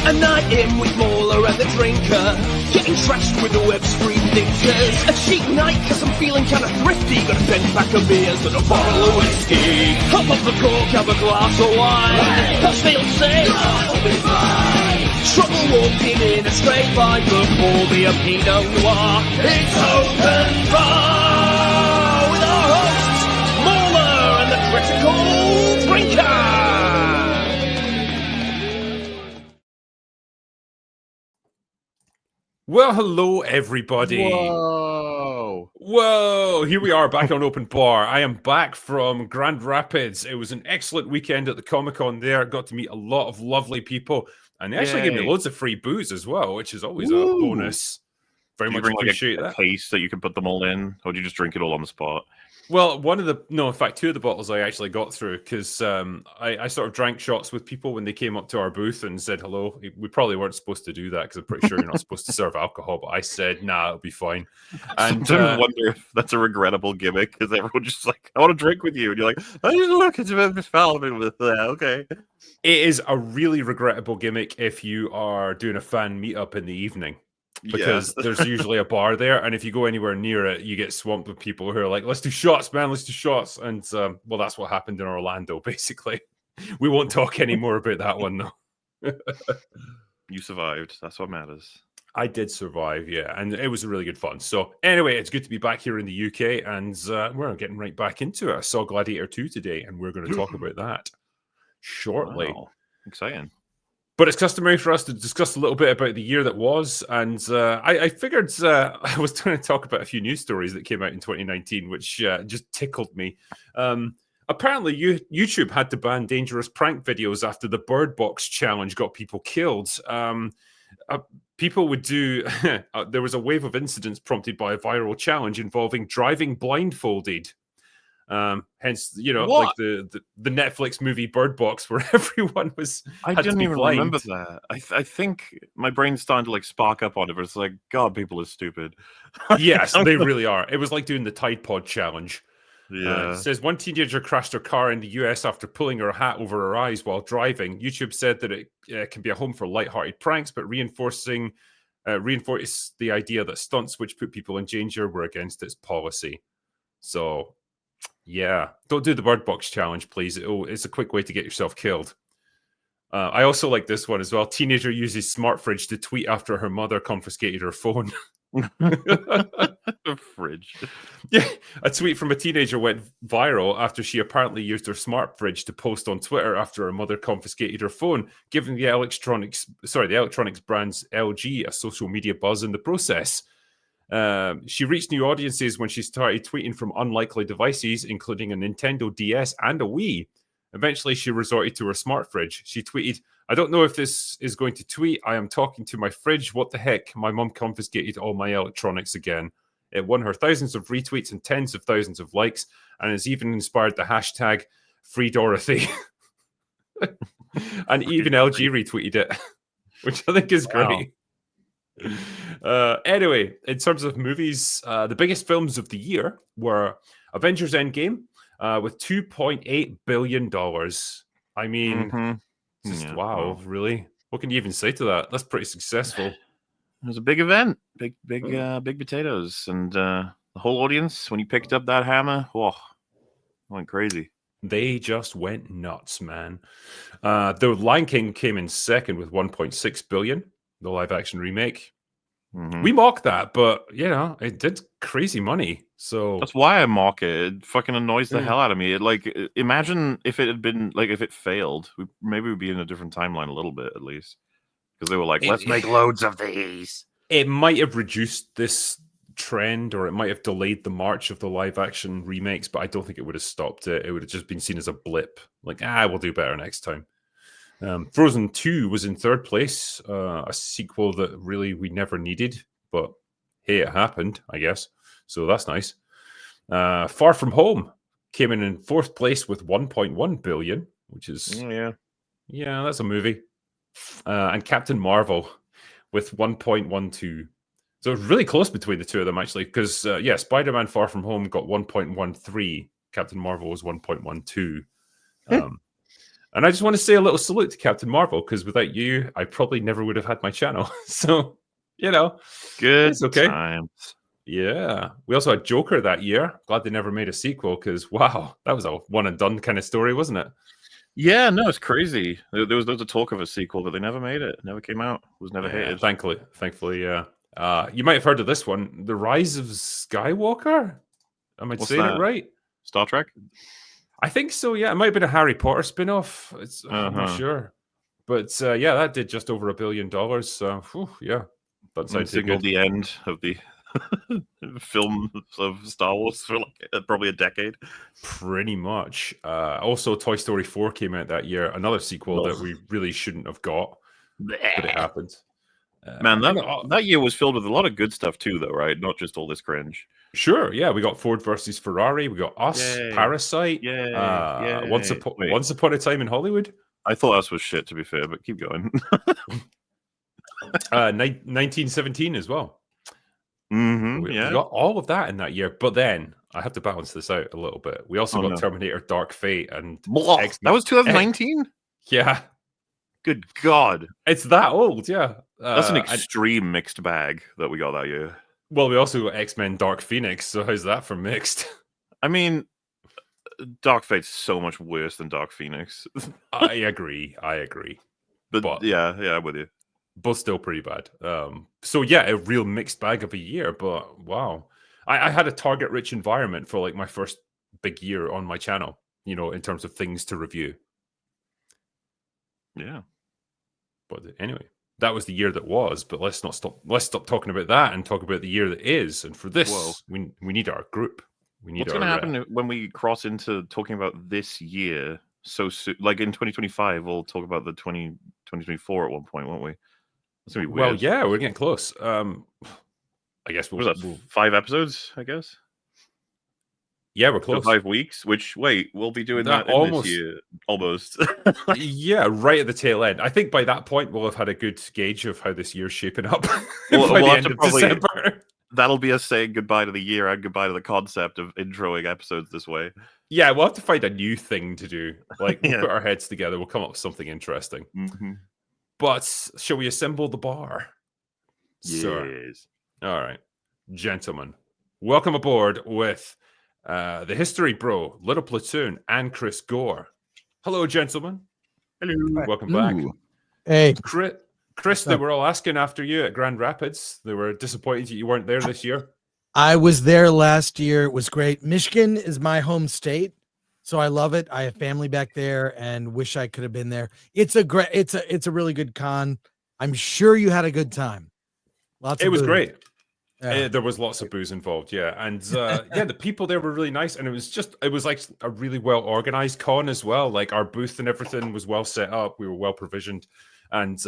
A night in with MauLer and the drinker, getting trashed with the web screen thinkers. A cheap night cause I'm feeling kinda thrifty, got a 10-pack of beers and a bottle of whiskey. Hop off the cork, have a glass of wine, cause they'll say I'll be fine. Trouble walking in a straight line, but for me a Pinot Noir. It's open bar with our hosts, MauLer and the critical drinker. Well, hello, everybody. Whoa. Here we are back on Open Bar. I am back from Grand Rapids. It was an excellent weekend at the Comic-Con there. Got to meet a lot of lovely people. And they actually gave me loads of free booze as well, which is always a bonus. Very much appreciate that. A case that you can put them all in? Or do you just drink it all on the spot? Well, in fact, two of the bottles I actually got through because I sort of drank shots with people when they came up to our booth and said hello. We probably weren't supposed to do that because I'm pretty sure you're not supposed to serve alcohol, but I said, nah, it'll be fine. And I wonder if that's a regrettable gimmick because everyone's just like, I want to drink with you. And you're like, I just look, it's a bit of a foul. Okay. It is a really regrettable gimmick if you are doing a fan meetup in the evening. Because there's usually a bar there, and if you go anywhere near it, you get swamped with people who are like, let's do shots, man, let's do shots. And, well, that's what happened in Orlando, basically. We won't talk anymore about that one, though. You survived. That's what matters. I did survive, yeah, and it was really good fun. So, anyway, it's good to be back here in the UK, and we're getting right back into it. I saw Gladiator 2 today, and we're going to talk about that shortly. Wow. Exciting. But it's customary for us to discuss a little bit about the year that was, and I figured I was going to talk about a few news stories that came out in 2019, which just tickled me. Apparently, YouTube had to ban dangerous prank videos after the Bird Box challenge got people killed. People would do... there was a wave of incidents prompted by a viral challenge involving driving blindfolded. Hence, like the Netflix movie Bird Box, where everyone was. I didn't even remember that. I think my brain's starting to like spark up on it, but it's like, God, people are stupid. Yes, they really are. It was like doing the Tide Pod challenge. Yeah. It says one teenager crashed her car in the US after pulling her hat over her eyes while driving. YouTube said that it can be a home for lighthearted pranks, but reinforced the idea that stunts which put people in danger were against its policy. So. Yeah, don't do the Bird Box challenge, please. It's a quick way to get yourself killed. I also like this one as well. Teenager uses smart fridge to tweet after her mother confiscated her phone. Fridge. Yeah, a tweet from a teenager went viral after she apparently used her smart fridge to post on Twitter after her mother confiscated her phone, giving the electronics brand's LG a social media buzz in the process. She reached new audiences when she started tweeting from unlikely devices, including a Nintendo DS and a Wii. Eventually, she resorted to her smart fridge. She tweeted, I don't know if this is going to tweet. I am talking to my fridge. What the heck? My mom confiscated all my electronics again. It won her thousands of retweets and tens of thousands of likes, and has even inspired the hashtag Free Dorothy. And even LG retweeted it, which I think is great. Anyway, in terms of movies, the biggest films of the year were Avengers Endgame with $2.8 billion. I mean, wow, really? What can you even say to that? That's pretty successful. It was a big event, big potatoes, and the whole audience, when you picked up that hammer, went crazy. They just went nuts, man. The Lion King came in second with $1.6 billion. The live-action remake. Mm-hmm. We mocked that, but, it did crazy money. So that's why I mock it. It fucking annoys the hell out of me. Imagine if it had been, if it failed. Maybe we'd be in a different timeline a little bit, at least. Because they were like, let's make loads of these. It might have reduced this trend, or it might have delayed the march of the live-action remakes, but I don't think it would have stopped it. It would have just been seen as a blip. We'll do better next time. Frozen 2 was in third place, a sequel that really we never needed, but hey, it happened, I guess. So that's nice. Far From Home came in fourth place with 1.1 billion, which is that's a movie. And Captain Marvel with 1.12. So it's really close between the two of them, actually, because Spider-Man Far From Home got 1.13 Captain Marvel was 1.12. And I just want to say a little salute to Captain Marvel, because without you, I probably never would have had my channel. So, good it's okay. times. Yeah. We also had Joker that year. Glad they never made a sequel, because, wow, that was a one and done kind of story, wasn't it? Yeah, no, it's crazy. There was a talk of a sequel, but they never made it. Never came out. Was never hated. Thankfully, yeah. You might have heard of this one, The Rise of Skywalker. Am I saying it right? Star Trek? I think so, yeah. It might have been a Harry Potter spin-off. I'm not sure. But yeah, that did just over $1 billion. So, yeah. That signaled the end of the film of Star Wars for like probably a decade. Pretty much. Also, Toy Story 4 came out that year. Another sequel that we really shouldn't have got. But it happened. Man, that year was filled with a lot of good stuff too, though, right? Not just all this cringe. Sure, yeah. We got Ford versus Ferrari. We got Us, Yay. Parasite. Yay. Once Upon a Time in Hollywood. I thought Us was shit, to be fair, but keep going. 1917 as well. We got all of that in that year, but then I have to balance this out a little bit. We also got Terminator Dark Fate and X-Men. That was 2019? Yeah. Good God. It's that old, yeah. That's an extreme mixed bag that we got that year. Well, we also got X-Men Dark Phoenix, so how's that for mixed? I mean, Dark Fate's so much worse than Dark Phoenix. I agree. But yeah, I'm with you. Both still pretty bad. So yeah, a real mixed bag of a year, but wow. I had a target-rich environment for like my first big year on my channel, in terms of things to review. Yeah. But anyway, that was the year that was, but let's stop talking about that and talk about the year that is. And for this, we need our group. What's going to happen when we cross into talking about this year so soon? Like in 2025, we'll talk about the 2024 at one point, won't we? That's going to be weird. Well, yeah, we're getting close. I guess we'll 5 episodes, I guess. Yeah, we're close. So 5 weeks, we'll be doing that almost this year. Almost. Yeah, right at the tail end. I think by that point, we'll have had a good gauge of how this year's shaping up we'll by the end of December. That'll be us saying goodbye to the year and goodbye to the concept of introing episodes this way. Yeah, we'll have to find a new thing to do. Like, we'll put our heads together. We'll come up with something interesting. Mm-hmm. But shall we assemble the bar? Yes. Sir. All right. Gentlemen, welcome aboard with the History Bro, Little Platoon, and Chris Gore. Hello, gentlemen. Hello. Welcome back. Hey. Chris, they were all asking after you at Grand Rapids. They were disappointed that you weren't there this year. I was there last year. It was great. Michigan is my home state, so I love it. I have family back there and wish I could have been there. It's a really good con. I'm sure you had a good time. It was great. Yeah. There was lots of booze involved, yeah. And yeah, the people there were really nice. And it was like a really well organized con as well. Like our booth and everything was well set up. We were well provisioned. And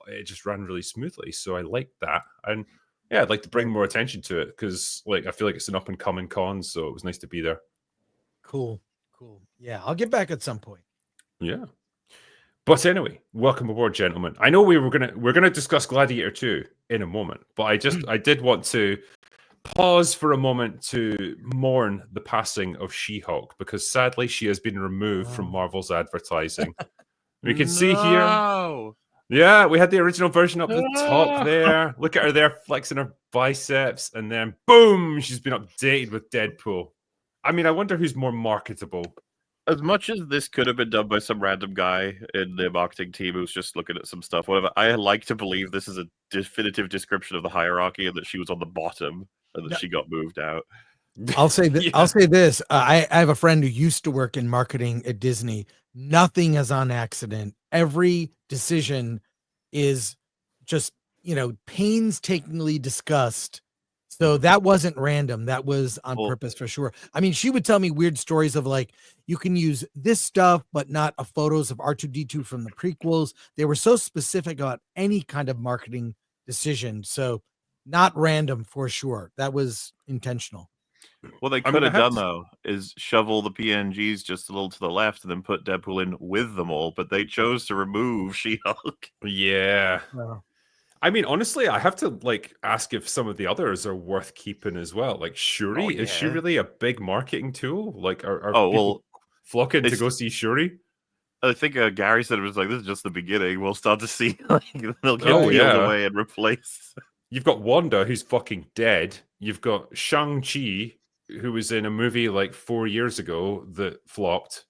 it just ran really smoothly. So I liked that. And yeah, I'd like to bring more attention to it because like I feel like it's an up and coming con. So it was nice to be there. Cool. Yeah, I'll get back at some point. Yeah. But anyway, welcome aboard, gentlemen. I know we're gonna discuss Gladiator 2 in a moment, but I did want to pause for a moment to mourn the passing of She-Hulk because sadly she has been removed from Marvel's advertising. We can see here. Yeah, we had the original version up the top there. Look at her there flexing her biceps, and then boom, she's been updated with Deadpool. I mean, I wonder who's more marketable. As much as this could have been done by some random guy in the marketing team who's just looking at some stuff, whatever, I like to believe this is a definitive description of the hierarchy and that she was on the bottom and that she got moved out. I'll say this. I'll say this. I have a friend who used to work in marketing at Disney. Nothing is on accident. Every decision is just, painstakingly discussed. So that wasn't random. That was on purpose for sure. I mean, she would tell me weird stories of like, you can use this stuff, but not photos of R2-D2 from the prequels. They were so specific about any kind of marketing decision. So not random for sure. That was intentional. What they could have done, though, is shovel the PNGs just a little to the left and then put Deadpool in with them all, but they chose to remove She-Hulk. Yeah. I mean, honestly, I have to like ask if some of the others are worth keeping as well. Like Shuri, is she yeah. really a big marketing tool? Like, are Oh, people well, flocking to it's go see Shuri? I think Gary said it was like, this is just the beginning. We'll start to see like they'll get Oh, peeled yeah. away and replaced. You've got Wanda, who's fucking dead. You've got Shang-Chi, who was in a movie like 4 years ago that flopped.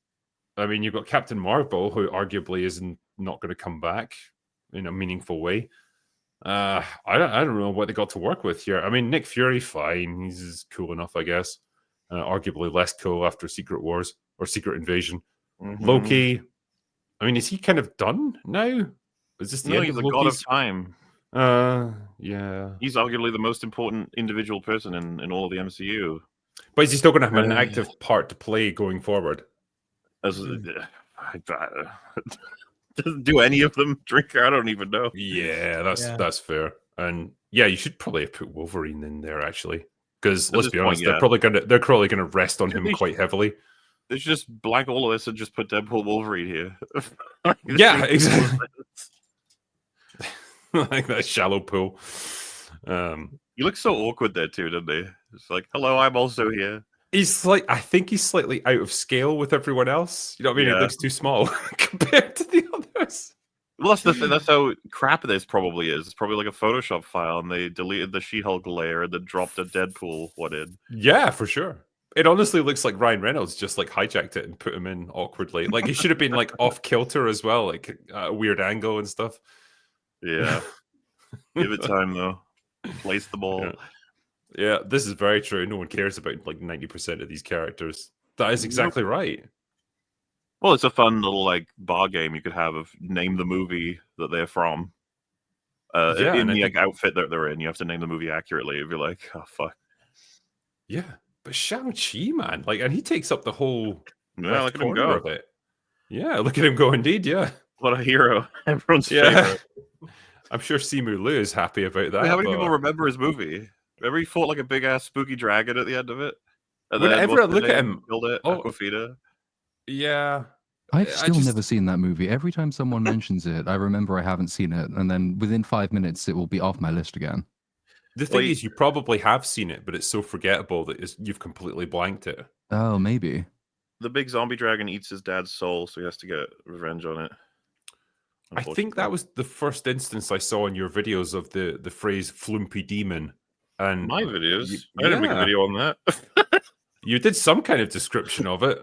I mean, you've got Captain Marvel, who arguably is not going to come back in a meaningful way. I don't know what they got to work with here. I mean, Nick Fury, fine. He's cool enough, I guess. Arguably less cool after Secret Wars or Secret Invasion. Mm-hmm. Loki, I mean, is he kind of done now? Is this the No, end he's of the god of Loki's? time. Yeah. He's arguably the most important individual person in all of the MCU. But is he still going to have an active part to play going forward? As do any of them drink? I don't even know. Yeah, that's fair. And yeah, you should probably have put Wolverine in there actually, because let's be honest, yeah. they're probably gonna rest on him quite heavily. They should just blank all of this and just put Deadpool Wolverine here. Yeah, exactly. Like that shallow pool. He looks so awkward there too, doesn't he? It's like, hello, I'm also here. I think he's slightly out of scale with everyone else. You know what I mean? Yeah. He looks too small compared to the others. Well, that's the thing. That's how crap this probably is. It's probably like a Photoshop file, and they deleted the She-Hulk layer and then dropped a Deadpool one in. Yeah, for sure. It honestly looks like Ryan Reynolds just like hijacked it and put him in awkwardly. Like he should have been like off kilter as well, like a weird angle and stuff. Yeah. Give it time though. Place the ball. Yeah, this is very true. No one cares about like 90% of these characters. That is exactly right. Well, it's a fun little like bar game you could have of name the movie that they're from. In the outfit that they're in, you have to name the movie accurately. If you're like, oh fuck. Yeah, but Shang-Chi, man, like, and he takes up the whole look at him go. Of it. Yeah, look at him go. Indeed, yeah. What a hero! Everyone's favorite. I'm sure Simu Liu is happy about that. How many people remember his movie? Remember he fought like a big ass spooky dragon at the end of it? And whenever I look at him, killed it. Aquafina. Yeah. I've still never seen that movie. Every time someone mentions it, I remember I haven't seen it, and then within 5 minutes, it will be off my list again. The thing is, you probably have seen it, but it's so forgettable that you've completely blanked it. Oh, maybe. The big zombie dragon eats his dad's soul, so he has to get revenge on it. I think that was the first instance I saw in your videos of the phrase "flumpy demon." And my videos, I didn't make a video on that. You did some kind of description of it.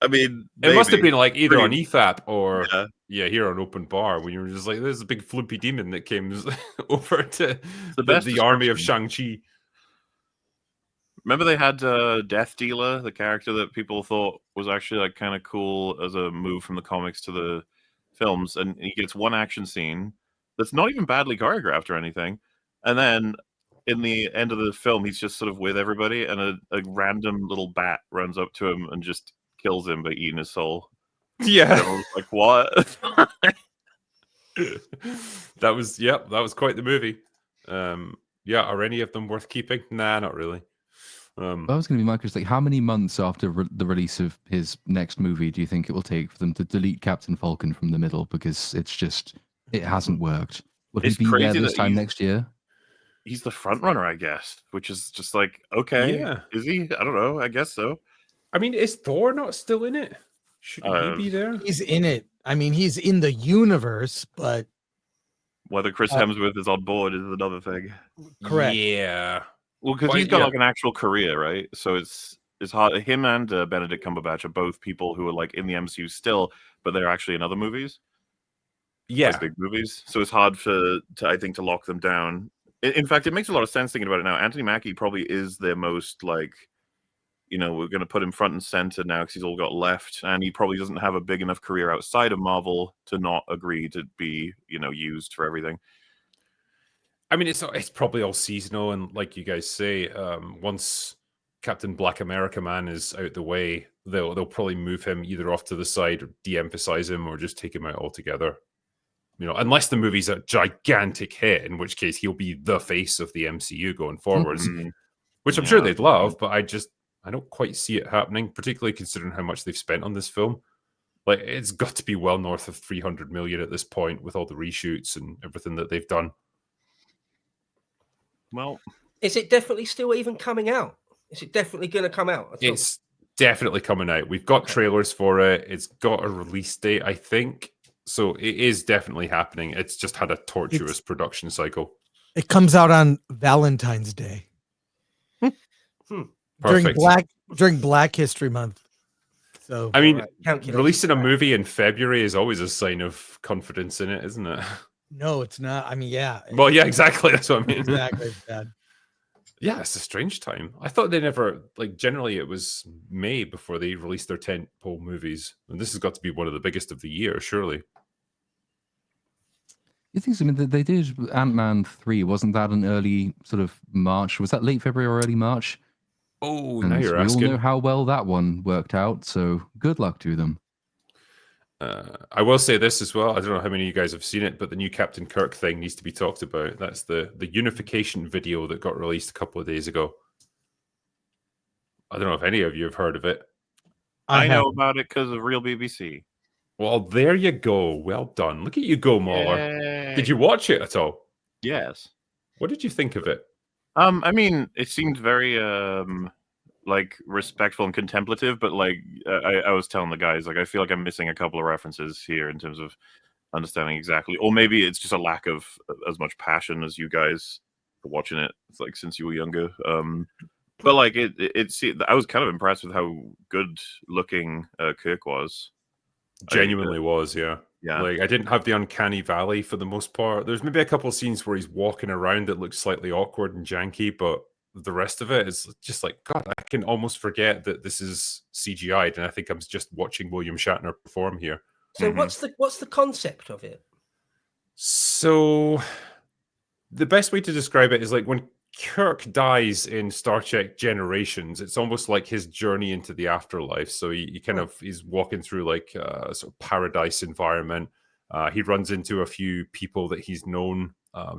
I mean, it must have been like either on EFAP or here on Open Bar when you were just like, "There's a big flumpy demon that came over to the army of Shang-Chi." Remember they had Death Dealer, the character that people thought was actually like kind of cool as a move from the comics to the films, and he gets one action scene that's not even badly choreographed or anything, and then in the end of the film he's just sort of with everybody, and a random little bat runs up to him and just kills him by eating his soul. Yeah. I was like, what? that was quite the movie. Are any of them worth keeping? Nah, not really. I was going to be my question, like, how many months after the release of his next movie do you think it will take for them to delete Captain Falcon from the middle? Because it hasn't worked. Will he be there this time next year? He's the front runner, I guess, which is just like, okay, is he? I don't know. I guess so. I mean, is Thor not still in it? Shouldn't he be there? He's in it. I mean, he's in the universe, but whether Chris Hemsworth is on board is another thing. Correct. Yeah. Well, because he's got like an actual career, right? So it's hard. Him and Benedict Cumberbatch are both people who are like in the MCU still, but they're actually in other movies. Yeah, like big movies. So it's hard to lock them down. In fact, it makes a lot of sense thinking about it now. Anthony Mackie probably is their most like, we're going to put him front and center now because he's all got left, and he probably doesn't have a big enough career outside of Marvel to not agree to be, used for everything. I mean, it's probably all seasonal, and like you guys say, once Captain Black America Man is out the way, they'll probably move him either off to the side or de-emphasize him or just take him out altogether. Unless the movie's a gigantic hit, in which case he'll be the face of the MCU going forwards, which I'm sure they'd love, but I don't quite see it happening, particularly considering how much they've spent on this film. Like, it's got to be well north of 300 million at this point with all the reshoots and everything that they've done. Well, is it definitely still even coming out? Is it definitely going to come out? It's definitely coming out. We've got trailers for it. It's got a release date, I think. So it is definitely happening. It's just had a tortuous production cycle. It comes out on Valentine's Day. Perfect. During Black History Month. So I mean, releasing a movie in February is always a sign of confidence in it, isn't it? No, it's not. I mean, yeah. Well, yeah, exactly. That's what I mean. Exactly. Bad. Yeah, it's a strange time. I thought they never, like, generally it was May before they released their tentpole movies. And this has got to be one of the biggest of the year, surely. You think so? I mean, they did Ant-Man 3. Wasn't that an early sort of March? Was that late February or early March? Oh, And now you're we asking. all know how well that one worked out, so good luck to them. I will say this as well. I don't know how many of you guys have seen it, but the new Captain Kirk thing needs to be talked about. That's the Unification video that got released a couple of days ago. I don't know if any of you have heard of it. I know about it because of Real BBC. Well, there you go. Well done. Look at you go, MauLer. Did you watch it at all? Yes. What did you think of it? I mean, it seemed very like respectful and contemplative, but like I was telling the guys, like I feel like I'm missing a couple of references here in terms of understanding exactly, or maybe it's just a lack of as much passion as you guys for watching it. It's like since you were younger. But like I was kind of impressed with how good looking Kirk was. Genuinely was, yeah. Yeah. Like I didn't have the uncanny valley for the most part. There's maybe a couple of scenes where he's walking around that looks slightly awkward and janky, but the rest of it is just like, God, I can almost forget that this is CGI'd, and I think I'm just watching William Shatner perform here. So what's the concept of it? So the best way to describe it is like when Kirk dies in Star Trek Generations, it's almost like his journey into the afterlife. So he kind of he's walking through like a sort of paradise environment. He runs into a few people that he's known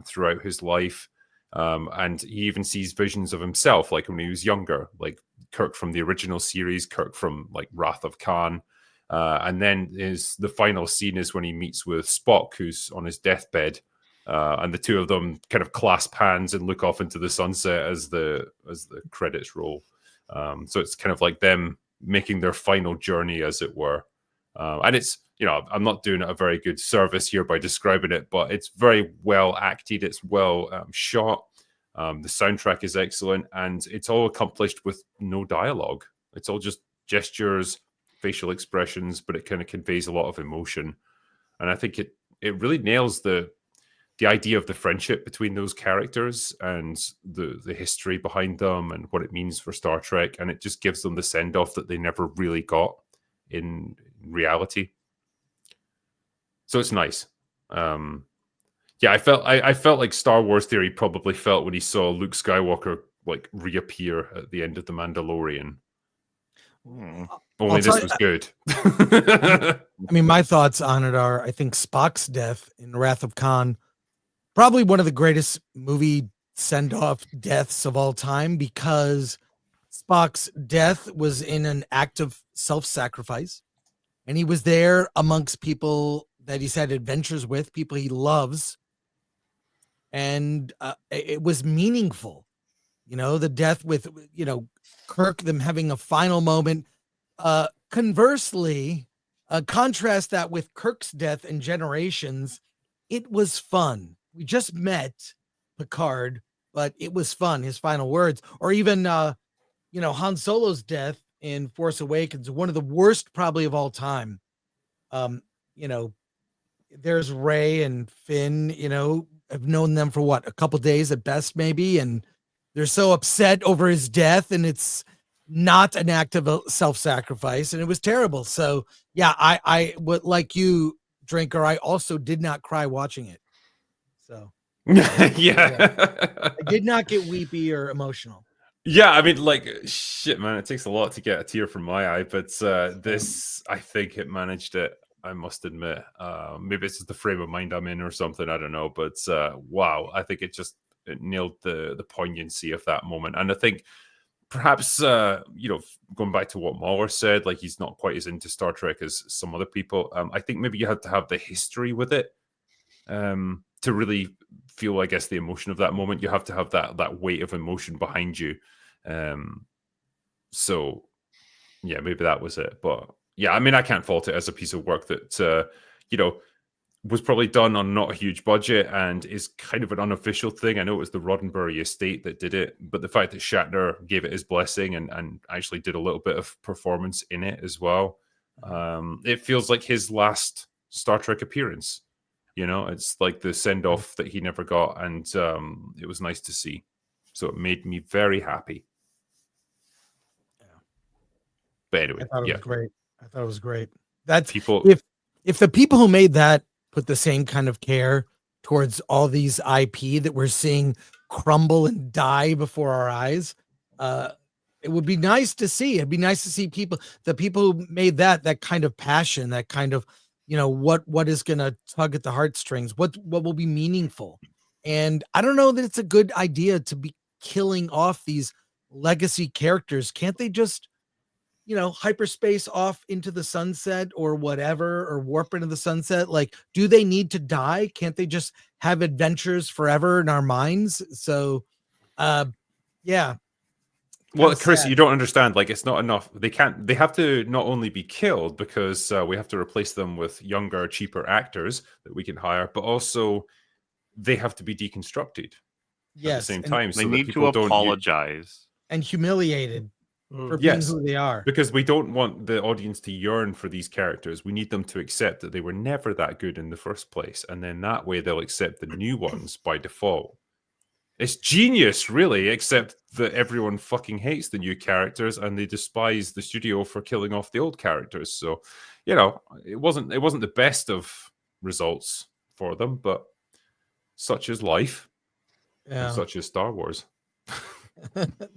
throughout his life. And he even sees visions of himself, like when he was younger, like Kirk from the original series, Kirk from like Wrath of Khan. And then the final scene is when he meets with Spock, who's on his deathbed. And the two of them kind of clasp hands and look off into the sunset as the credits roll. So it's kind of like them making their final journey, as it were. And it's, I'm not doing a very good service here by describing it, but it's very well acted. It's well shot. The soundtrack is excellent, and it's all accomplished with no dialogue. It's all just gestures, facial expressions, but it kind of conveys a lot of emotion. And I think it really nails the idea of the friendship between those characters and the history behind them and what it means for Star Trek. And it just gives them the send-off that they never really got in reality. So it's nice. Yeah, I felt like Star Wars Theory probably felt when he saw Luke Skywalker like reappear at the end of The Mandalorian. Only this was good. I mean, my thoughts on it are, I think Spock's death in Wrath of Khan, probably one of the greatest movie send-off deaths of all time, because Spock's death was in an act of self-sacrifice, and he was there amongst people that he's had adventures with, people he loves, and it was meaningful. The death with, Kirk, them having a final moment. Conversely, contrast that with Kirk's death in Generations. It was fun. We just met Picard, but it was fun. His final words, or even, Han Solo's death in Force Awakens, one of the worst probably of all time. There's Rey and Finn, I've known them for a couple days at best, maybe. And they're so upset over his death, and it's not an act of self-sacrifice, and it was terrible. So yeah, I would, like you, Drinker, I also did not cry watching it. So yeah. I did not get weepy or emotional. Yeah, I mean, like, shit, man, it takes a lot to get a tear from my eye, but this, I think it managed it, I must admit. Maybe it's just the frame of mind I'm in or something, I don't know, but wow, I think it nailed the poignancy of that moment. And I think perhaps, going back to what MauLer said, like he's not quite as into Star Trek as some other people. I think maybe you have to have the history with it. to really feel, I guess, the emotion of that moment, you have to have that weight of emotion behind you. So yeah, maybe that was it. But yeah, I mean, I can't fault it as a piece of work that was probably done on not a huge budget and is kind of an unofficial thing. I know it was the Roddenberry estate that did it, but the fact that Shatner gave it his blessing and actually did a little bit of performance in it as well, it feels like his last Star Trek appearance. It's like the send-off that he never got, and it was nice to see. So it made me very happy. Yeah. But anyway, I thought it was great. That's people. If the people who made that put the same kind of care towards all these IP that we're seeing crumble and die before our eyes, it would be nice to see. It'd be nice to see the people who made that kind of passion, that kind of, what is going to tug at the heartstrings, what will be meaningful. And I don't know that it's a good idea to be killing off these legacy characters. Can't they just, hyperspace off into the sunset or whatever, or warp into the sunset? Like, do they need to die? Can't they just have adventures forever in our minds? So, yeah. Well, Chris, sad. you don't understand. Like, it's not enough. They have to not only be killed because we have to replace them with younger, cheaper actors that we can hire, but also they have to be deconstructed at the same time. They so need to apologize and humiliated for being who they are. Because we don't want the audience to yearn for these characters. We need them to accept that they were never that good in the first place. And then that way they'll accept the new ones by default. It's genius, really, except that everyone fucking hates the new characters and they despise the studio for killing off the old characters. So, it wasn't the best of results for them, but such is life. And such is Star Wars.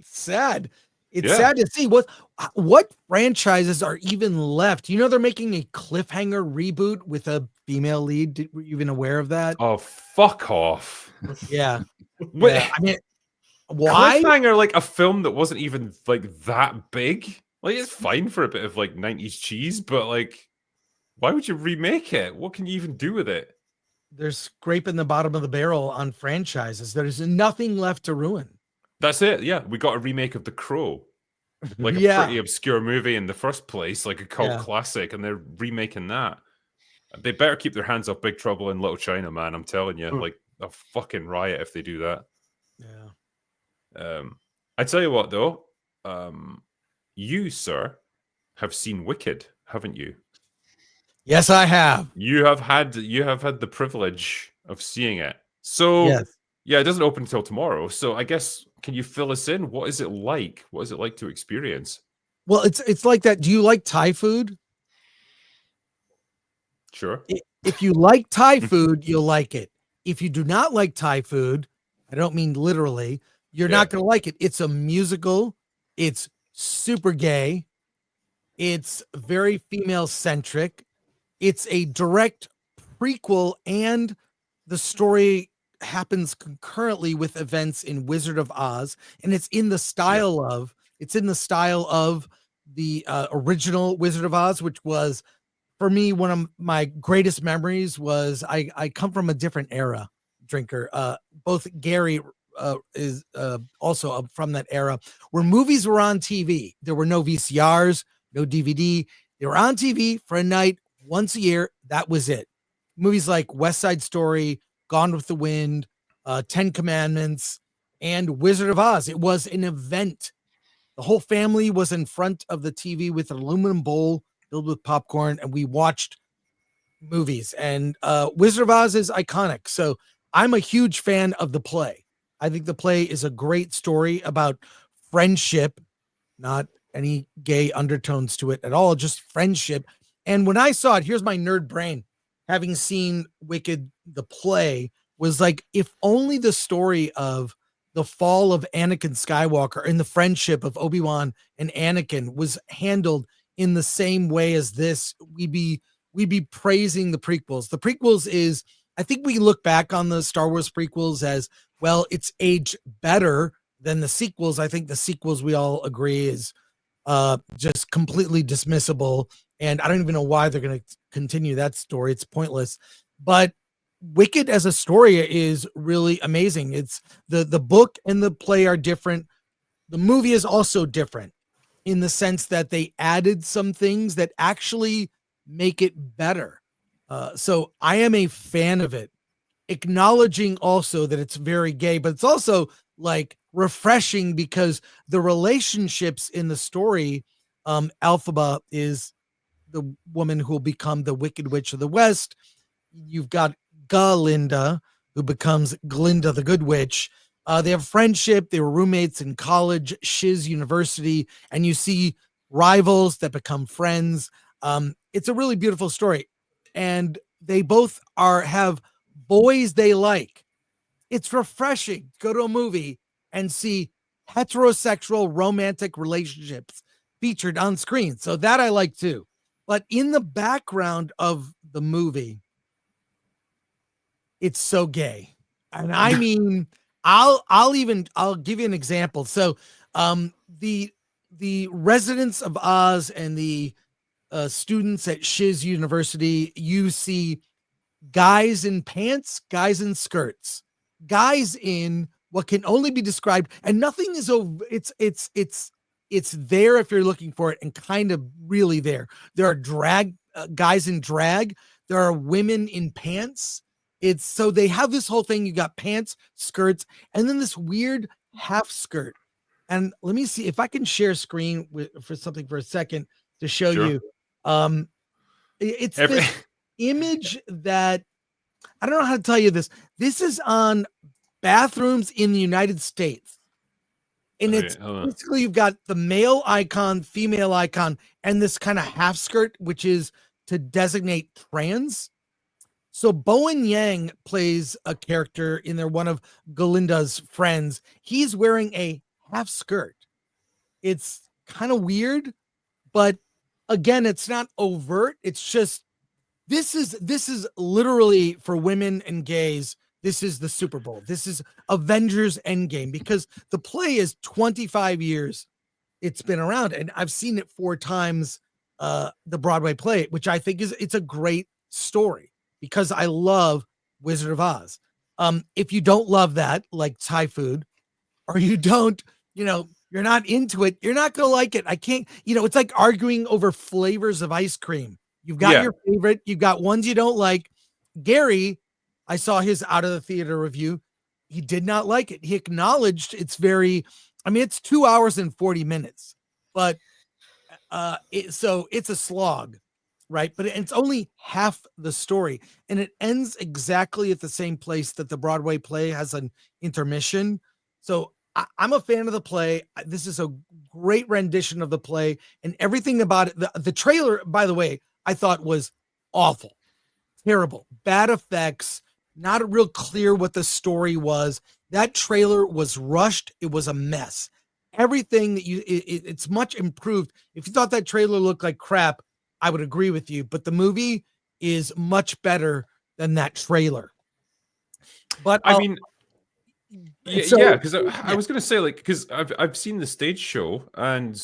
Sad. It's sad to see what franchises are even left. They're making a cliffhanger reboot with a female lead. Were you even aware of that? Oh, fuck off. Yeah. Yeah. I mean, why? Cliffhanger, like a film that wasn't even like that big. Like, it's fine for a bit of like 90s cheese, but like, why would you remake it? What can you even do with it? They're scraping the bottom of the barrel on franchises. There's nothing left to ruin. That's it. Yeah, we got a remake of The Crow, like a pretty obscure movie in the first place, like a cult classic, and they're remaking that. They better keep their hands off Big Trouble in Little China, man. I'm telling you, like a fucking riot if they do that. Yeah. I tell you what, though, you, sir, have seen Wicked, haven't you? Yes, I have. You have had the privilege of seeing it. So yeah, it doesn't open until tomorrow. So I guess, can you fill us in? What is it like? What is it like to experience? Well, it's like that. Do you like Thai food? Sure. If you like Thai food, you'll like it. If you do not like Thai food, I don't mean literally, you're not going to like it. It's a musical. It's super gay. It's very female centric. It's a direct prequel, and the story happens concurrently with events in Wizard of Oz, and it's in the style of the original Wizard of Oz, which was, for me, one of my greatest memories. Was I come from a different era, drinker. Both Gary is also from that era where movies were on TV. There were no VCRs, no DVD. They were on TV for a night once a year. That was it. Movies like West Side Story, Gone with the Wind, 10 Commandments, and Wizard of Oz. It was an event. The whole family was in front of the TV with an aluminum bowl filled with popcorn, and we watched movies. And Wizard of Oz is iconic. So I'm a huge fan of the play. I think the play is a great story about friendship, not any gay undertones to it at all, just friendship. And when I saw it, here's my nerd brain, having seen Wicked, the play, was like, if only the story of the fall of Anakin Skywalker and the friendship of Obi-Wan and Anakin was handled in the same way as this, we'd be praising the prequels. The prequels is, I think we look back on the Star Wars prequels as, well, it's aged better than the sequels. I think the sequels, we all agree, is just completely dismissible. And I don't even know why they're going to continue that story. It's pointless. But Wicked as a story is really amazing. It's the book and the play are different. The movie is also different in the sense that they added some things that actually make it better. So I am a fan of it, acknowledging also that it's very gay, but it's also like refreshing because the relationships in the story, Elphaba is the woman who will become the Wicked Witch of the West. You've got Galinda, who becomes Glinda the Good Witch. They have friendship. They were roommates in college, Shiz University, and you see rivals that become friends. It's a really beautiful story, and they both have boys they like. It's refreshing. Go to a movie and see heterosexual romantic relationships featured on screen. So that I like too. But in the background of the movie, it's so gay. And I mean, I'll give you an example. So the residents of Oz and the students at Shiz University, you see guys in pants, guys in skirts, guys in what can only be described, and nothing is over. It's there if you're looking for it, and kind of really there. There are drag guys in drag. There are women in pants. It's so they have this whole thing. You got pants, skirts, and then this weird half skirt. And let me see if I can share screen for something for a second to show you. It's this image that I don't know how to tell you this. This is on bathrooms in the United States. And it's basically you've got the male icon, female icon, and this kind of half skirt, which is to designate trans. So Bowen Yang plays a character in there, one of Galinda's friends. He's wearing a half skirt. It's kind of weird, but again, it's not overt. It's just this is literally for women and gays. This is the Super Bowl. This is Avengers Endgame because the play is 25 years. It's been around, and I've seen it 4 times. The Broadway play, which I think it's a great story because I love Wizard of Oz. If you don't love that, like Thai food, or you don't, you're not into it, you're not gonna like it. I can't, it's like arguing over flavors of ice cream. You've got your favorite, you've got ones you don't like. Gary, I saw his out of the theater review. He did not like it. He acknowledged it's 2 hours and 40 minutes, but so it's a slog, right? But it's only half the story, and it ends exactly at the same place that the Broadway play has an intermission. So I'm a fan of the play. This is a great rendition of the play, and everything about it. The trailer, by the way, I thought was awful, terrible, bad effects, not real clear what the story was. That trailer was rushed. It was a mess. Everything that it's much improved. If you thought that trailer looked like crap, I would agree with you, but the movie is much better than that trailer. But I mean, because I was going to say, because I've seen the stage show, and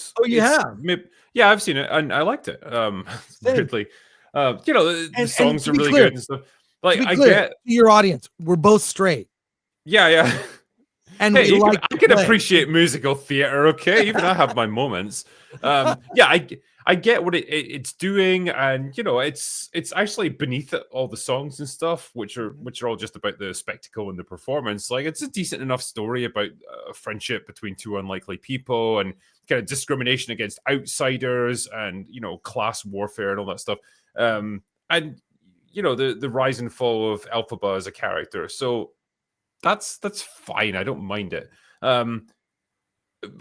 I've seen it and I liked it. Weirdly, the songs are really good and stuff. Like, I get your audience, we're both straight. Yeah. And hey, I can appreciate musical theater, okay? Even I have my moments. I get what it's doing, and it's actually beneath it, all the songs and stuff, which are all just about the spectacle and the performance. Like, it's a decent enough story about friendship between 2 unlikely people and kind of discrimination against outsiders and class warfare and all that stuff. And the rise and fall of Elphaba as a character. So that's fine. I don't mind it. But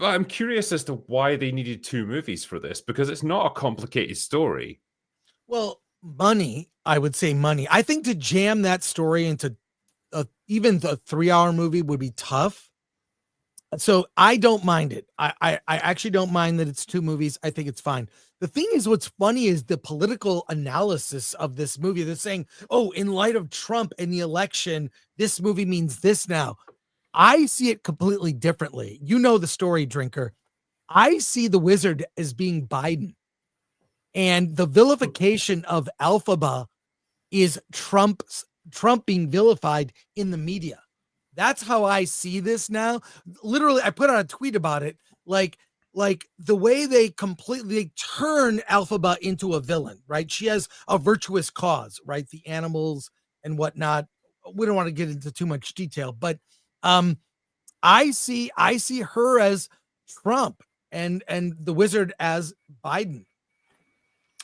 I'm curious as to why they needed 2 movies for this, because it's not a complicated story. Well, money, I would say money. I think to jam that story into even the 3-hour movie would be tough. So I don't mind it. I actually don't mind that it's 2 movies. I think it's fine. The thing is, what's funny is the political analysis of this movie. They're saying, oh, in light of Trump and the election, this movie means this now. I see it completely differently. The story, Drinker. I see the wizard as being Biden. And the vilification of Elphaba is Trump's Trump being vilified in the media. That's how I see this now. Literally, I put out a tweet about it. Like the way they completely turn Alphaba into a villain, right? She has a virtuous cause, right? The animals and whatnot. We don't want to get into too much detail, but I see her as Trump and the wizard as Biden,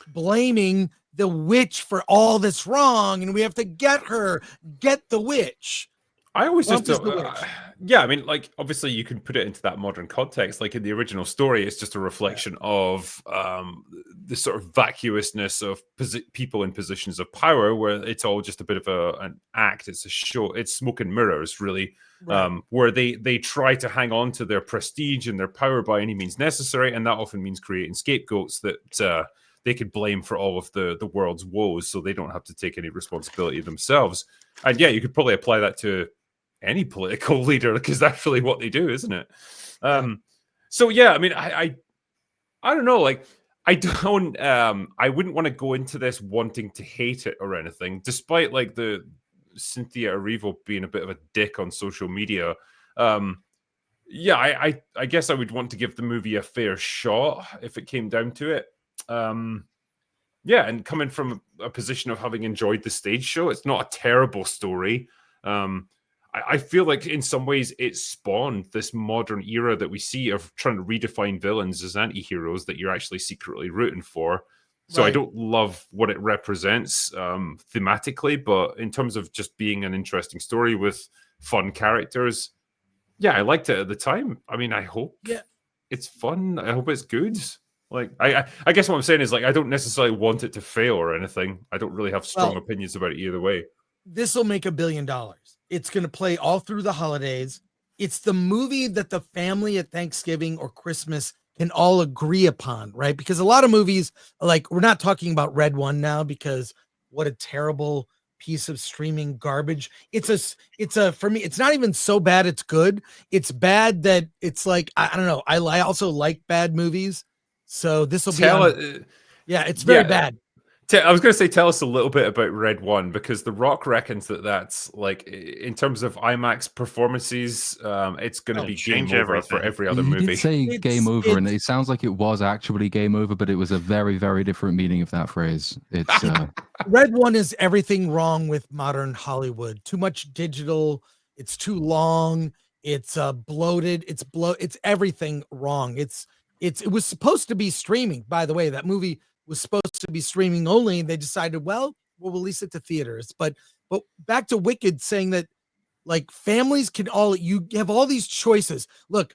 blaming the witch for all that's wrong, and we have to get the witch. I always Trump just is the witch. yeah, I mean, like, obviously you can put it into that modern context. Like in the original story, it's just a reflection of the sort of vacuousness of people in positions of power, where it's all just a bit of an act. It's a show. It's smoke and mirrors, really, where they try to hang on to their prestige and their power by any means necessary, and that often means creating scapegoats that they could blame for all of the world's woes, so they don't have to take any responsibility themselves. And yeah, you could probably apply that to any political leader, because that's really what they do, isn't it? So yeah, I mean, I don't know, like, I wouldn't want to go into this wanting to hate it or anything, despite like the Cynthia Erivo being a bit of a dick on social media. Yeah, I guess I would want to give the movie a fair shot if it came down to it. Yeah, and coming from a position of having enjoyed the stage show, it's not a terrible story. I feel like in some ways it spawned this modern era that we see of trying to redefine villains as anti-heroes that you're actually secretly rooting for. So I don't love what it represents thematically, but in terms of just being an interesting story with fun characters, yeah, I liked it at the time. I mean, I hope it's fun. I hope it's good. Like, I guess what I'm saying is, like, I don't necessarily want it to fail or anything. I don't really have strong opinions about it either way. This will make $1 billion. It's going to play all through the holidays. It's the movie that the family at Thanksgiving or Christmas can all agree upon, right? Because a lot of movies, like, we're not talking about Red One now, because what a terrible piece of streaming garbage. It's a for me, it's not even so bad it's good. It's bad that it's like, I don't know. I also like bad movies. So this will be it's very bad. I was going to say, tell us a little bit about Red One, because The Rock reckons that that's, like, in terms of IMAX performances, it's going to be game over for every other movie. He did say game over, and it sounds like it was actually game over, but it was a very, very different meaning of that phrase. It's Red One is everything wrong with modern Hollywood. Too much digital. It's too long. It's bloated. It's everything wrong. It was supposed to be streaming, by the way. That movie was supposed to be streaming only, and they decided, well, we'll release it to theaters. But back to Wicked, saying that, like, families can you have all these choices. Look,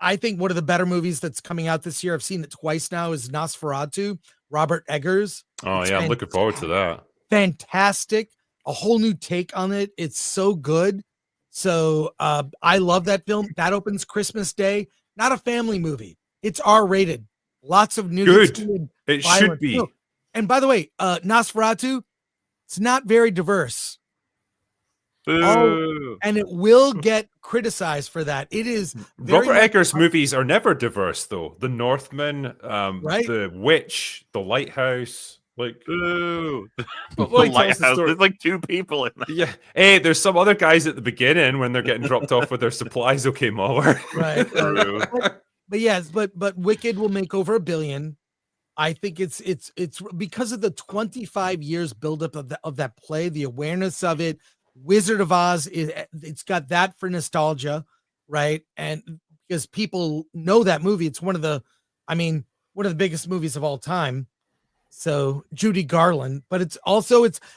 I think one of the better movies that's coming out this year, I've seen it twice now, is Nosferatu, Robert Eggers. Oh, yeah, I'm looking forward to that. Fantastic. A whole new take on it. It's so good. So I love that film. That opens Christmas Day. Not a family movie. It's R-rated. Lots of nudity. Good. It should be. Oh, and by the way, Nosferatu, it's not very diverse. Boo. And it will get criticized for that. It is Robert Eggers movies are never diverse, though. The Northman, The Witch, The Lighthouse. Like, Ooh. But The Lighthouse. There's like two people in that. Yeah. Hey, there's some other guys at the beginning when they're getting dropped off with their supplies. Okay, MauLer. Right. But yes, but Wicked will make over $1 billion. I think it's because of the 25 years buildup of that play, the awareness of it. Wizard of Oz it's got that for nostalgia, right? And because people know that movie, it's one of the biggest movies of all time. So Judy Garland, but it's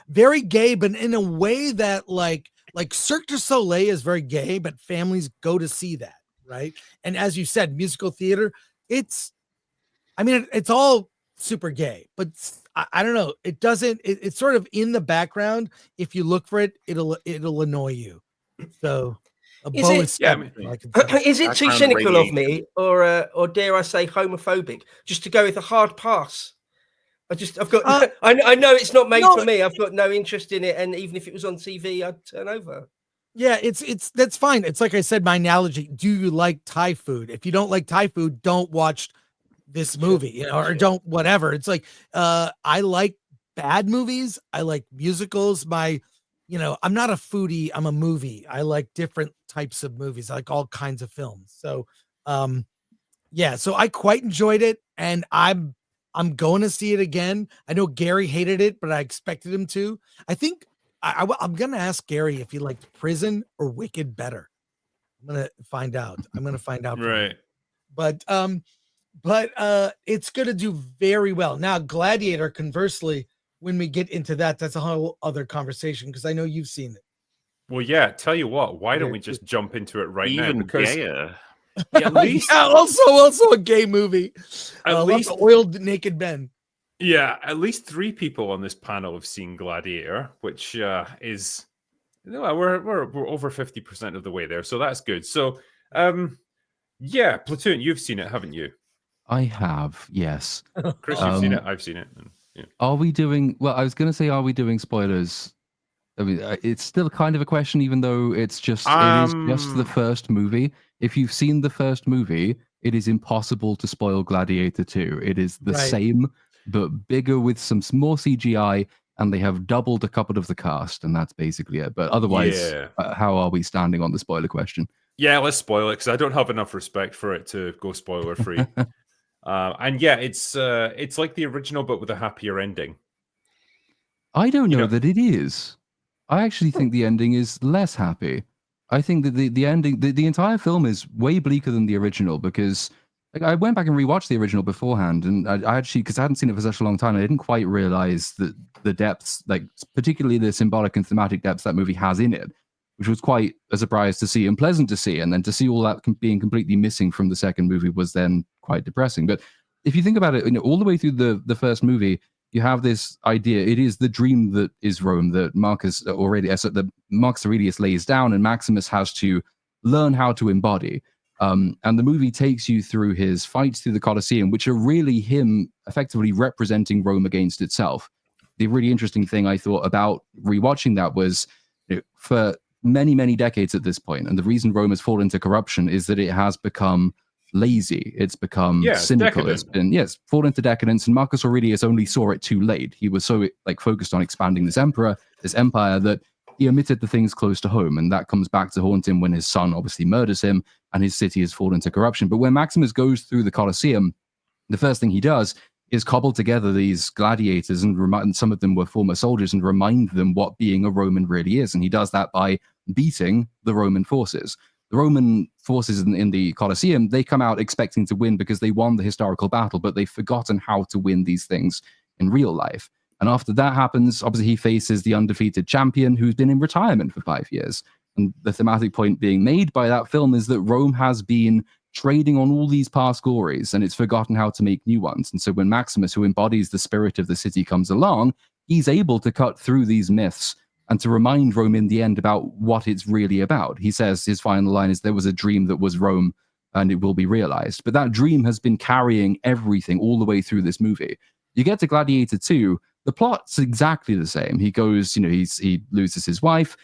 very gay, but in a way that like Cirque du Soleil is very gay, but families go to see that. Right. And as you said, musical theater, it's all super gay, but I don't know. It doesn't, it's sort of in the background. If you look for it, it'll annoy you. So is it too cynical of me, or dare I say homophobic, just to go with a hard pass? I've got, I know it's not made for me. I've got no interest in it. And even if it was on TV, I'd turn over. Yeah, that's fine. It's like I said, my analogy. Do you like Thai food? If you don't like Thai food, don't watch this movie, or don't whatever. It's like I like bad movies. I like musicals. My I'm not a foodie, I'm a movie. I like different types of movies. I like all kinds of films. So, so I quite enjoyed it, and I'm going to see it again. I know Gary hated it, but I expected him to. I think I'm going to ask Gary if he liked Prison or Wicked better. I'm going to find out. Right. But it's going to do very well. Now, Gladiator, conversely, when we get into that, that's a whole other conversation, because I know you've seen it. Well, yeah, tell you what, why don't we just jump into it right now? Because gayer. at least also a gay movie. At least oiled naked men. Yeah, at least 3 people on this panel have seen Gladiator, which is we're over 50% of the way there, so that's good. So, Platoon, you've seen it, haven't you? I have, yes. Chris, you've seen it. I've seen it. Yeah. Are we doing? Well, I was going to say, are we doing spoilers? I mean, it's still kind of a question, even though it is just the first movie. If you've seen the first movie, it is impossible to spoil Gladiator 2. It is the same, but bigger with some more CGI, and they have doubled a couple of the cast, and that's basically it. But otherwise, how are we standing on the spoiler question? Yeah, let's spoil it, because I don't have enough respect for it to go spoiler free. It's like the original, but with a happier ending. I don't know that it is. I actually think the ending is less happy. I think that the ending, the entire film is way bleaker than the original, because I went back and rewatched the original beforehand, and I actually, because I hadn't seen it for such a long time, I didn't quite realize that the depths, like particularly the symbolic and thematic depths that movie has in it, which was quite a surprise to see and pleasant to see. And then to see all that being completely missing from the second movie was then quite depressing. But if you think about it, all the way through the first movie, you have this idea. It is the dream that is Rome that Marcus Aurelius lays down, and Maximus has to learn how to embody. And the movie takes you through his fights through the Colosseum, which are really him effectively representing Rome against itself. The really interesting thing I thought about rewatching that was, for many, many decades at this point, and the reason Rome has fallen into corruption is that it has become lazy. It's become cynical. Decadent. It's fallen into decadence, and Marcus Aurelius only saw it too late. He was so focused on expanding this empire, that he omitted the things close to home, and that comes back to haunt him when his son obviously murders him and his city has fallen into corruption. But when Maximus goes through the Colosseum, the first thing he does is cobble together these gladiators and remind, some of them were former soldiers, and remind them what being a Roman really is. And he does that by beating the Roman forces. The Roman forces in the Colosseum, they come out expecting to win because they won the historical battle, but they've forgotten how to win these things in real life. And after that happens, obviously he faces the undefeated champion who's been in retirement for 5 years. And the thematic point being made by that film is that Rome has been trading on all these past glories, and it's forgotten how to make new ones. And so when Maximus, who embodies the spirit of the city, comes along, he's able to cut through these myths and to remind Rome in the end about what it's really about. He says his final line is, "There was a dream that was Rome, and it will be realized." But that dream has been carrying everything all the way through this movie. You get to Gladiator 2, the plot's exactly the same. He goes, he loses his wife.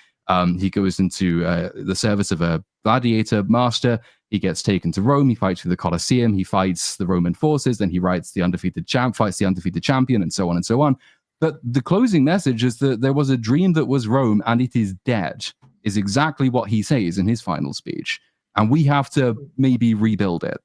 He goes into the service of a gladiator master. He gets taken to Rome. He fights through the Colosseum. He fights the Roman forces. Then he fights the undefeated champion, and so on and so on. But the closing message is that there was a dream that was Rome, and it is dead, is exactly what he says in his final speech. And we have to maybe rebuild it.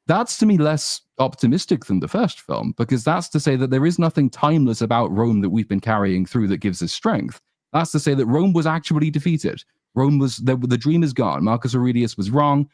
That's, to me, less optimistic than the first film, because that's to say that there is nothing timeless about Rome that we've been carrying through that gives us strength. That's to say that Rome was actually defeated. The dream is gone. Marcus Aurelius was wrong.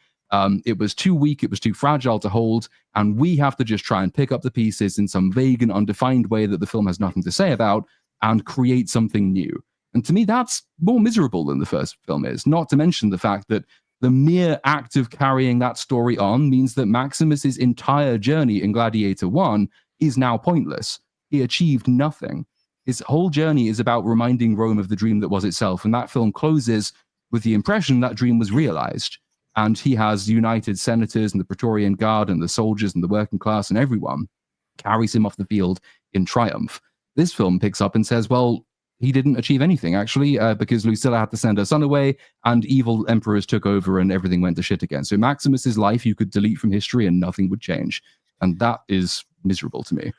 It was too weak. It was too fragile to hold. And we have to just try and pick up the pieces in some vague and undefined way that the film has nothing to say about and create something new. And to me, that's more miserable than the first film is, not to mention the fact that the mere act of carrying that story on means that Maximus's entire journey in Gladiator 1 is now pointless. He achieved nothing. His whole journey is about reminding Rome of the dream that was itself. And that film closes with the impression that dream was realized. And he has united senators and the Praetorian Guard and the soldiers and the working class, and everyone carries him off the field in triumph. This film picks up and says, well, he didn't achieve anything, actually, because Lucilla had to send her son away, and evil emperors took over, and everything went to shit again. So Maximus's life you could delete from history and nothing would change. And that is miserable to me.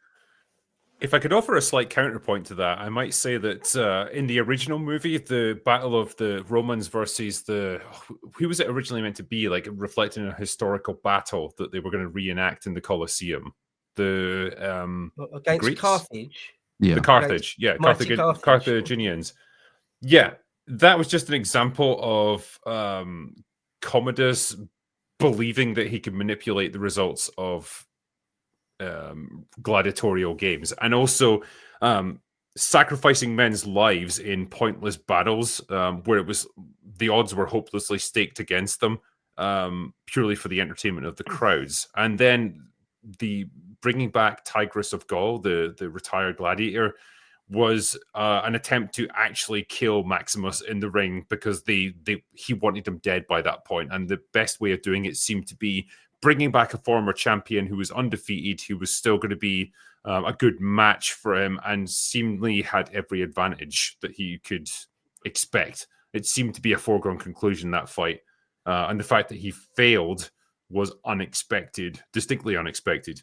If I could offer a slight counterpoint to that, I might say that in the original movie, the battle of the Romans versus who was it originally meant to be, like reflecting a historical battle that they were going to reenact in the Colosseum? Against Greeks? Carthage. Yeah. The Carthage, yeah, Carthaginians. Yeah, that was just an example of Commodus believing that he could manipulate the results of gladiatorial games, and also sacrificing men's lives in pointless battles where the odds were hopelessly staked against them, purely for the entertainment of the crowds. And then the bringing back Tigris of Gaul, the retired gladiator, was an attempt to actually kill Maximus in the ring, because he wanted him dead by that point. And the best way of doing it seemed to be bringing back a former champion who was undefeated, who was still going to be a good match for him, and seemingly had every advantage that he could expect. It seemed to be a foregone conclusion, that fight. And the fact that he failed was unexpected, distinctly unexpected.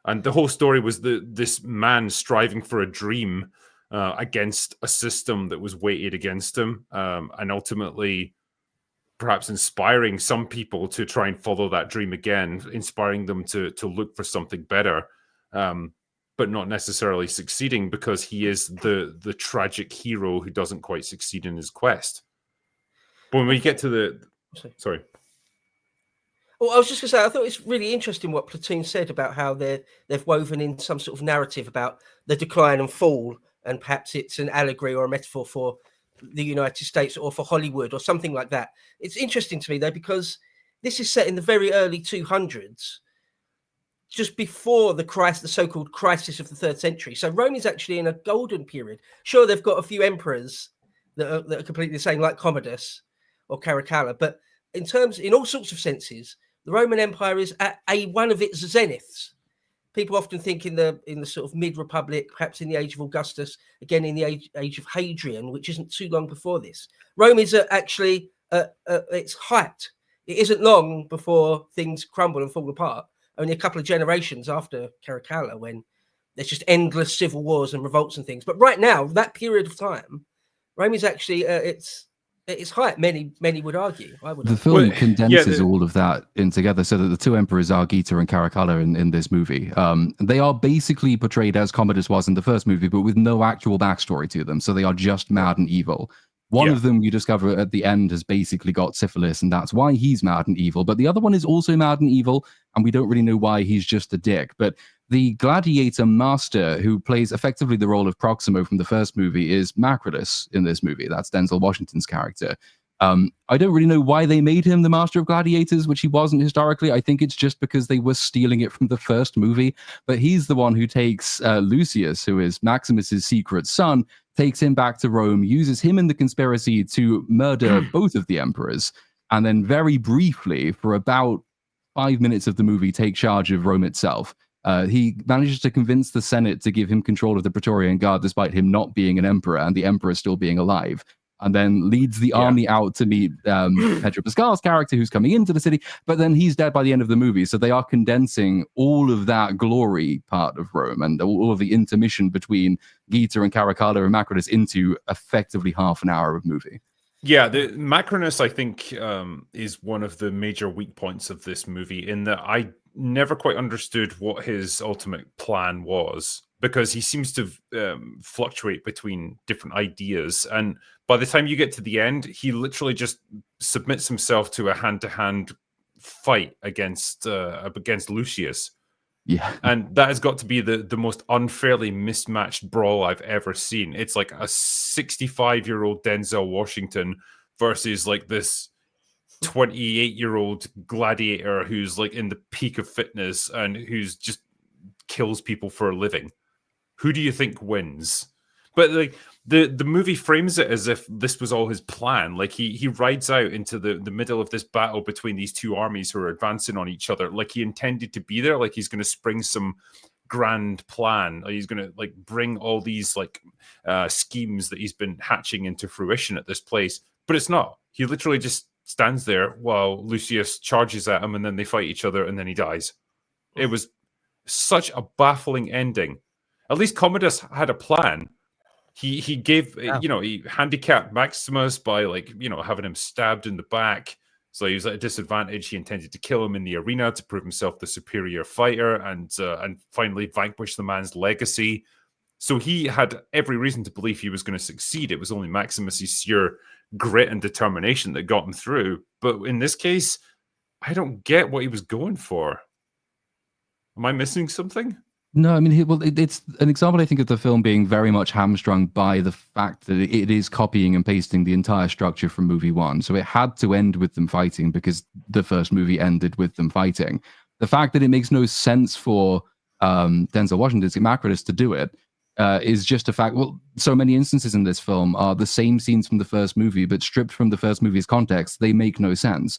And the whole story was this man striving for a dream against a system that was weighted against him, and ultimately perhaps inspiring some people to try and follow that dream again, inspiring them to look for something better, but not necessarily succeeding, because he is the tragic hero who doesn't quite succeed in his quest. But when we get to sorry. Well, I was just going to say, I thought it's really interesting what Platoon said about how they've woven in some sort of narrative about the decline and fall, and perhaps it's an allegory or a metaphor for the United States or for Hollywood or something like that. It's interesting to me, though, because this is set in the very early 200s, just before the so-called crisis of the 3rd century. So Rome is actually in a golden period. Sure, they've got a few emperors that are completely the same, like Commodus or Caracalla, but in all sorts of senses, the Roman Empire is at one of its zeniths. People often think in the sort of mid-Republic, perhaps in the age of Augustus, again in the age of Hadrian, which isn't too long before this. Rome is actually at its height. It isn't long before things crumble and fall apart. Only a couple of generations after Caracalla, when there's just endless civil wars and revolts and things. But right now, that period of time, Rome is actually its height. Many would argue. I would. The film condenses all of that in together, so that the two emperors are Geta and Caracalla in this movie. They are basically portrayed as Commodus was in the first movie, but with no actual backstory to them. So they are just mad and evil. One of them, you discover at the end, has basically got syphilis, and that's why he's mad and evil. But the other one is also mad and evil, and we don't really know why. He's just a dick. But the gladiator master, who plays effectively the role of Proximo from the first movie, is Macrodus in this movie. That's Denzel Washington's character. I don't really know why they made him the master of gladiators, which he wasn't historically. I think it's just because they were stealing it from the first movie. But he's the one who takes Lucius, who is Maximus's secret son, takes him back to Rome, uses him in the conspiracy to murder both of the emperors, and then very briefly, for about 5 minutes of the movie, take charge of Rome itself. He manages to convince the Senate to give him control of the Praetorian Guard, despite him not being an emperor and the emperor still being alive, and then leads the army out to meet Pedro Pascal's character, who's coming into the city, but then he's dead by the end of the movie. So they are condensing all of that glory part of Rome and all of the intermission between Geta and Caracalla and Macrodus into effectively half an hour of movie. Yeah, the Macronus, I think, is one of the major weak points of this movie, in that I never quite understood what his ultimate plan was, because he seems to fluctuate between different ideas. And by the time you get to the end, he literally just submits himself to a hand-to-hand fight against Lucius. Yeah. And that has got to be the most unfairly mismatched brawl I've ever seen. It's like a 65-year-old Denzel Washington versus like this 28-year-old gladiator who's like in the peak of fitness and who's just kills people for a living. Who do you think wins? But like the movie frames it as if this was all his plan. Like he rides out into the middle of this battle between these two armies who are advancing on each other. Like he intended to be there. Like he's going to spring some grand plan. He's going to like bring all these like schemes that he's been hatching into fruition at this place. But it's not. He literally just stands there while Lucius charges at him, and then they fight each other, and then he dies. It was such a baffling ending. at least Commodus had a plan. He gave, he handicapped Maximus by having him stabbed in the back. So he was at a disadvantage. He intended to kill him in the arena to prove himself the superior fighter and finally vanquish the man's legacy. So he had every reason to believe he was going to succeed. It was only Maximus's sheer grit and determination that got him through. But in this case, I don't get what he was going for. Am I missing something? No, I mean, it's an example, I think, of the film being very much hamstrung by the fact that it is copying and pasting the entire structure from movie one. So it had to end with them fighting because the first movie ended with them fighting. The fact that it makes no sense for Denzel Washington's Macrotus to do it is just a fact. Well, so many instances in this film are the same scenes from the first movie, but stripped from the first movie's context, they make no sense.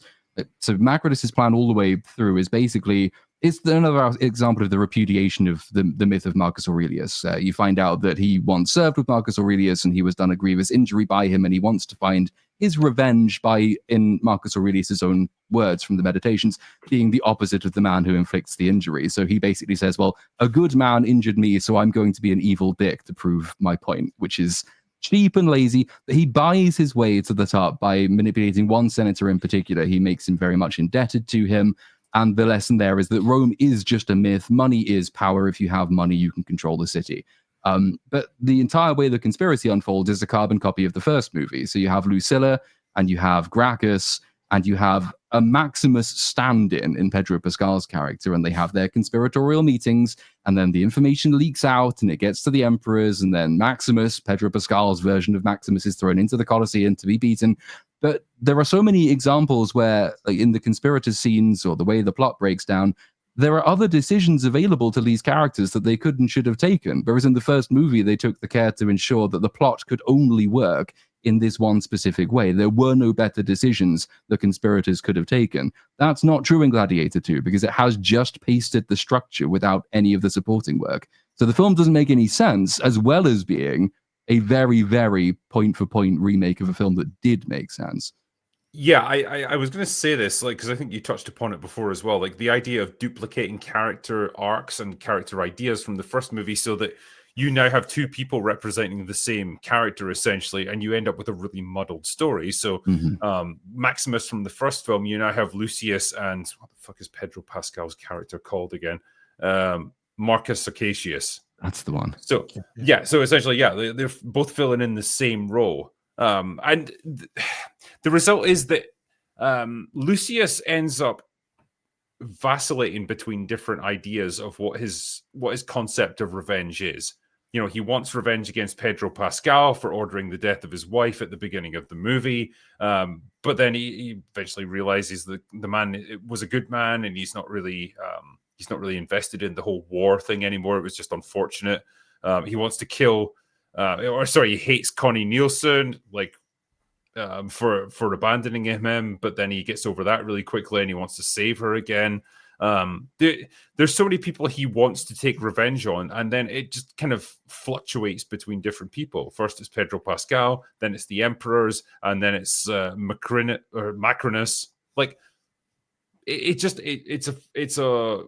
So Macrotus's plan all the way through is basically, it's another example of the repudiation of the myth of Marcus Aurelius. You find out that he once served with Marcus Aurelius and he was done a grievous injury by him, and he wants to find his revenge by, in Marcus Aurelius's own words from the Meditations, being the opposite of the man who inflicts the injury. So he basically says, well, a good man injured me, so I'm going to be an evil dick to prove my point, which is cheap and lazy. He buys his way to the top by manipulating one senator in particular. He makes him very much indebted to him. And the lesson there is that Rome is just a myth. Money is power. If you have money, you can control the city. But the entire way the conspiracy unfolds is a carbon copy of the first movie. So you have Lucilla, and you have Gracchus, and you have a Maximus stand-in in Pedro Pascal's character, and they have their conspiratorial meetings, and then the information leaks out, and it gets to the emperors, and then Maximus, Pedro Pascal's version of Maximus, is thrown into the Colosseum to be beaten. But there are so many examples where, like in the conspirators scenes or the way the plot breaks down, there are other decisions available to these characters that they could and should have taken. Whereas in the first movie, they took the care to ensure that the plot could only work in this one specific way. There were no better decisions the conspirators could have taken. That's not true in Gladiator 2, because it has just pasted the structure without any of the supporting work. So the film doesn't make any sense, as well as being a very, very point-for-point remake of a film that did make sense. Yeah, I was going to say this, because I think you touched upon it before as well, the idea of duplicating character arcs and character ideas from the first movie, so that you now have two people representing the same character, essentially, and you end up with a really muddled story. So Maximus from the first film, you now have Lucius and, what the fuck is Pedro Pascal's character called again? Marcus Acacius. That's the one. So, so essentially, they're both filling in the same role. And the result is that Lucius ends up vacillating between different ideas of what his concept of revenge is. He wants revenge against Pedro Pascal for ordering the death of his wife at the beginning of the movie. But then he eventually realizes that the man was a good man, and he's not really invested in the whole war thing anymore. It was just unfortunate. He wants to kill, he hates Connie Nielsen, for abandoning him, but then he gets over that really quickly and he wants to save her again. There's so many people he wants to take revenge on, and then it just kind of fluctuates between different people. First it's Pedro Pascal, then it's the emperors, and then it's Macronus. It's a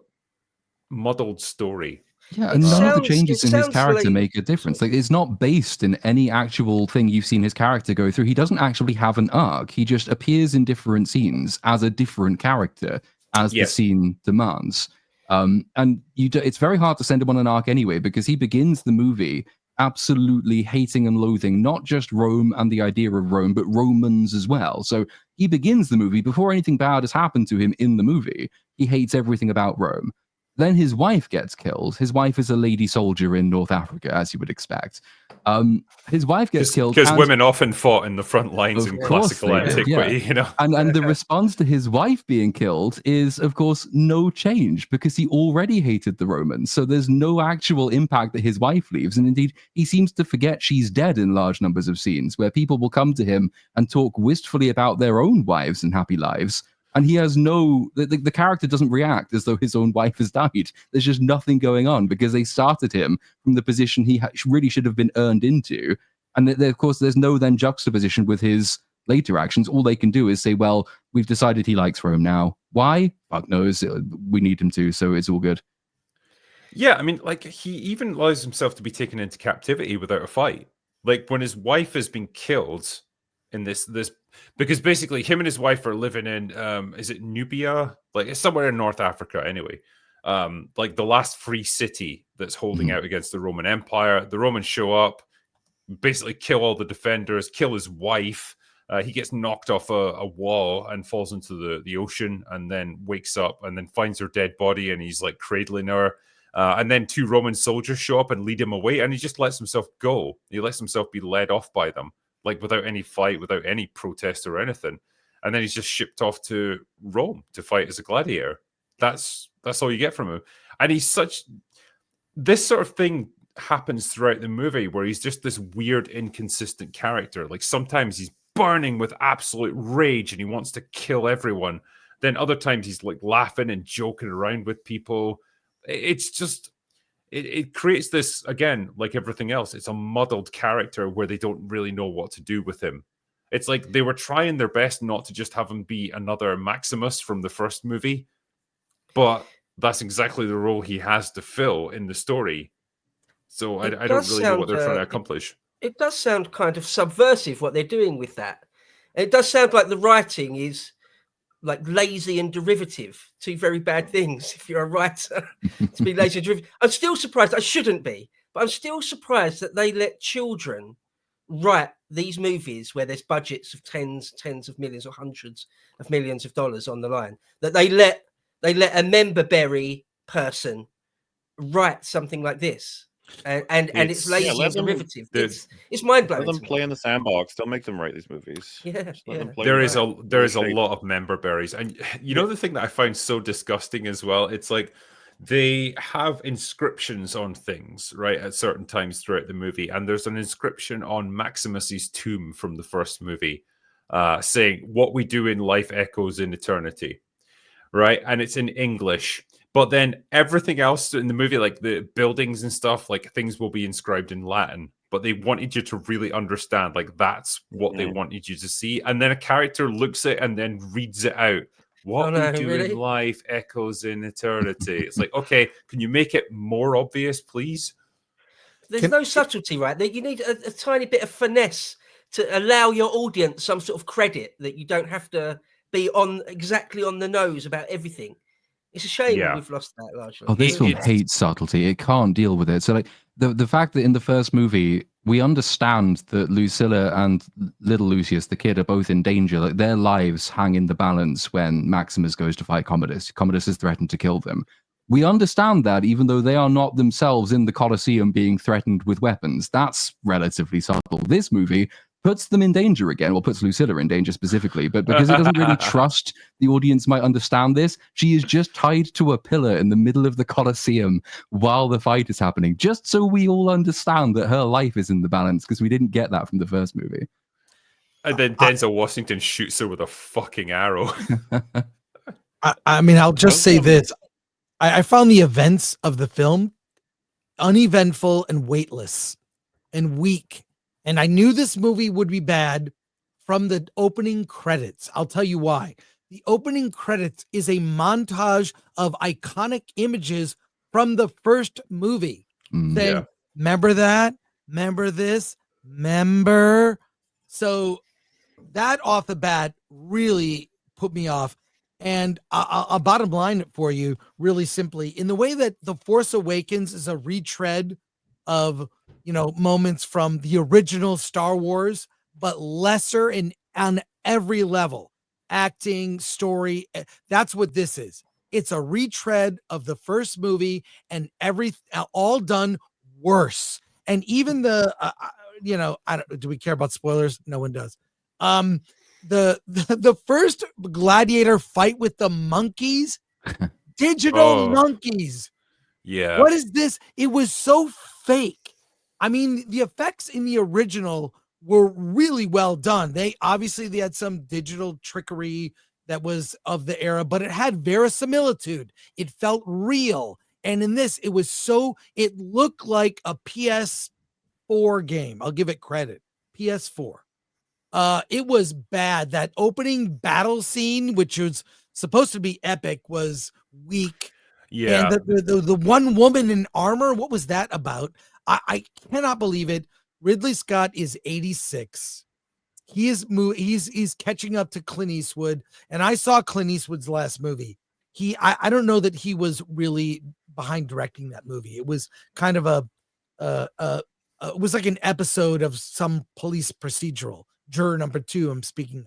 muddled story. Yeah, and none of the changes in his character make a difference. It's not based in any actual thing you've seen his character go through. He doesn't actually have an arc. He just appears in different scenes as a different character as the scene demands. It's very hard to send him on an arc anyway, because he begins the movie absolutely hating and loathing not just Rome and the idea of Rome, but Romans as well. So he begins the movie, before anything bad has happened to him in the movie, he hates everything about Rome. Then his wife gets killed. His wife is a lady soldier in North Africa, as you would expect. His wife gets killed because women often fought in the front lines in classical antiquity. And the response to his wife being killed is, of course, no change, because he already hated the Romans. So there's no actual impact that his wife leaves, and indeed, he seems to forget she's dead in large numbers of scenes where people will come to him and talk wistfully about their own wives and happy lives. And he has the character doesn't react as though his own wife has died. There's just nothing going on, because they started him from the position he really should have been earned into. And of course, there's no then juxtaposition with his later actions. All they can do is say, well, we've decided he likes Rome now. Why? Fuck knows. We need him to, so it's all good. Yeah, I mean, like, he even allows himself to be taken into captivity without a fight. Like, when his wife has been killed in this because basically him and his wife are living in is it Nubia? Like, it's somewhere in North Africa anyway. Like the last free city that's holding out against the Roman Empire. The Romans show up, basically kill all the defenders, kill his wife. He gets knocked off a wall and falls into the ocean, and then wakes up and then finds her dead body, and he's like cradling her. And then 2 Roman soldiers show up and lead him away, and he just lets himself go. He lets himself be led off by them, like without any fight, without any protest or anything. And then he's just shipped off to Rome to fight as a gladiator. That's all you get from him. And he's such... This sort of thing happens throughout the movie where he's just this weird, inconsistent character. Like, sometimes he's burning with absolute rage and he wants to kill everyone. Then other times he's like laughing and joking around with people. It's just, it creates this, again, like everything else, it's a muddled character where they don't really know what to do with him. It's like they were trying their best not to just have him be another Maximus from the first movie, but that's exactly the role he has to fill in the story. So I don't really know what they're trying to accomplish. It does sound kind of subversive what they're doing with that. It does sound like the writing is like lazy and derivative, 2 very bad things if you're a writer, to be lazy and derivative. I'm still surprised, I shouldn't be, but I'm still surprised that they let children write these movies where there's budgets of tens of millions or hundreds of millions of dollars on the line, that they let a member berry person write something like this. And it's lazy and derivative. It's mind blowing. Let them play in the sandbox. Don't make them write these movies. There is a lot of member berries, and you know the thing that I find so disgusting as well. It's like they have inscriptions on things right at certain times throughout the movie, and there's an inscription on Maximus's tomb from the first movie, saying "What we do in life echoes in eternity," right? And it's in English. But then everything else in the movie, like the buildings and stuff, like things will be inscribed in Latin. But they wanted you to really understand, like that's what they wanted you to see. And then a character looks at it and then reads it out. What we do in life echoes in eternity. It's like, okay, can you make it more obvious, please? There's no subtlety, right? You need a tiny bit of finesse to allow your audience some sort of credit, that you don't have to be exactly on the nose about everything. It's a shame we've lost that largely. Oh, this film hates subtlety. It can't deal with it. So, like, the fact that in the first movie, we understand that Lucilla and little Lucius, the kid, are both in danger. Like, their lives hang in the balance when Maximus goes to fight Commodus. Commodus is threatened to kill them. We understand that, even though they are not themselves in the Colosseum being threatened with weapons. That's relatively subtle. This movie puts them in danger again, well, puts Lucilla in danger specifically, but because it doesn't really trust the audience might understand this, she is just tied to a pillar in the middle of the Colosseum while the fight is happening, just so we all understand that her life is in the balance, because we didn't get that from the first movie. And then Denzel Washington shoots her with a fucking arrow. I mean, I'll just say this. I found the events of the film uneventful and weightless and weak. And I knew this movie would be bad from the opening credits. I'll tell you why. The opening credits is a montage of iconic images from the first movie. Saying, remember that? Remember this? Remember? So that off the bat really put me off. And I'll bottom line it for you really simply. In the way that The Force Awakens is a retread of, moments from the original Star Wars, but lesser on every level, acting, story. That's what this is. It's a retread of the first movie, and all done worse. And even do we care about spoilers? No one does. The first Gladiator fight with the monkeys, digital monkeys. Yeah. What is this? It was so fake. I mean, the effects in the original were really well done. They had some digital trickery that was of the era, but it had verisimilitude. It felt real. And in this, it looked like a PS4 game. I'll give it credit. PS4. It was bad. That opening battle scene, which was supposed to be epic, was weak. Yeah. And the one woman in armor, what was that about? I cannot believe it. Ridley Scott is 86. He's catching up to Clint Eastwood, and I saw Clint Eastwood's last movie. I don't know that he was really behind directing that movie. It was kind of it was like an episode of some police procedural. Juror number 2, I'm speaking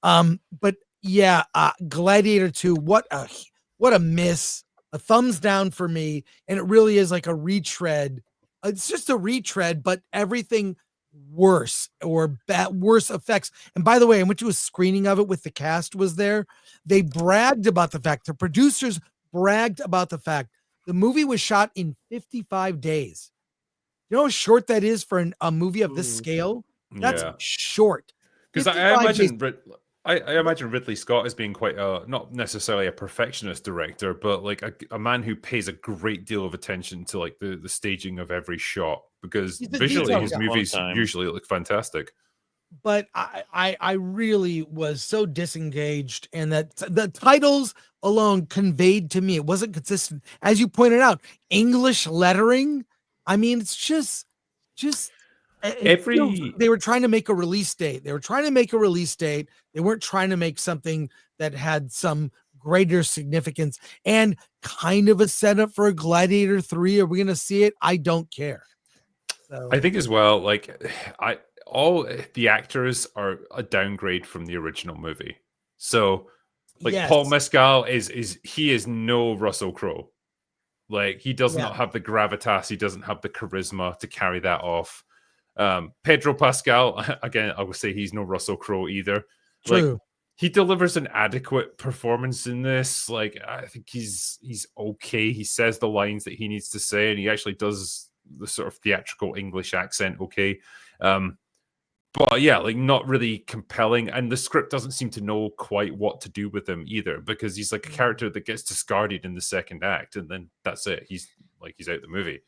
of. But yeah, Gladiator 2, what a miss. A thumbs down for me, and it really is like a retread. It's just a retread, but everything worse or worse effects. And by the way, I went to a screening of it with the cast was there. They bragged about the fact, the producers bragged about the fact the movie was shot in 55 days. You know how short that is for a movie of this scale? That's short. Because I imagine Ridley Scott as being quite not necessarily a perfectionist director, but like a man who pays a great deal of attention to like the staging of every shot, because visually his movies usually look fantastic. But I really was so disengaged, and that the titles alone conveyed to me it wasn't consistent. As you pointed out, English lettering. I mean, it's just they were trying to make a release date. They weren't trying to make something that had some greater significance and kind of a setup for a Gladiator 3. Are we going to see it? I don't care. So. I think as well, like all the actors are a downgrade from the original movie. So like Paul Mescal is no Russell Crowe. Like he does not have the gravitas. He doesn't have the charisma to carry that off. Pedro Pascal, again, I would say he's no Russell Crowe either. True. Like he delivers an adequate performance in this. Like I think he's okay. He says the lines that he needs to say, and he actually does the sort of theatrical English accent okay. But yeah, like not really compelling, and the script doesn't seem to know quite what to do with him either, because he's like a character that gets discarded in the second act, and then that's it. He's out the movie.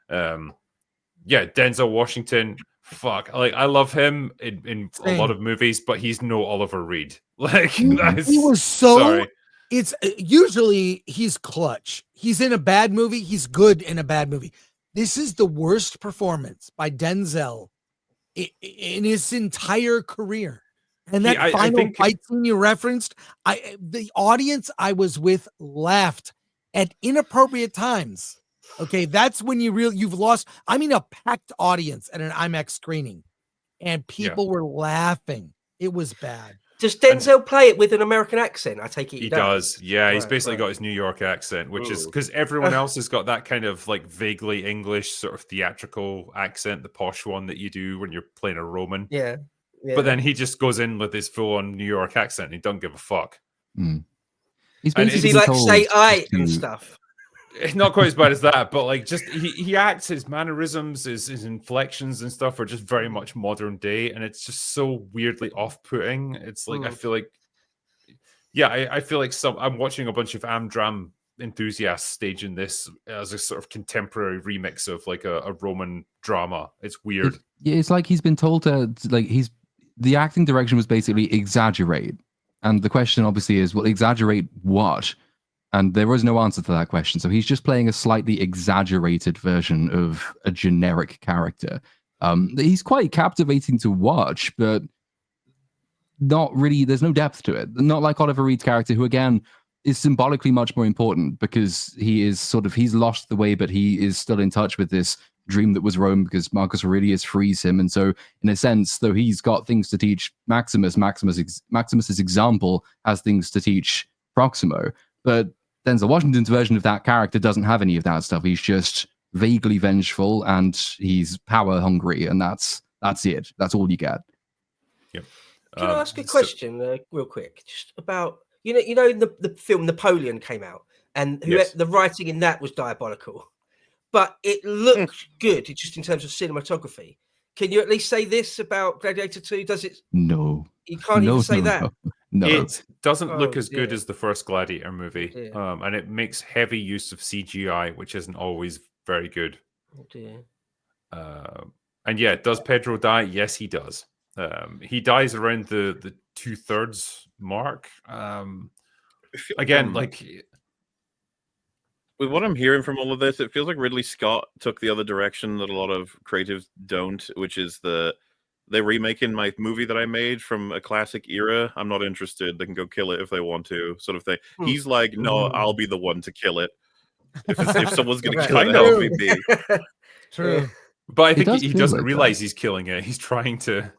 Denzel Washington, fuck, like I love him in a lot of movies, but he's no Oliver Reed. Like he was so. Sorry. It's usually he's clutch. He's in a bad movie. He's good in a bad movie. This is the worst performance by Denzel in his entire career. And that final fight scene you referenced, the audience I was with laughed at inappropriate times. Okay, that's when you've lost. I mean, a packed audience at an IMAX screening, and people were laughing. It was bad. Does Denzel play it with an American accent? I take it he does. Yeah, he's basically got his New York accent, which is because everyone else has got that kind of like vaguely English sort of theatrical accent, the posh one that you do when you're playing a Roman. Yeah. But then he just goes in with his full-on New York accent and he doesn't give a fuck. Does he like say "I" and stuff? It's not quite as bad as that, but like just he acts, his mannerisms, his inflections and stuff are just very much modern day, and it's just so weirdly off-putting. It's like I feel like I'm watching a bunch of Amdram enthusiasts staging this as a sort of contemporary remix of like a Roman drama. It's weird. It's like he's been told to the acting direction was basically exaggerate, and the question obviously is, well, exaggerate what? And there was no answer to that question. So he's just playing a slightly exaggerated version of a generic character. He's quite captivating to watch, but not really, there's no depth to it. Not like Oliver Reed's character, who again is symbolically much more important because he's lost the way, but he is still in touch with this dream that was Rome because Marcus Aurelius frees him. And so in a sense, though he's got things to teach Maximus's example has things to teach Proximo. But Denzel Washington's version of that character doesn't have any of that stuff. He's just vaguely vengeful and he's power hungry, and that's it. That's all you get. Yep. Can I ask a question real quick, just about you know the film Napoleon came out, and the writing in that was diabolical, but it looked good just in terms of cinematography. Can you at least say this about Gladiator 2? Does it? No. You can't even say that. No. It doesn't look as good as the first Gladiator movie, and it makes heavy use of CGI, which isn't always very good. Oh dear. And does Pedro die? Yes, he does. He dies around the 2/3 mark. Again, like with what I'm hearing from all of this, it feels like Ridley Scott took the other direction that a lot of creatives don't, which is they're remaking my movie that I made from a classic era. I'm not interested. They can go kill it if they want to, sort of thing. He's like, no, I'll be the one to kill it. If someone's going to kill it, it'll be me. True. But I think does he feel doesn't like realize that. he's killing it. He's trying to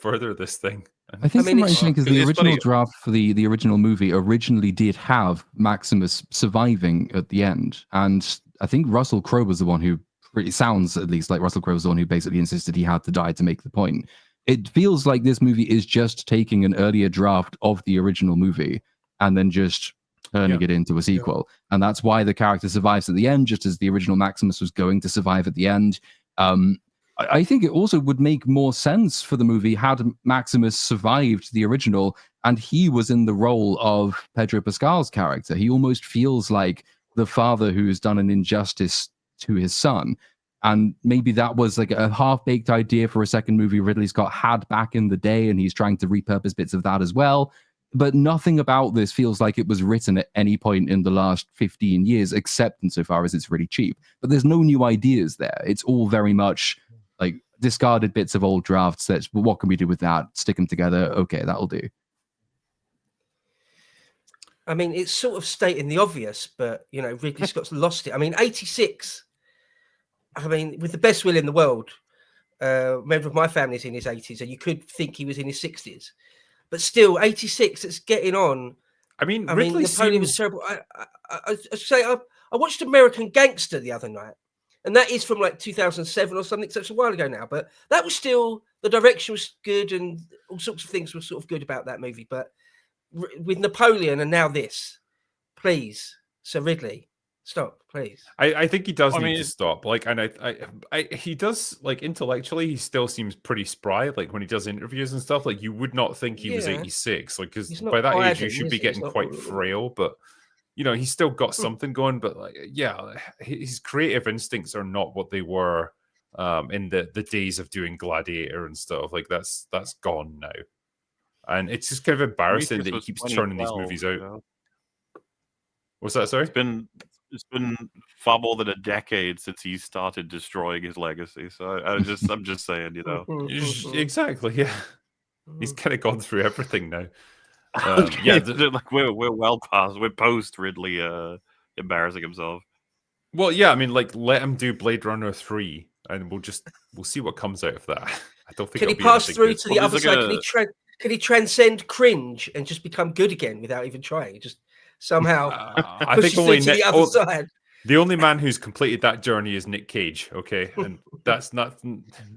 further this thing. I think it's interesting because the it's original funny. draft for the original movie originally did have Maximus surviving at the end, and I think Russell Crowe was the one who, it sounds at least like Russell Crowe was the one who basically insisted he had to die to make the point. It feels like this movie is just taking an earlier draft of the original movie and then just turning it into a sequel, and that's why the character survives at the end, just as the original Maximus was going to survive at the end. I think it also would make more sense for the movie had Maximus survived the original and he was in the role of Pedro Pascal's character. He almost feels like the father who's done an injustice to his son. And maybe that was like a half-baked idea for a second movie Ridley Scott had back in the day, and he's trying to repurpose bits of that as well. But nothing about this feels like it was written at any point in the last 15 years, except insofar as it's really cheap. But there's no new ideas there. It's all very much like discarded bits of old drafts. That's, well, what can we do with that? Stick them together. Okay, that'll do. I mean, it's sort of stating the obvious, but, you know, Ridley Scott's lost it. I mean, 86, I mean, with the best will in the world, a member of my family's in his 80s, and you could think he was in his 60s. But still, 86, it's getting on. I mean, Napoleon was terrible. I watched American Gangster the other night, and that is from like 2007 or something, such a while ago now. But that was still, the direction was good, and all sorts of things were sort of good about that movie. But with Napoleon and now this, please, Sir Ridley, stop, please. I think he does need to stop. Like, and he does, like, intellectually, he still seems pretty spry. Like when he does interviews and stuff, like you would not think he was 86. Like, because by that age you should be getting quite frail. But you know, he's still got something going. But like, yeah, his creative instincts are not what they were in the days of doing Gladiator and stuff. Like that's gone now, and it's just kind of embarrassing that he keeps churning these movies out. You know? What's that? Sorry, it's been far more than a decade since he started destroying his legacy. So I'm just saying, you know, exactly, yeah. He's kind of gone through everything now. Like we're well past, we're post Ridley embarrassing himself. Well, yeah, I mean, like let him do Blade Runner 3, and we'll see what comes out of that. I don't think. Can he pass through to the other side? Can he transcend cringe and just become good again without even trying? Just somehow I think only to the other side. The only man who's completed that journey is Nick Cage. Okay, and that's not,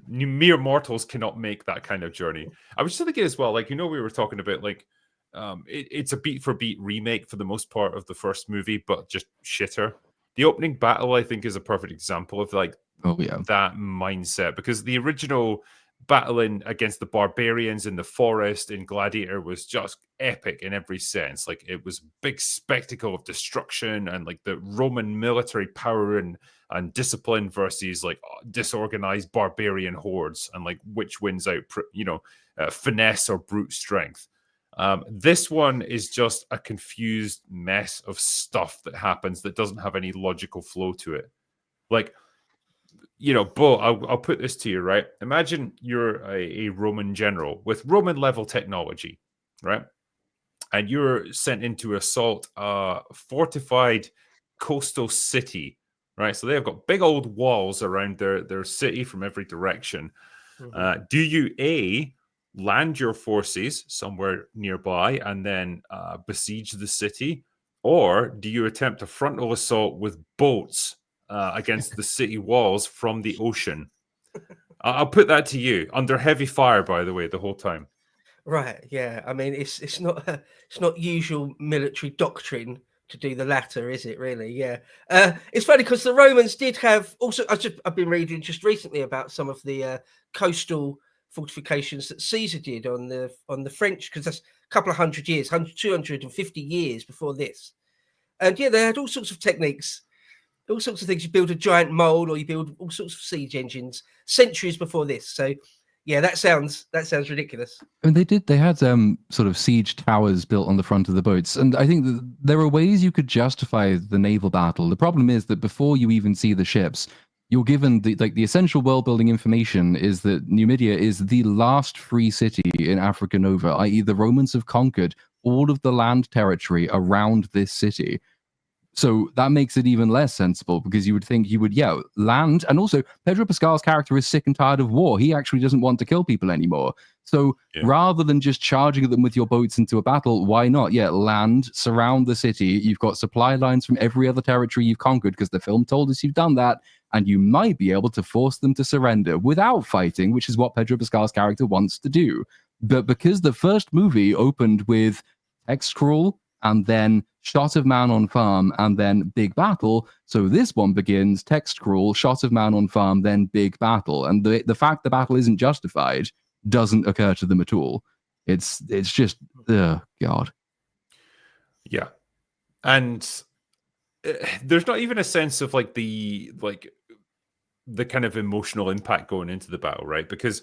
mere mortals cannot make that kind of journey. I was just thinking as well, like, you know, we were talking about like it's a beat for beat remake for the most part of the first movie, but just shitter. The opening battle, I think, is a perfect example of like that mindset, because the original battling against the barbarians in the forest in Gladiator was just epic in every sense. Like it was a big spectacle of destruction and like the Roman military power and discipline versus like disorganized barbarian hordes, and like which wins out, finesse or brute strength. This one is just a confused mess of stuff that happens that doesn't have any logical flow to it. Like, you know, Bo, I'll put this to you, right? Imagine you're a Roman general with Roman level technology, right? And you're sent in to assault a fortified coastal city, right? So they've got big old walls around their city from every direction. Mm-hmm. Do you A, land your forces somewhere nearby and then besiege the city? Or do you attempt a frontal assault with boats against the city walls from the ocean? I'll put that to you, under heavy fire, by the way, the whole time. Right, yeah. I mean, it's not usual military doctrine to do the latter, is it? Really? Yeah. It's funny because the Romans did have also. I've been reading just recently about some of the coastal fortifications that Caesar did on the French, because that's a couple of 250 years before this. And yeah, they had all sorts of techniques, all sorts of things. You build a giant mole, or you build all sorts of siege engines centuries before this. So Yeah, that sounds ridiculous. And they had sort of siege towers built on the front of the boats, and I think that there are ways you could justify the naval battle. The problem is that before you even see the ships, you're given the essential world building information is that Numidia is the last free city in Africa Nova, i.e., the Romans have conquered all of the land territory around this city. So that makes it even less sensible, because you would think you would, land. And also, Pedro Pascal's character is sick and tired of war. He actually doesn't want to kill people anymore. So rather than just charging them with your boats into a battle, why not? Land, surround the city. You've got supply lines from every other territory you've conquered, because the film told us you've done that. And you might be able to force them to surrender without fighting, which is what Pedro Pascal's character wants to do. But because the first movie opened with text crawl, and then shot of man on farm, and then big battle. So this one begins text crawl, shot of man on farm, then big battle. And the fact the battle isn't justified doesn't occur to them at all. It's just, God. Yeah. And there's not even a sense of the kind of emotional impact going into the battle, right? Because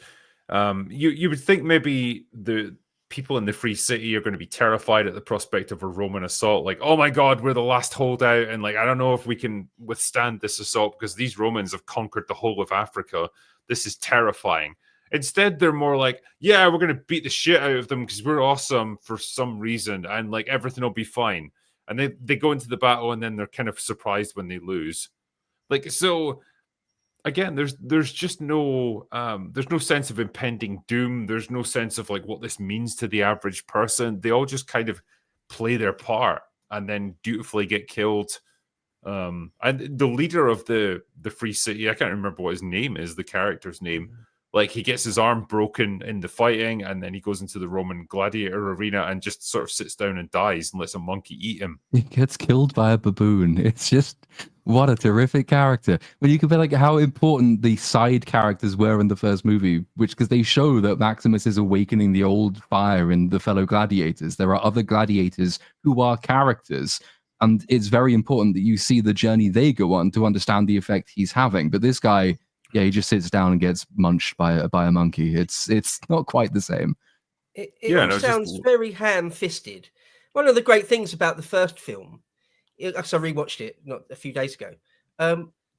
you would think maybe the people in the free city are going to be terrified at the prospect of a Roman assault. Like, oh my God, we're the last holdout. And I don't know if we can withstand this assault because these Romans have conquered the whole of Africa. This is terrifying. Instead, they're more like, yeah, we're going to beat the shit out of them because we're awesome for some reason. And everything will be fine. And they go into the battle and then they're kind of surprised when they lose. So again, there's just no there's no sense of impending doom. There's no sense of what this means to the average person. They all just kind of play their part and then dutifully get killed. And the leader of the free city, I can't remember what his name is, the character's name. He gets his arm broken in the fighting, and then he goes into the Roman gladiator arena and just sort of sits down and dies and lets a monkey eat him. He gets killed by a baboon. It's just, what a terrific character. When you compare how important the side characters were in the first movie, because they show that Maximus is awakening the old fire in the fellow gladiators. There are other gladiators who are characters. And it's very important that you see the journey they go on to understand the effect he's having. But this guy, he just sits down and gets munched by a monkey. It's not quite the same. It sounds very ham-fisted. One of the great things about the first film, because I rewatched it not a few days ago,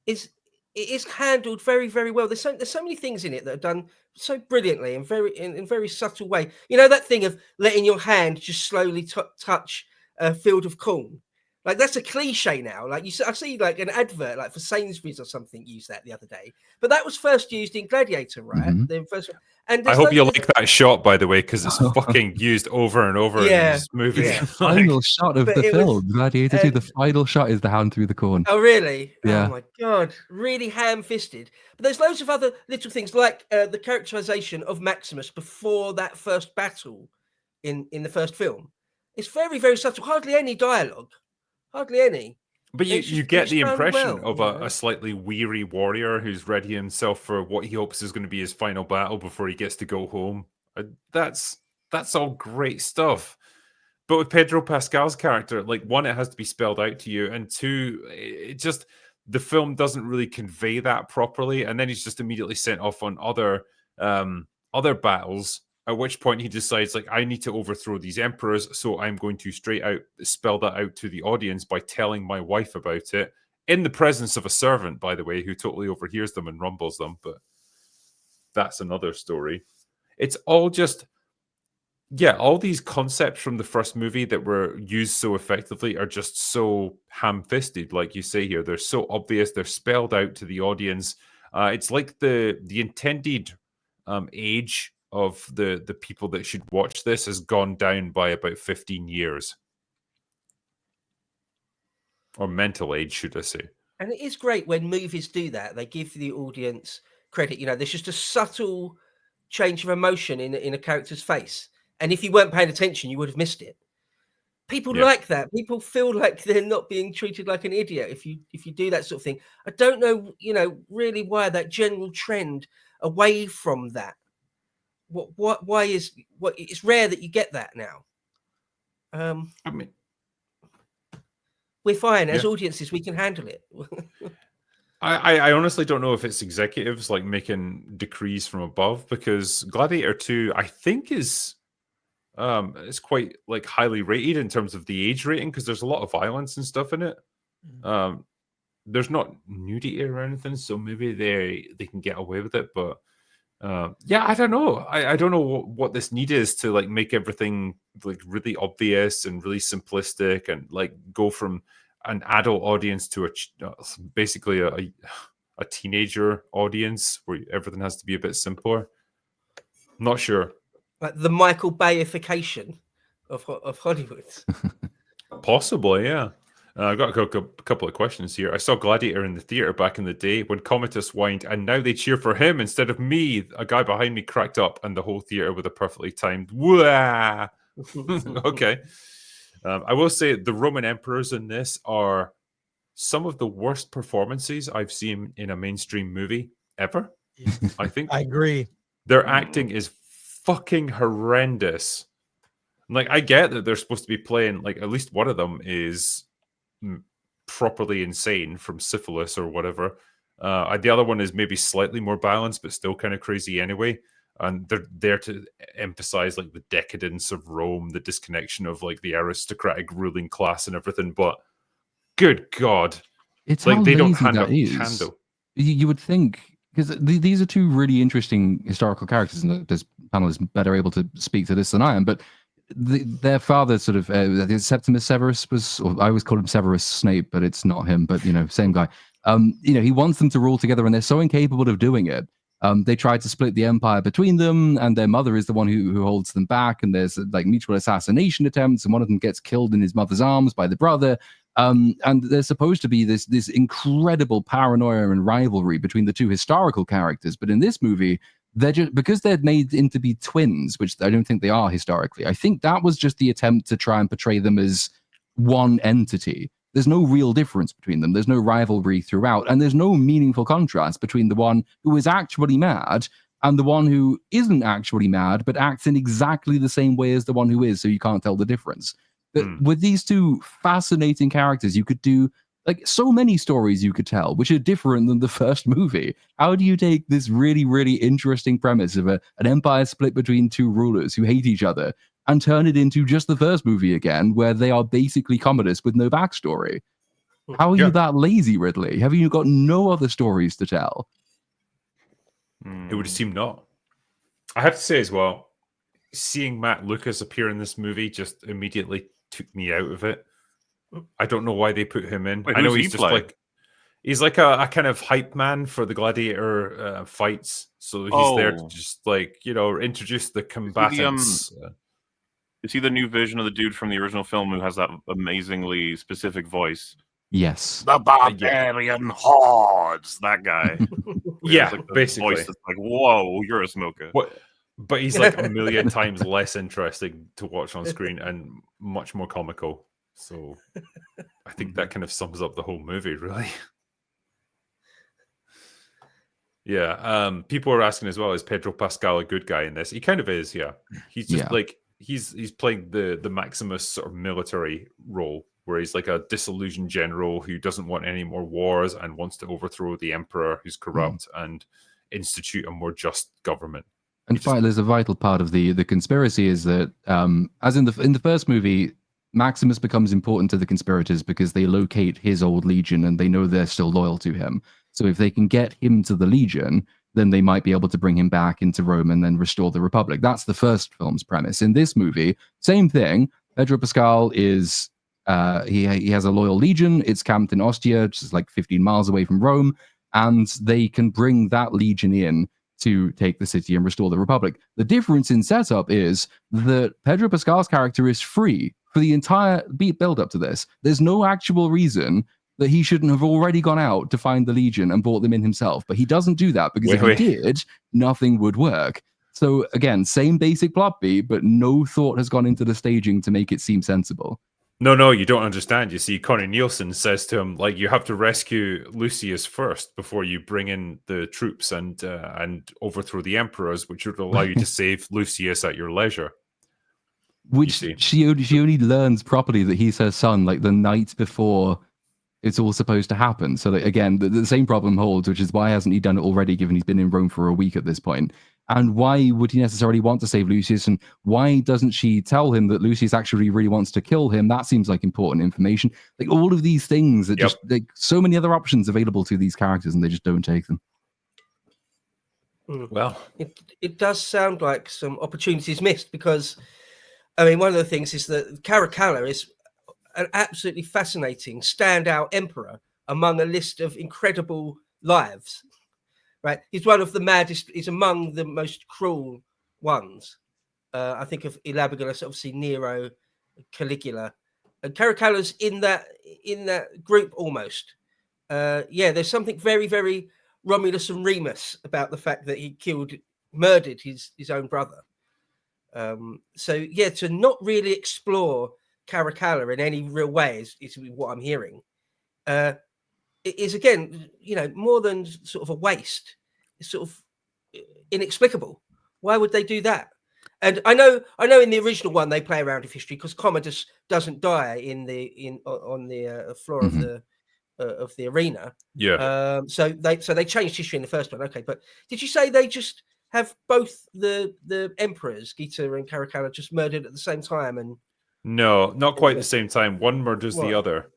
is it is handled very, very well. There's so many things in it that are done so brilliantly and in very subtle way. You know, that thing of letting your hand just slowly touch a field of corn. That's a cliche now. I see an advert for Sainsbury's or something use that the other day. But that was first used in Gladiator, right? Mm-hmm. The first, and I hope you like that shot, by the way, because it's fucking used over and over in this movie. Yeah. Final shot of the film, Gladiator 2. The final shot is the hand through the corn. Oh, really? Yeah. Oh my God, really ham-fisted. But there's loads of other little things, like the characterization of Maximus before that first battle in the first film. It's very, very subtle. Hardly any dialogue. Hardly any. But you get the impression of a slightly weary warrior who's ready himself for what he hopes is going to be his final battle before he gets to go home. That's all great stuff. But with Pedro Pascal's character, one, it has to be spelled out to you, and two, the film doesn't really convey that properly, and then he's just immediately sent off on other battles. At which point he decides, I need to overthrow these emperors, so I'm going to straight out spell that out to the audience by telling my wife about it, in the presence of a servant, by the way, who totally overhears them and rumbles them. But that's another story. It's all just, all these concepts from the first movie that were used so effectively are just so ham-fisted, like you say here. They're so obvious. They're spelled out to the audience. It's like the intended age of the people that should watch this has gone down by about 15 years. Or mental age, should I say. And it is great when movies do that. They give the audience credit. There's just a subtle change of emotion in a character's face. And if you weren't paying attention, you would have missed it. People like that. People feel like they're not being treated like an idiot if you do that sort of thing. I don't know, really why that general trend away from that. Why is it's rare that you get that now. I mean, we're fine as audiences, we can handle it. I honestly don't know if it's executives like making decrees from above, because Gladiator 2, I think, is it's quite like highly rated in terms of the age rating, because there's a lot of violence and stuff in it. There's not nudity or anything, so maybe they can get away with it. But yeah, I don't know. I don't know what this need is to like make everything like really obvious and really simplistic, and like go from an adult audience to basically a teenager audience where everything has to be a bit simpler. Not sure. Like the Michael Bayification of Hollywood. Possibly, yeah. I've got a couple of questions here. I saw Gladiator in the theater back in the day when Commodus whined, and now they cheer for him instead of me. A guy behind me cracked up, and the whole theater with a perfectly timed wah. Okay. I will say the Roman emperors in this are some of the worst performances I've seen in a mainstream movie ever. I think. I agree. Their acting is fucking horrendous. Like, I get that they're supposed to be playing, like, at least one of them is properly insane from syphilis or whatever. The other one is maybe slightly more balanced, but still kind of crazy anyway. And they're there to emphasize like the decadence of Rome, the disconnection of like the aristocratic ruling class and everything. But good God, it's like how they don't lazy hand that up is. candle. You would think, because these are two really interesting historical characters, and this panel is better able to speak to this than I am. But their father, sort of Septimus Severus was, or I always call him Severus Snape, but it's not him. But same guy. He wants them to rule together, and they're so incapable of doing it. They try to split the empire between them, and their mother is the one who holds them back. And there's like mutual assassination attempts, and one of them gets killed in his mother's arms by the brother. And there's supposed to be this incredible paranoia and rivalry between the two historical characters. But in this movie, they're just, because they're made into be twins, which I don't think they are historically. I think that was just the attempt to try and portray them as one entity. There's no real difference between them. There's no rivalry throughout, and there's no meaningful contrast between the one who is actually mad and the one who isn't actually mad, but acts in exactly the same way as the one who is, so you can't tell the difference. But with these two fascinating characters, you could do like so many stories you could tell, which are different than the first movie. How do you take this really, really interesting premise of an empire split between two rulers who hate each other and turn it into just the first movie again, where they are basically communists with no backstory? How are you that lazy, Ridley? Have you got no other stories to tell? It would seem not. I have to say as well, seeing Matt Lucas appear in this movie just immediately took me out of it. I don't know why they put him in. Wait, I know he's just like he's like a kind of hype man for the Gladiator fights. So he's there to just like introduce the combatants. Is he the new version of the dude from the original film who has that amazingly specific voice? Yes. The barbarian hordes. That guy. Yeah, like basically. Voice that's like, whoa, you're a smoker. What? But he's like a million times less interesting to watch on screen and much more comical. So I think that kind of sums up the whole movie, really. Yeah. People are asking as well, is Pedro Pascal a good guy in this? He kind of is, yeah. He's just like he's playing the Maximus sort of military role, where he's like a disillusioned general who doesn't want any more wars and wants to overthrow the emperor who's corrupt and institute a more just government. And there's a vital part of the conspiracy is that, as in the first movie, Maximus becomes important to the conspirators because they locate his old legion and they know they're still loyal to him. So if they can get him to the legion, then they might be able to bring him back into Rome and then restore the Republic. That's the first film's premise. In this movie, same thing. Pedro Pascal is he has a loyal legion. It's camped in Ostia, which is like 15 miles away from Rome, and they can bring that legion in to take the city and restore the Republic. The difference in setup is that Pedro Pascal's character is free for the entire build up to this. There's no actual reason that he shouldn't have already gone out to find the Legion and brought them in himself, but he doesn't do that because if he did, nothing would work. So again, same basic plot beat, but no thought has gone into the staging to make it seem sensible. No, you don't understand. You see, Connie Nielsen says to him, like, you have to rescue Lucius first before you bring in the troops and overthrow the emperors, which would allow you to save Lucius at your leisure. Which she only learns properly that he's her son, like the night before it's all supposed to happen. So that, again, the same problem holds, which is why hasn't he done it already, given he's been in Rome for a week at this point? And why would he necessarily want to save Lucius? And why doesn't she tell him that Lucius actually really wants to kill him? That seems like important information. Like all of these things that just like so many other options available to these characters, and they just don't take them. Well, it does sound like some opportunities missed, because I mean, one of the things is that Caracalla is an absolutely fascinating standout emperor among a list of incredible lives. Right, he's one of the maddest. He's among the most cruel ones. I think of Elagabalus, obviously Nero, Caligula, and Caracalla's in that group almost. There's something very, very Romulus and Remus about the fact that he murdered his own brother. To not really explore Caracalla in any real way is what I'm hearing. It is, again, more than sort of a waste. It's sort of inexplicable. Why would they do that? And I know in the original one they play around with history, because Commodus doesn't die on the floor of the arena. Yeah. So they changed history in the first one. Okay, but did you say they just have both the emperors, Gita and Caracalla, just murdered at the same time? And no, not quite the same time. One murders the other.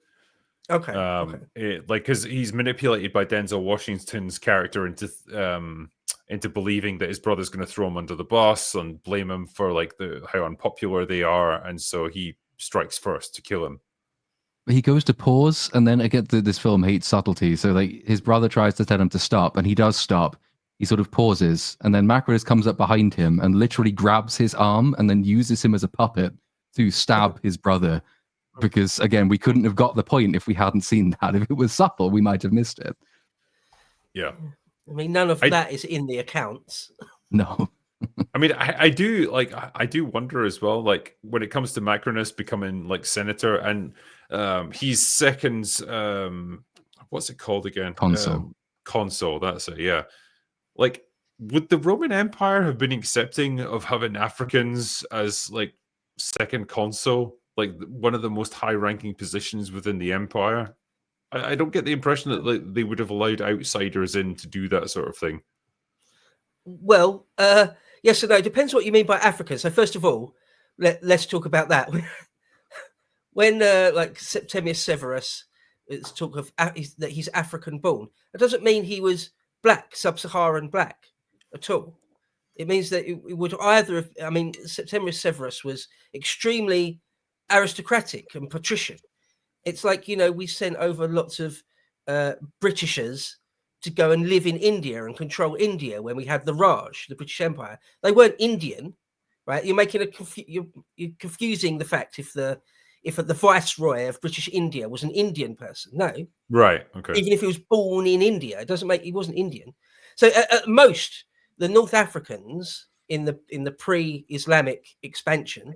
Okay. Because he's manipulated by Denzel Washington's character into believing that his brother's going to throw him under the bus and blame him for how unpopular they are, and so he strikes first to kill him. He goes to pause, and then again, this film hates subtlety. So his brother tries to tell him to stop, and he does stop. He sort of pauses, and then Macronus comes up behind him and literally grabs his arm and then uses him as a puppet to stab his brother. Because, again, we couldn't have got the point if we hadn't seen that. If it was subtle, we might have missed it. Yeah. I mean, none of that is in the accounts. No. I mean, I do wonder as well, when it comes to Macronus becoming senator, and he's second, what's it called again? Consul. Consul, that's it, yeah. Would the Roman Empire have been accepting of having Africans as second consul? One of the most high-ranking positions within the empire. I don't get the impression that they would have allowed outsiders in to do that sort of thing. Well, yes and no. Depends what you mean by Africa. So first of all, let's talk about that. When Septimius Severus, it's talk of that he's African born. It doesn't mean he was black, sub-Saharan black at all. It means that it would either have, I mean, Septimius Severus was extremely aristocratic and patrician. It's we sent over lots of Britishers to go and live in India and control India when we had the Raj, the British Empire. They weren't Indian, right? You're making you're confusing the fact if the viceroy of British India was an Indian person. No, right? Okay. Even if he was born in India, it doesn't make he wasn't Indian. So at most, the North Africans in the pre-Islamic expansion,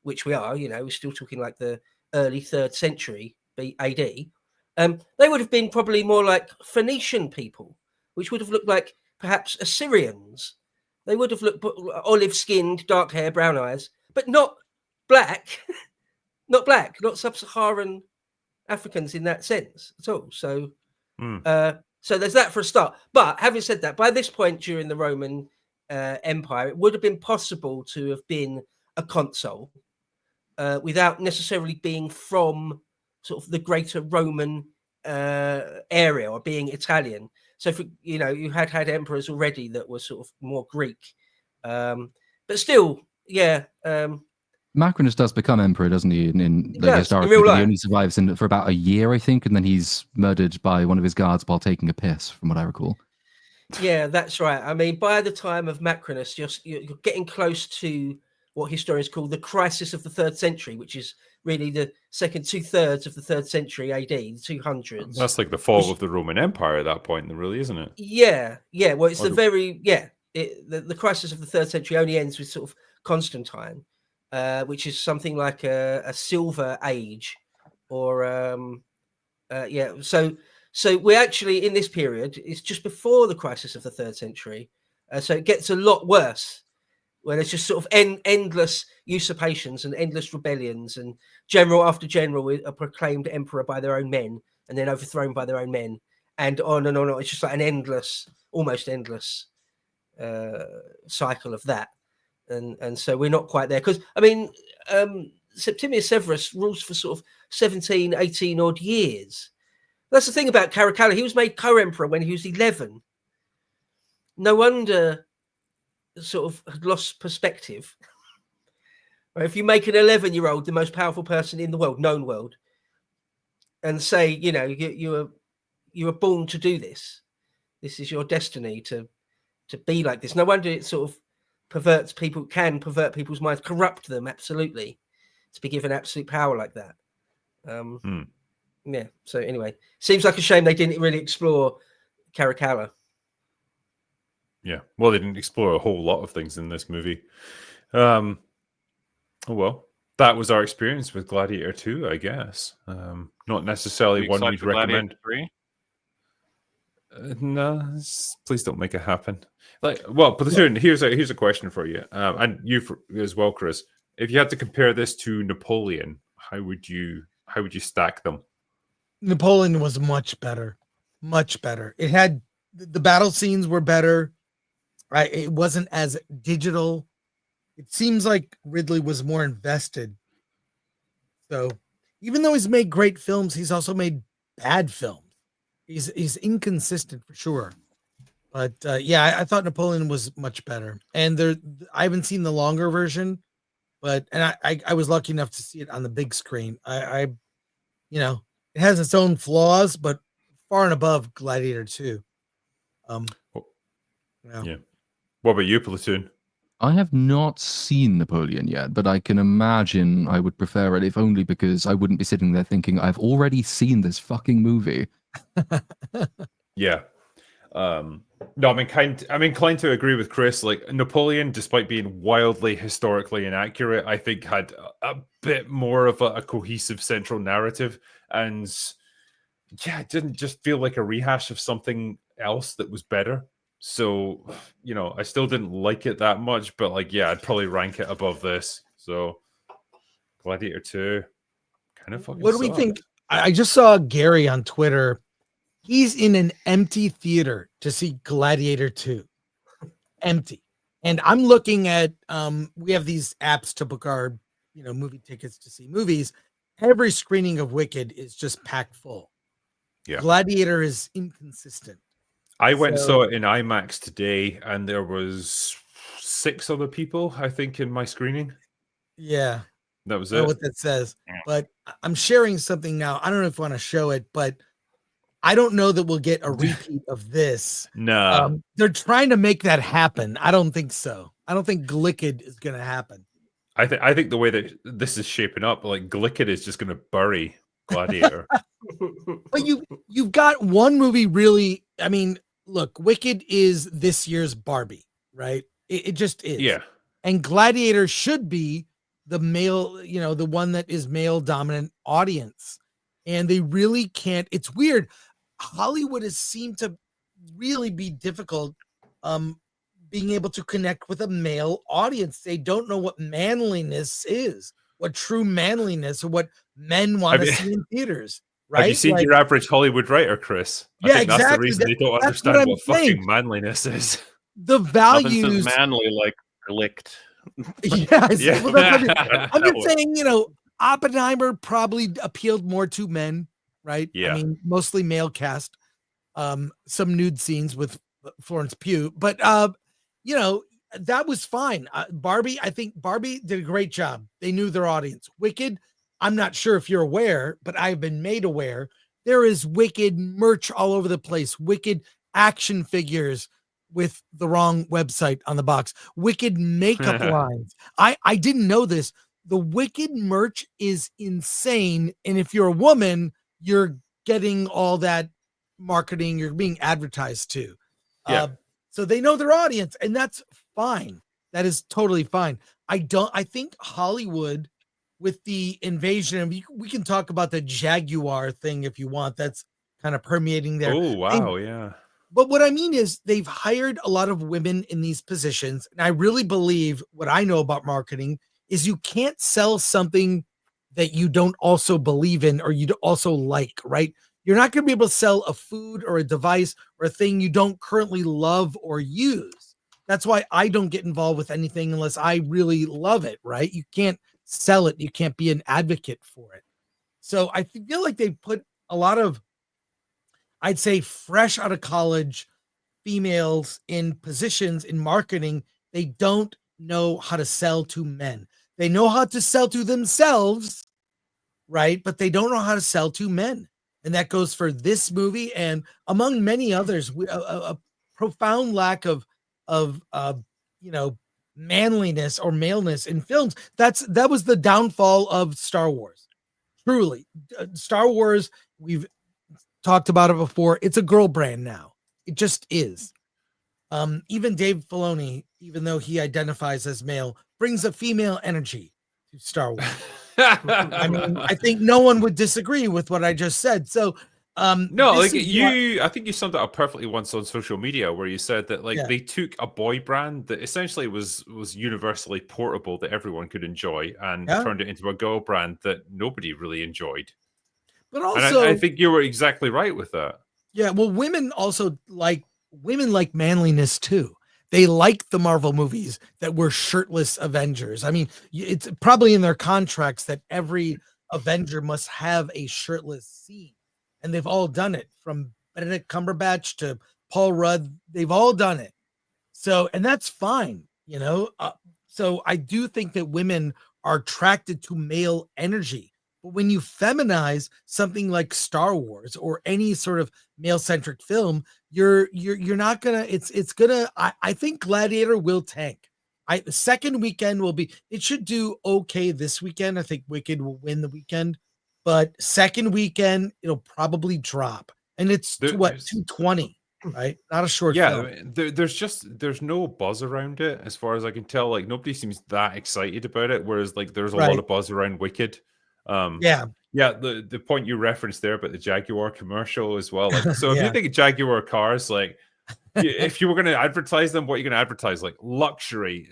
which we are, we're still talking the early 3rd century AD, they would have been probably more like Phoenician people, which would have looked like perhaps Assyrians. They would have looked olive-skinned, dark hair, brown eyes, but not black, not sub-Saharan Africans in that sense at all. So, so there's that for a start. But having said that, by this point during the Roman Empire, it would have been possible to have been a consul without necessarily being from sort of the greater Roman area or being Italian. So, you had emperors already that were sort of more Greek. But still, Macronus does become emperor, doesn't he? Historically, in real life. He only survives for about a year, I think, and then he's murdered by one of his guards while taking a piss, from what I recall. Yeah, that's right. I mean, by the time of Macronus, you're getting close to what historians call the crisis of the 3rd century, which is really the second 2/3 of the 3rd century AD, the 200s. That's the fall of the Roman Empire at that point, really, isn't it? Yeah. Well, it's the crisis of the 3rd century only ends with sort of Constantine, which is something like a silver age, or So we actually in this period, it's just before the crisis of the 3rd century, so it gets a lot worse. where there's just sort of endless usurpations and endless rebellions, and general after general are proclaimed emperor by their own men and then overthrown by their own men, and on and on. It's just like an endless, almost endless cycle of that. And so we're not quite there, because I mean, Septimius Severus rules for sort of 17, 18 odd years. That's the thing about Caracalla. He was made co-emperor when he was 11. No wonder sort of had lost perspective. Right? If you make an 11-year-old the most powerful person in the world, known world, and say, you know, you were born to do this. This is your destiny to be like this. No wonder it sort of can pervert people's minds, corrupt them, absolutely, to be given absolute power like that. Yeah. So anyway, seems like a shame they didn't really explore Caracalla. Yeah. Well, they didn't explore a whole lot of things in this movie. Oh well, that was our experience with Gladiator 2, I guess. Not necessarily one we'd recommend. 3? No, please don't make it happen. Platoon, here's a question for you, and you as well, Chris. If you had to compare this to Napoleon, how would you stack them? Napoleon was much better. It had the battle scenes were better. Right, it wasn't as digital. It seems like Ridley was more invested. So, even though he's made great films, he's also made bad films. He's inconsistent for sure. But yeah, I thought Napoleon was much better. And I haven't seen the longer version, but I was lucky enough to see it on the big screen. I you know, it has its own flaws, but far and above Gladiator 2. Yeah. What about you, Platoon? I have not seen Napoleon yet, but I can imagine I would prefer it, if only because I wouldn't be sitting there thinking, I've already seen this fucking movie. Yeah. No, I'm inclined to agree with Chris. Like, Napoleon, despite being wildly historically inaccurate, I think had a bit more of a cohesive central narrative. And yeah, it didn't just feel like a rehash of something else that was better. So, you know, I still didn't like it that much, but like, yeah, I'd probably rank it above this. So, Gladiator 2 kind of fucking What do we sucked. think? I just saw Gary on Twitter. He's in an empty theater to see Gladiator 2. Empty. And I'm looking at, we have these apps to book our, movie tickets to see movies. Every screening of Wicked is just packed full. Yeah. Gladiator is inconsistent. I went and saw it in IMAX today, and there was 6 other people, I think, in my screening. Yeah. That was I don't know it. what that says. But I'm sharing something now. I don't know if you want to show it, but I don't know that we'll get a repeat of this. No. They're trying to make that happen. I don't think so. I don't think Glicked is going to happen. I think the way that this is shaping up, like Glicked is just going to bury Gladiator. But you've got one movie really. I mean, look, Wicked is this year's Barbie, right? It just is. Yeah. And Gladiator should be the male, the one that is male dominant audience. And they really can't. It's weird. Hollywood has seemed to really be difficult being able to connect with a male audience. They don't know what manliness is, what true manliness, or what men want to see in theaters. Right? Have you seen your average Hollywood writer, Chris? I think exactly. That's the reason they don't understand what fucking manliness is. The values. Nothing says manly like licked. Yes. Yeah. Well, I'm just saying, Oppenheimer probably appealed more to men, right? Yeah. I mean, mostly male cast. Some nude scenes with Florence Pugh, but that was fine. Barbie, I think Barbie did a great job. They knew their audience. Wicked, I'm not sure if you're aware, but I've been made aware. There is Wicked merch all over the place. Wicked action figures with the wrong website on the box. Wicked makeup lines. I didn't know this. The Wicked merch is insane. And if you're a woman, you're getting all that marketing. You're being advertised to. Yeah. So they know their audience, and that's fine. That is totally fine. I think Hollywood, with the invasion, and we can talk about the Jaguar thing if you want. That's kind of permeating there. Oh, wow. Yeah. But what I mean is they've hired a lot of women in these positions. And I really believe what I know about marketing is you can't sell something that you don't also believe in or you also like, right? You're not going to be able to sell a food or a device or a thing you don't currently love or use. That's why I don't get involved with anything unless I really love it, right? You can't sell it. You can't be an advocate for it. So I feel like they put a lot of, I'd say, fresh out of college females in positions in marketing. They don't know how to sell to men. They know how to sell to themselves, right? But they don't know how to sell to men. And that goes for this movie and among many others, a profound lack of manliness or maleness in films. That was the downfall of Star Wars. Truly, Star Wars, we've talked about it before. It's a girl brand now. It just is. Even Dave Filoni, even though he identifies as male, brings a female energy to Star Wars. I mean, I think no one would disagree with what I just said. So, no, like I think you summed it up perfectly once on social media, where you said that they took a boy brand that essentially was universally portable that everyone could enjoy, and turned it into a girl brand that nobody really enjoyed. But also, and I think you were exactly right with that. Yeah, well, women like manliness too. They like the Marvel movies that were shirtless Avengers. I mean, it's probably in their contracts that every Avenger must have a shirtless scene. And they've all done it, from Benedict Cumberbatch to Paul Rudd. They've all done it. So, and that's fine, so I do think that women are attracted to male energy. But when you feminize something like Star Wars or any sort of male-centric film, you're not gonna. It's gonna. I think Gladiator will tank. The second weekend will be. It should do okay this weekend. I think Wicked will win the weekend, but second weekend it'll probably drop. And it's 220, right? Not a short film. I mean, there's no buzz around it as far as I can tell. Like nobody seems that excited about it. Whereas there's a lot of buzz around Wicked. The point you referenced there about the Jaguar commercial as well. So if you think of Jaguar cars, if you were going to advertise them, what are you going to advertise? Like luxury,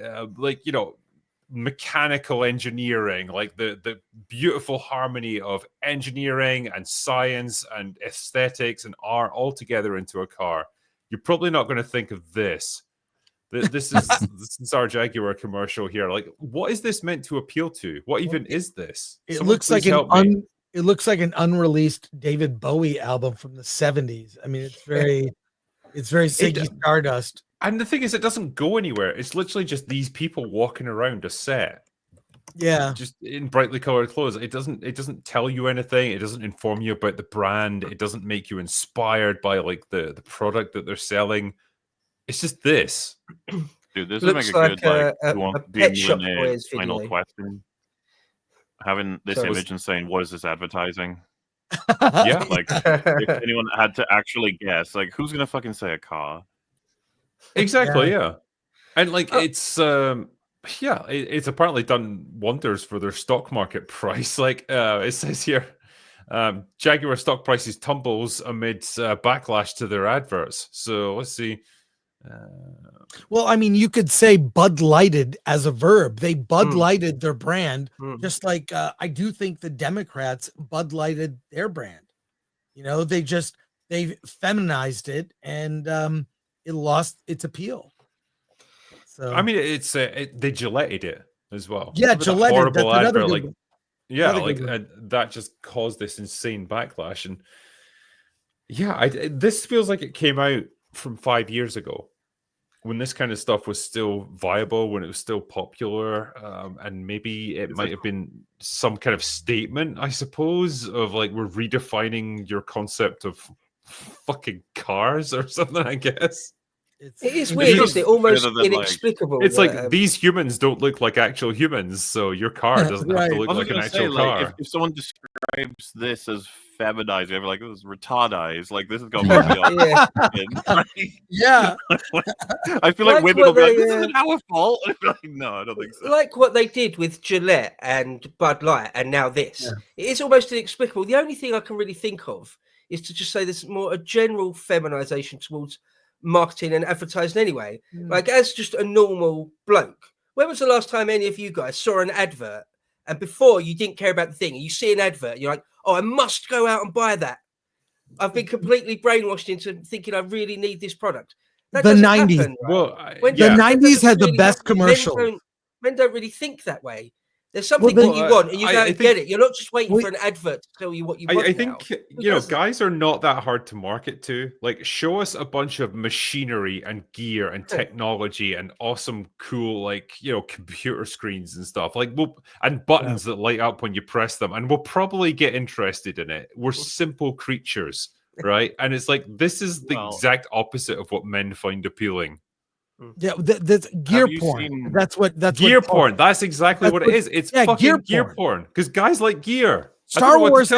mechanical engineering, like the beautiful harmony of engineering and science and aesthetics and art all together into a car. You're probably not going to think of this. This is our Jaguar commercial here. Like, what is this meant to appeal to? What even is this? It looks like an unreleased David Bowie album from the 70s. I mean, it's very Ziggy Stardust. And the thing is, it doesn't go anywhere. It's literally just these people walking around a set. Yeah. Just in brightly colored clothes. It doesn't tell you anything. It doesn't inform you about the brand. It doesn't make you inspired by the product that they're selling. It's just this. Dude, this would make a good Pet Shop Boys final video. question. Having this image and saying, what is this advertising? Yeah. If anyone had to actually guess, who's gonna fucking say a car? Exactly, yeah. And it's it's apparently done wonders for their stock market price. It says here, Jaguar stock prices tumbles amid backlash to their adverts. So let's see. Well, I mean, you could say Bud Lighted as a verb. They Bud Lighted their brand, just like I do think the Democrats Bud Lighted their brand. They feminized it, and it lost its appeal. So I mean, it's they Gilletted it as well. Yeah, Gillette. Horrible advert, good that just caused this insane backlash. And this feels like it came out from 5 years ago, when this kind of stuff was still viable, when it was still popular, and maybe it might have been some kind of statement, I suppose, of we're redefining your concept of fucking cars or something, I guess. It is weird, isn't it? Almost inexplicable. It's these humans don't look like actual humans, so your car doesn't have to look like an actual car. If someone describes this as feminized, they're like, "This is retardized." This has gone beyond. Yeah. I feel like women will be like, "This isn't our fault." No, I don't think so. Like what they did with Gillette and Bud Light, and now this. Yeah. It is almost inexplicable. The only thing I can really think of is to just say there's more a general feminization towards marketing and advertising anyway. Like, as just a normal bloke, when was the last time any of you guys saw an advert and before you didn't care about the thing, and you see an advert, you're like, oh, I must go out and buy that. I've been completely brainwashed into thinking I really need this product. That The doesn't 90s. happen, right? Well, The 90s had the best commercial. Men don't really think that way. There's something that you want, and you go and get it. You're not just waiting for an advert to tell you what you want. I think guys are not that hard to market to. Like, show us a bunch of machinery and gear and technology and awesome, cool, like, computer screens and stuff. Like, and buttons that light up when you press them, and we'll probably get interested in it. We're simple creatures, right? And it's like, this is the exact opposite of what men find appealing. Yeah, that's gear porn. That's gear porn. That's exactly what it is. It's fucking gear porn. Because guys like gear. Star Wars,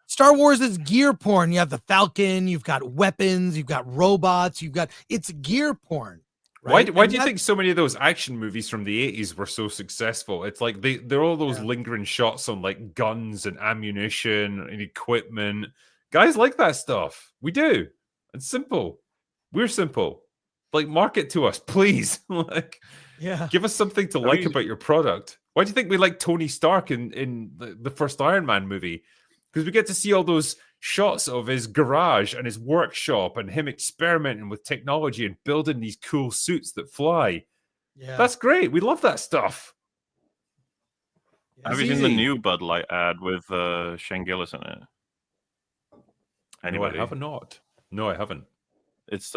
Star Wars is gear porn. You have the Falcon, you've got weapons, you've got robots, it's gear porn. Right? Why do you think so many of those action movies from the 80s were so successful? It's like they're all those lingering shots on like guns and ammunition and equipment. Guys like that stuff. We do. It's simple. We're simple. Like, market to us, please. Give us something to like about your product. Why do you think we like Tony Stark in the first Iron Man movie? Because we get to see all those shots of his garage and his workshop and him experimenting with technology and building these cool suits that fly. Yeah, that's great. We love that stuff. Have you seen the new Bud Light ad with Shane Gillis in it? Anyway, I have not. No, I haven't. It's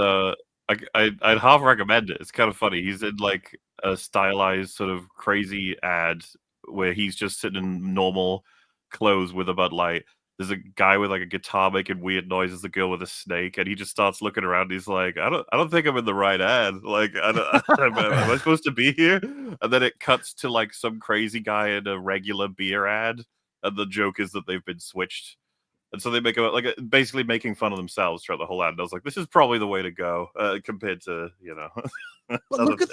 I'd half recommend it. It's kind of funny. He's in like a stylized sort of crazy ad where he's just sitting in normal clothes with a Bud Light. There's a guy with like a guitar making weird noises, the girl with a snake, and he just starts looking around. And he's like, I don't think I'm in the right ad. Like, am I supposed to be here? And then it cuts to like some crazy guy in a regular beer ad, and the joke is that they've been switched. And so they make basically making fun of themselves throughout the whole ad. And I was like, this is probably the way to go compared to, But look at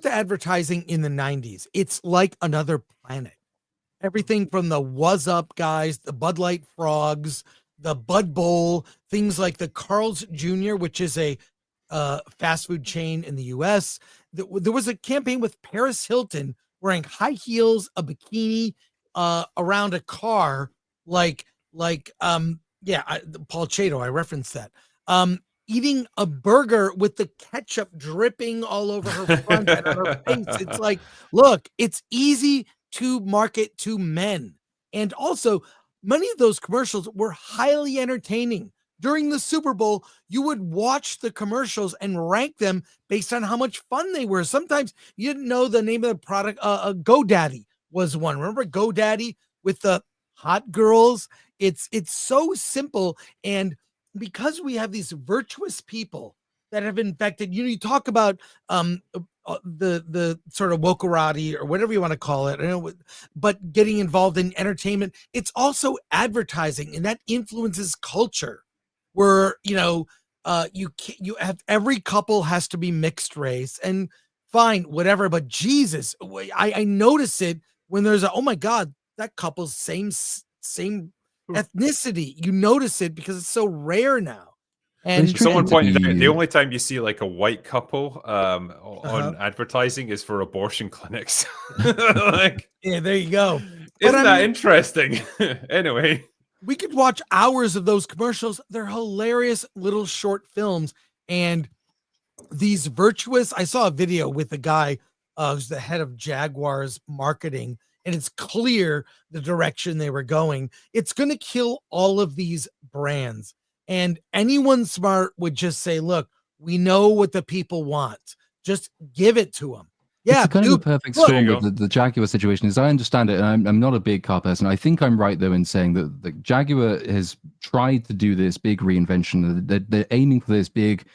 the advertising in the 90s. It's like another planet. Everything from the Was Up guys, the Bud Light frogs, the Bud Bowl, things like the Carl's Jr., which is a fast food chain in the US. There was a campaign with Paris Hilton wearing high heels, a bikini around a car, Paul Chato, I referenced that. Eating a burger with the ketchup dripping all over her front and on her face. It's like, look, it's easy to market to men. And also, many of those commercials were highly entertaining. During the Super Bowl, you would watch the commercials and rank them based on how much fun they were. Sometimes you didn't know the name of the product. GoDaddy was one. Remember GoDaddy with the hot girls? It's so simple. And because we have these virtuous people that have infected, you talk about the sort of wokerati or whatever you want to call it, but getting involved in entertainment, it's also advertising, and that influences culture. Where you have every couple has to be mixed race, and fine, whatever. But Jesus, I notice it when there's oh my God, that couple's same ethnicity. You notice it because it's so rare now. And someone pointed out the only time you see like a white couple on advertising is for abortion clinics. Yeah, there you go. Isn't that interesting? Anyway, we could watch hours of those commercials. They're hilarious little short films. And these virtuous, I saw a video with a guy who's the head of Jaguar's marketing, and it's clear the direction they were going. It's going to kill all of these brands. And anyone smart would just say, look, we know what the people want. Just give it to them. Yeah, it's kind of a perfect storm with the Jaguar situation. As I understand it, and I'm not a big car person, I think I'm right, though, in saying that the Jaguar has tried to do this big reinvention. They're aiming for this big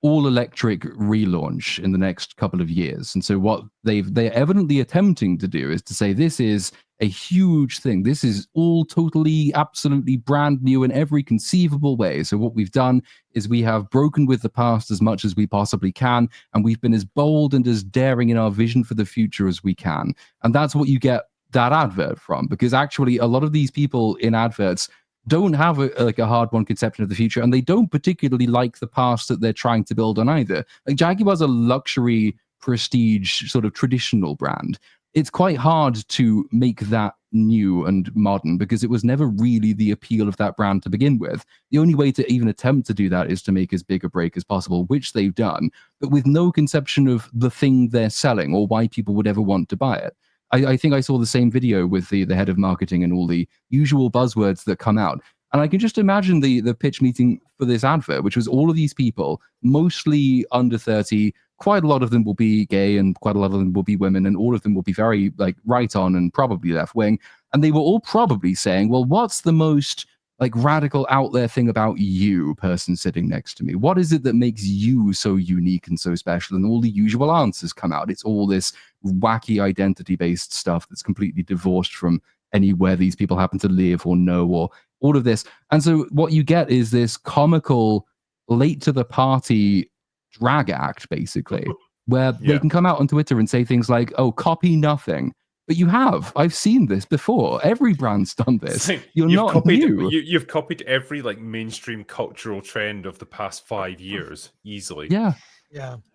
all-electric relaunch in the next couple of years. And so what they're evidently attempting to do is to say this is a huge thing. This is all totally, absolutely brand new in every conceivable way. So what we've done is we have broken with the past as much as we possibly can, and we've been as bold and as daring in our vision for the future as we can. And that's what you get that advert from, because actually a lot of these people in adverts, don't have a hard-won conception of the future, and they don't particularly like the past that they're trying to build on either. Like Jaguar's a luxury, prestige, sort of traditional brand. It's quite hard to make that new and modern because it was never really the appeal of that brand to begin with. The only way to even attempt to do that is to make as big a break as possible, which they've done, but with no conception of the thing they're selling or why people would ever want to buy it. I think I saw the same video with the head of marketing and all the usual buzzwords that come out. And I can just imagine the pitch meeting for this advert, which was all of these people, mostly under 30. Quite a lot of them will be gay and quite a lot of them will be women, and all of them will be very like right on and probably left wing. And they were all probably saying, well, what's the most like radical out there thing about you, person sitting next to me? What is it that makes you so unique and so special? And all the usual answers come out. It's all this wacky identity-based stuff that's completely divorced from anywhere these people happen to live or know, or all of this. And so what you get is this comical, late to the party drag act, basically, where they can come out on Twitter and say things like, oh, copy nothing. But you have. I've seen this before. Every brand's done this. You're not new. You've copied every like mainstream cultural trend of the past 5 years easily. Yeah.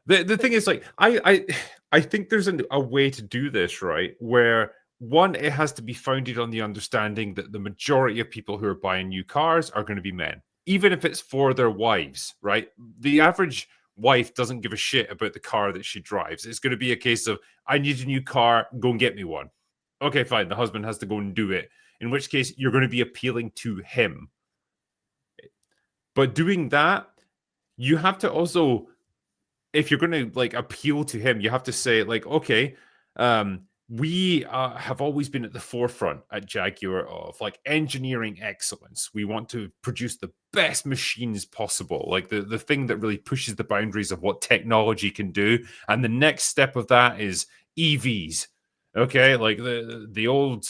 The thing is, like, I think there's a way to do this, right? Where one, it has to be founded on the understanding that the majority of people who are buying new cars are going to be men, even if it's for their wives, right? The average wife doesn't give a shit about the car that she drives. It's going to be a case of, I need a new car, go and get me one. Okay, fine. The husband has to go and do it, in which case you're going to be appealing to him. But doing that, you have to also, if you're going to like appeal to him, you have to say like, okay, we have always been at the forefront at Jaguar of like engineering excellence. We want to produce the best machines possible, like the thing that really pushes the boundaries of what technology can do. And the next step of that is EVs. Okay, like the old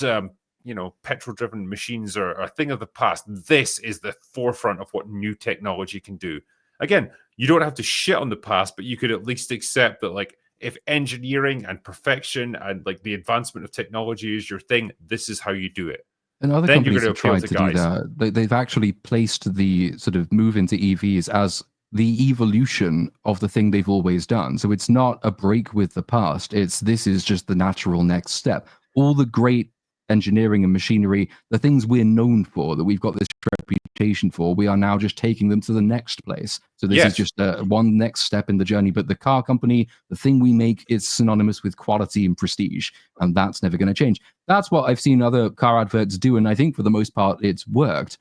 petrol-driven machines are a thing of the past. This is the forefront of what new technology can do. Again, you don't have to shit on the past, but you could at least accept that like, if engineering and perfection and like the advancement of technology is your thing, this is how you do it. And other companies have tried to do that. They've actually placed the sort of move into EVs as the evolution of the thing they've always done. So it's not a break with the past. This is just the natural next step. All the great engineering and machinery, the things we're known for, that we've got this reputation for, we are now just taking them to the next place. So this is just one next step in the journey. But the car company, the thing we make, is synonymous with quality and prestige, and that's never going to change. That's what I've seen other car adverts do, and I think for the most part it's worked.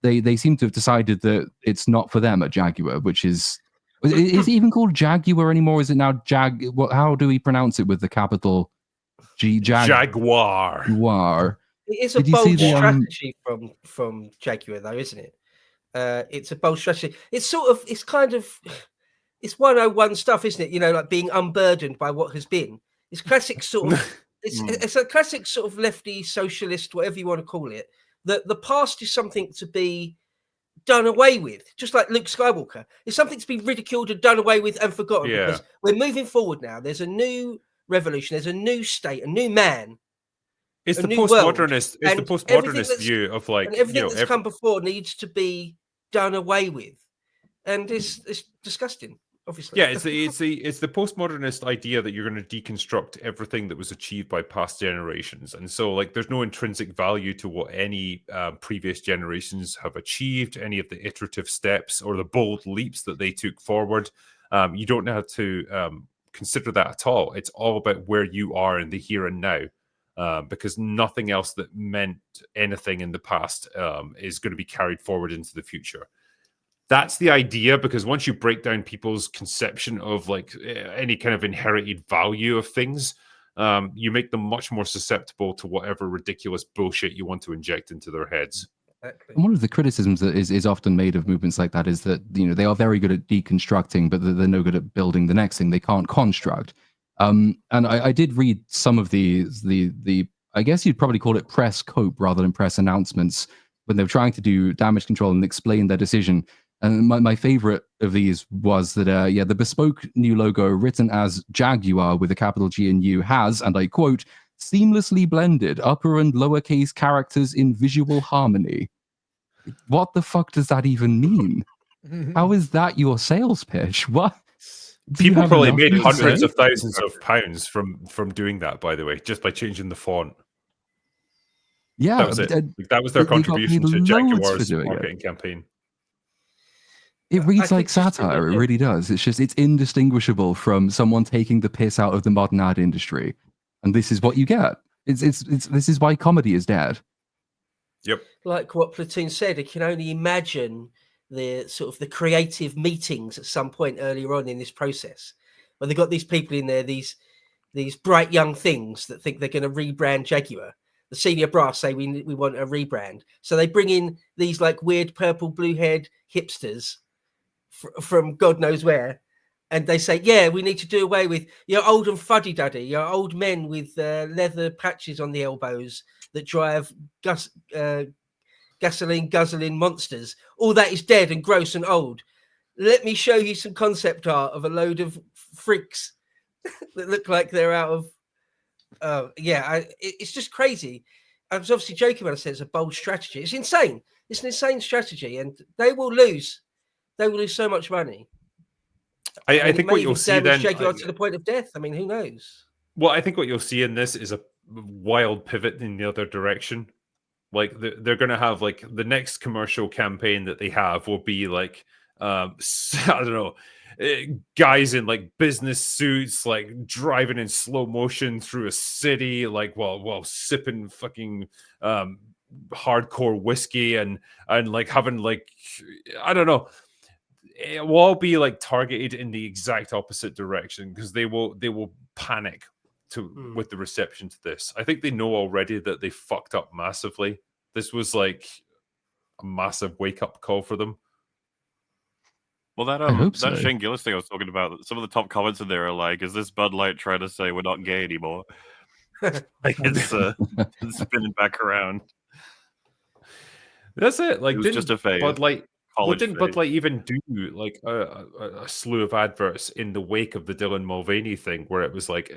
They seem to have decided that it's not for them at Jaguar, which is it even called Jaguar anymore? Is it now how do we pronounce it with the capital G? Jaguar. It is a bold strategy from Jaguar, though, isn't it? It's a bold strategy. It's 101 stuff, isn't it? You know, like being unburdened by what has been. It's classic sort of. It's a classic sort of lefty socialist, whatever you want to call it. That the past is something to be done away with, just like Luke Skywalker. It's something to be ridiculed and done away with and forgotten. Yeah. Because we're moving forward now. There's a new revolution. There's a new state, a new man. It's the postmodernist. It's the postmodernist view of like, and everything that's come before needs to be done away with, and it's disgusting. Obviously, yeah, it's the postmodernist idea that you're going to deconstruct everything that was achieved by past generations, and so like there's no intrinsic value to what any previous generations have achieved, any of the iterative steps or the bold leaps that they took forward. You don't have to consider that at all. It's all about where you are in the here and now. Because nothing else that meant anything in the past is going to be carried forward into the future. That's the idea, because once you break down people's conception of like any kind of inherited value of things, you make them much more susceptible to whatever ridiculous bullshit you want to inject into their heads. And one of the criticisms that is often made of movements like that is that, you know, they are very good at deconstructing, but they're no good at building the next thing. They can't construct. And I did read some of the I guess you'd probably call it press cope rather than press announcements when they were trying to do damage control and explain their decision. And my favorite of these was that, the bespoke new logo written as Jaguar with a capital G and U has, and I quote, seamlessly blended upper and lowercase characters in visual harmony. what the fuck does that even mean? How is that your sales pitch? What? People probably made hundreds of thousands of pounds from doing that, by the way, just by changing the font. Yeah, that was it. That was their contribution to Jaguar's marketing campaign. It reads like satire. It really does. It's just, it's indistinguishable from someone taking the piss out of the modern ad industry, and this is what you get. This is why comedy is dead. Yep. Like what Platoon said, I can only imagine the sort of the creative meetings at some point earlier on in this process, where they got these people in there, these bright young things that think they're going to rebrand Jaguar. The senior brass say we want a rebrand, so they bring in these like weird purple blue haired hipsters from God knows where, and they say, yeah, we need to do away with your old and fuddy duddy, your old men with leather patches on the elbows that drive gasoline guzzling monsters. All that is dead and gross and old. Let me show you some concept art of a load of freaks that look like they're out of it's just crazy. I was obviously joking when I said it's a bold strategy. It's insane. It's an insane strategy, and they will lose so much money. I think what you'll see then, Jaguar to the point of death. I mean, who knows? Well, I think what you'll see in this is a wild pivot in the other direction. Like they're going to have like the next commercial campaign that they have will be like I don't know, guys in like business suits, like driving in slow motion through a city, like while sipping fucking hardcore whiskey and like having like, I don't know. It will all be like targeted in the exact opposite direction because they will panic with the reception to this. I think they know already that they fucked up massively. This was like a massive wake up call for them. Well, that Shane Gillis thing I was talking about, some of the top comments in there are like, is this Bud Light trying to say we're not gay anymore? Like it's spinning back around. That's it. Like, it was just a phase. Bud Light, didn't Bud Light even do like a slew of adverts in the wake of the Dylan Mulvaney thing, where it was like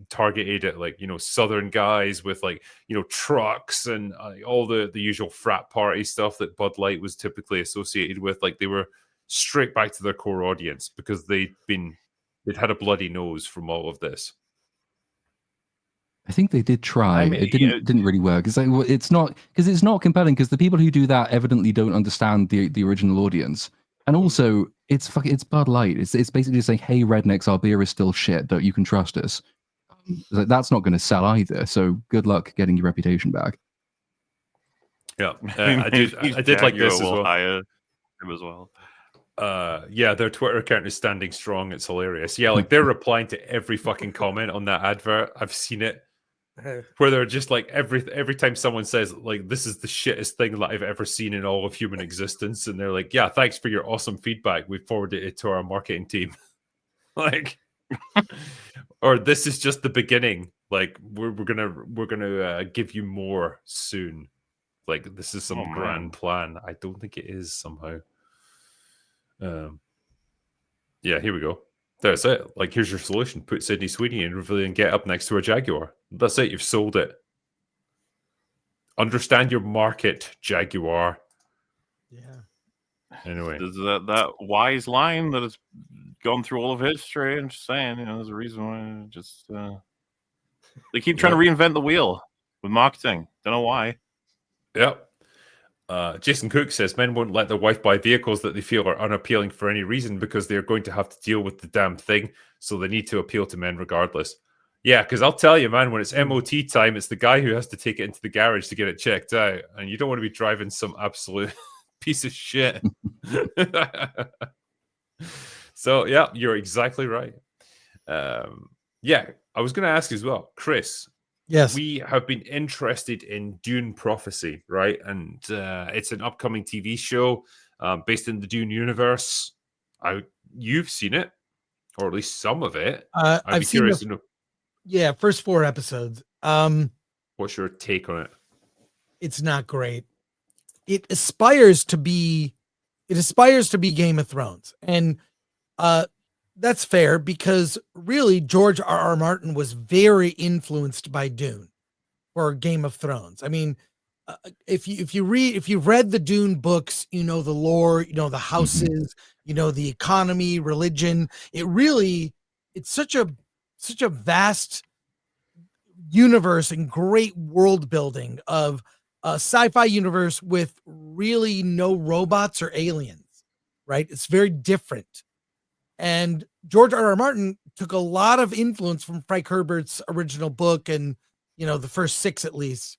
targeted at like, you know, Southern guys with like, you know, trucks and all the usual frat party stuff that Bud Light was typically associated with. Like they were straight back to their core audience because they'd had a bloody nose from all of this. I think they did try. I mean, it didn't really work. It's like, it's not compelling because the people who do that evidently don't understand the original audience, and also it's Bud Light. It's basically saying, hey, rednecks, our beer is still shit. You can trust us. That's not going to sell either. So good luck getting your reputation back. Yeah, I did like this as well. Hire him as well. Yeah, their Twitter account is standing strong. It's hilarious. Yeah, like they're replying to every fucking comment on that advert. I've seen it. Where they're just like every time someone says like this is the shittest thing that I've ever seen in all of human existence, and they're like, yeah, thanks for your awesome feedback. We forwarded it to our marketing team. Like, or this is just the beginning. Like we're gonna give you more soon. Like this is some grand plan. I don't think it is somehow. Yeah, here we go. That's it. Like, here's your solution. Put Sydney Sweeney in Revealing Get Up next to a Jaguar. That's it. You've sold it. Understand your market, Jaguar. Yeah. Anyway. There's that wise line that has gone through all of history. I'm just saying, you know, there's a reason why just they keep trying to reinvent the wheel with marketing. Don't know why. Yep. Jason Cook says men won't let their wife buy vehicles that they feel are unappealing for any reason because they're going to have to deal with the damn thing, so they need to appeal to men regardless. Yeah, because I'll tell you, man, when it's MOT time, it's the guy who has to take it into the garage to get it checked out, and you don't want to be driving some absolute piece of shit. So, yeah, you're exactly right. Yeah, I was going to ask as well, Chris. Yes, we have been interested in Dune Prophecy, right? And it's an upcoming TV show based in the Dune universe. You've seen it, or at least some of it. I'd be curious to know. Yeah, first 4 episodes. What's your take on it? It's not great. It aspires to be Game of Thrones, and that's fair because really George R.R. Martin was very influenced by Dune or Game of Thrones. I mean, if you've read the Dune books, you know the lore, you know the houses, you know the economy, religion. It's such a vast universe and great world building of a sci-fi universe with really no robots or aliens, right? It's very different. And George R.R. Martin took a lot of influence from Frank Herbert's original book and, you know, the first 6 at least.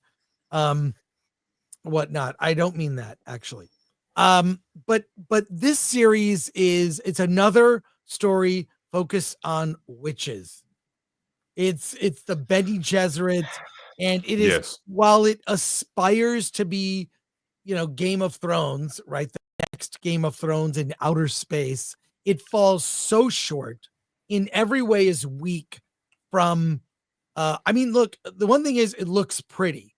Whatnot. I don't mean that actually. But this series it's another story focused on witches. It's the Bene Gesserit, and it is, Yes. while it aspires to be, you know, Game of Thrones, right? The next Game of Thrones in outer space, it falls so short in every way, is weak from I mean, look, the one thing is it looks pretty.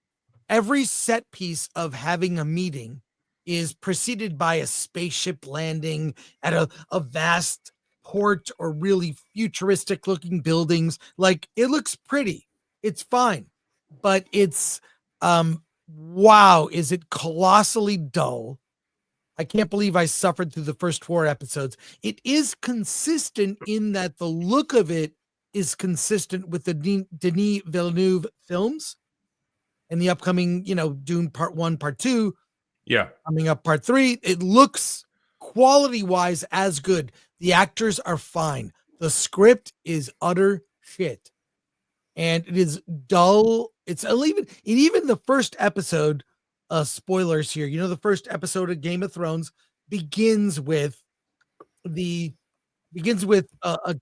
Every set piece of having a meeting is preceded by a spaceship landing at a vast port or really futuristic looking buildings. Like, it looks pretty. It's fine. But it's wow, is it colossally dull. I can't believe I suffered through the first 4 episodes. It is consistent in that the look of it is consistent with the Denis Villeneuve films and the upcoming, you know, Dune Part 1, Part 2. Yeah. Coming up Part 3. It looks quality-wise as good. The actors are fine. The script is utter shit. And it is dull. It's even the first episode, spoilers here. You know, the first episode of Game of Thrones begins with a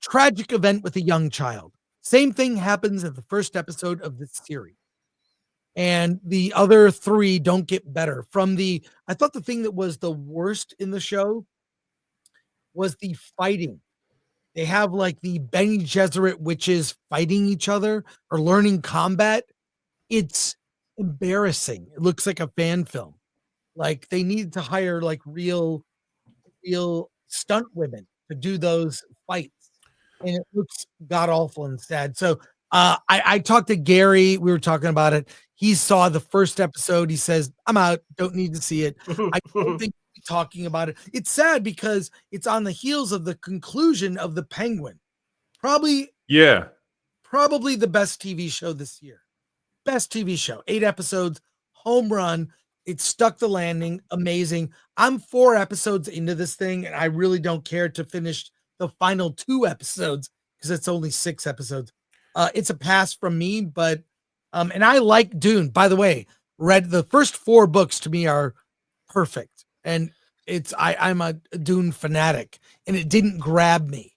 tragic event with a young child. Same thing happens in the first episode of this series. And the other 3 don't get better. I thought the thing that was the worst in the show was the fighting. They have like the Bene Gesserit witches fighting each other or learning combat. It's embarrassing. It looks like a fan film. Like, they need to hire like real stunt women to do those fights. And it looks god awful and sad. So I talked to Gary. We were talking about it. He saw the first episode. He says, I'm out. Don't need to see it. I don't think we'll be talking about it. It's sad because it's on the heels of the conclusion of The Penguin. Probably the best TV show this year. Best TV show. 8 episodes, home run. It stuck the landing. Amazing. I'm 4 episodes into this thing, and I really don't care to finish the final 2 episodes because it's only 6 episodes. It's a pass from me, but and I like Dune. By the way, read the first 4 books to me are perfect, and I'm a Dune fanatic, and it didn't grab me.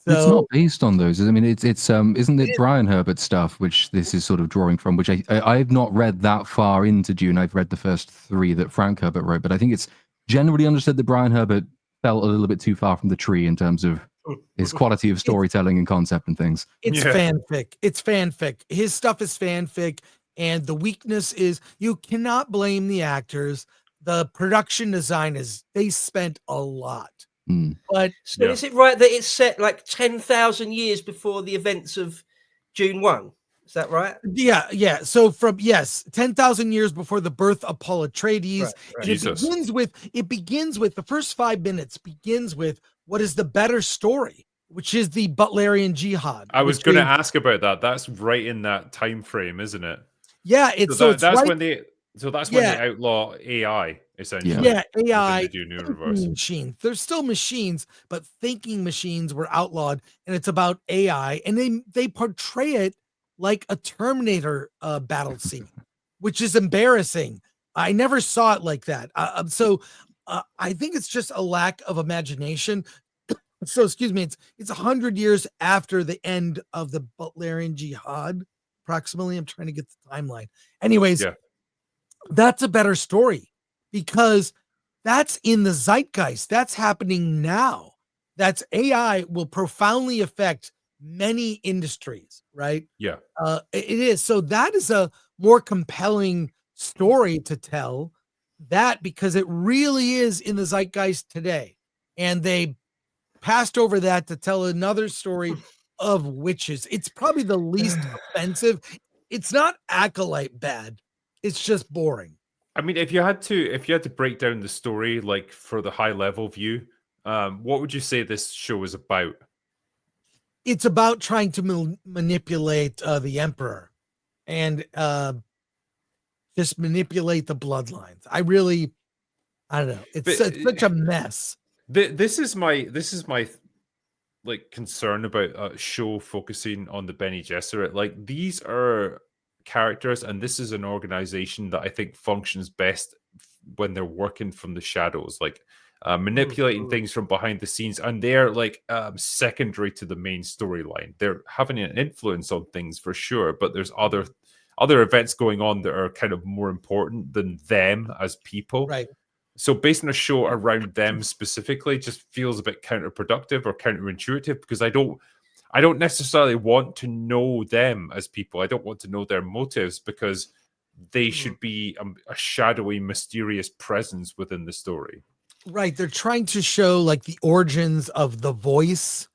So, it's not based on those. I mean, it's isn't it Brian Herbert stuff, which this is sort of drawing from, which I've not read that far into Dune. I've read the first 3 that Frank Herbert wrote, but I think it's generally understood that Brian Herbert fell a little bit too far from the tree in terms of his quality of storytelling and concept and things. It's fanfic. It's fanfic. His stuff is fanfic, and the weakness is you cannot blame the actors. The production design they spent a lot. But so is it right that it's set like 10,000 years before the events of Dune 1? Is that right? Yeah. So 10,000 years before the birth of Paul Atreides. Right. And it begins with the first 5 minutes begins with what is the better story, which is the Butlerian Jihad. I was going to ask about that. That's right in that time frame, isn't it? Yeah, that's when they outlaw AI, essentially. Yeah, AI universe. machines. They're still machines, but thinking machines were outlawed, and it's about AI, and they portray it like a Terminator battle scene, which is embarrassing. I never saw it like that. So I think it's just a lack of imagination. So excuse me, it's 100 years after the end of the Butlerian Jihad, approximately. I'm trying to get the timeline. Anyways, that's a better story because that's in the zeitgeist. That's happening now. That's AI will profoundly affect many industries, right? Yeah. It is. So that is a more compelling story to tell, that because it really is in the zeitgeist today. And they passed over that to tell another story of witches. It's probably the least offensive. It's not Acolyte bad. It's just boring. I mean, if you had to break down the story, like for the high level view, what would you say this show is about? It's about trying to manipulate the emperor and just manipulate the bloodlines. I don't know. It's such a mess. This is my like concern about a show focusing on the Bene Gesserit. Like, these are characters, and this is an organization that I think functions best when they're working from the shadows, like manipulating things from behind the scenes, and they're like secondary to the main storyline. They're having an influence on things for sure, but there's other events going on that are kind of more important than them as people. Right. So basing a show around them specifically just feels a bit counterproductive or counterintuitive, because I don't necessarily want to know them as people. I don't want to know their motives, because they should be a shadowy, mysterious presence within the story. Right. They're trying to show like the origins of the voice.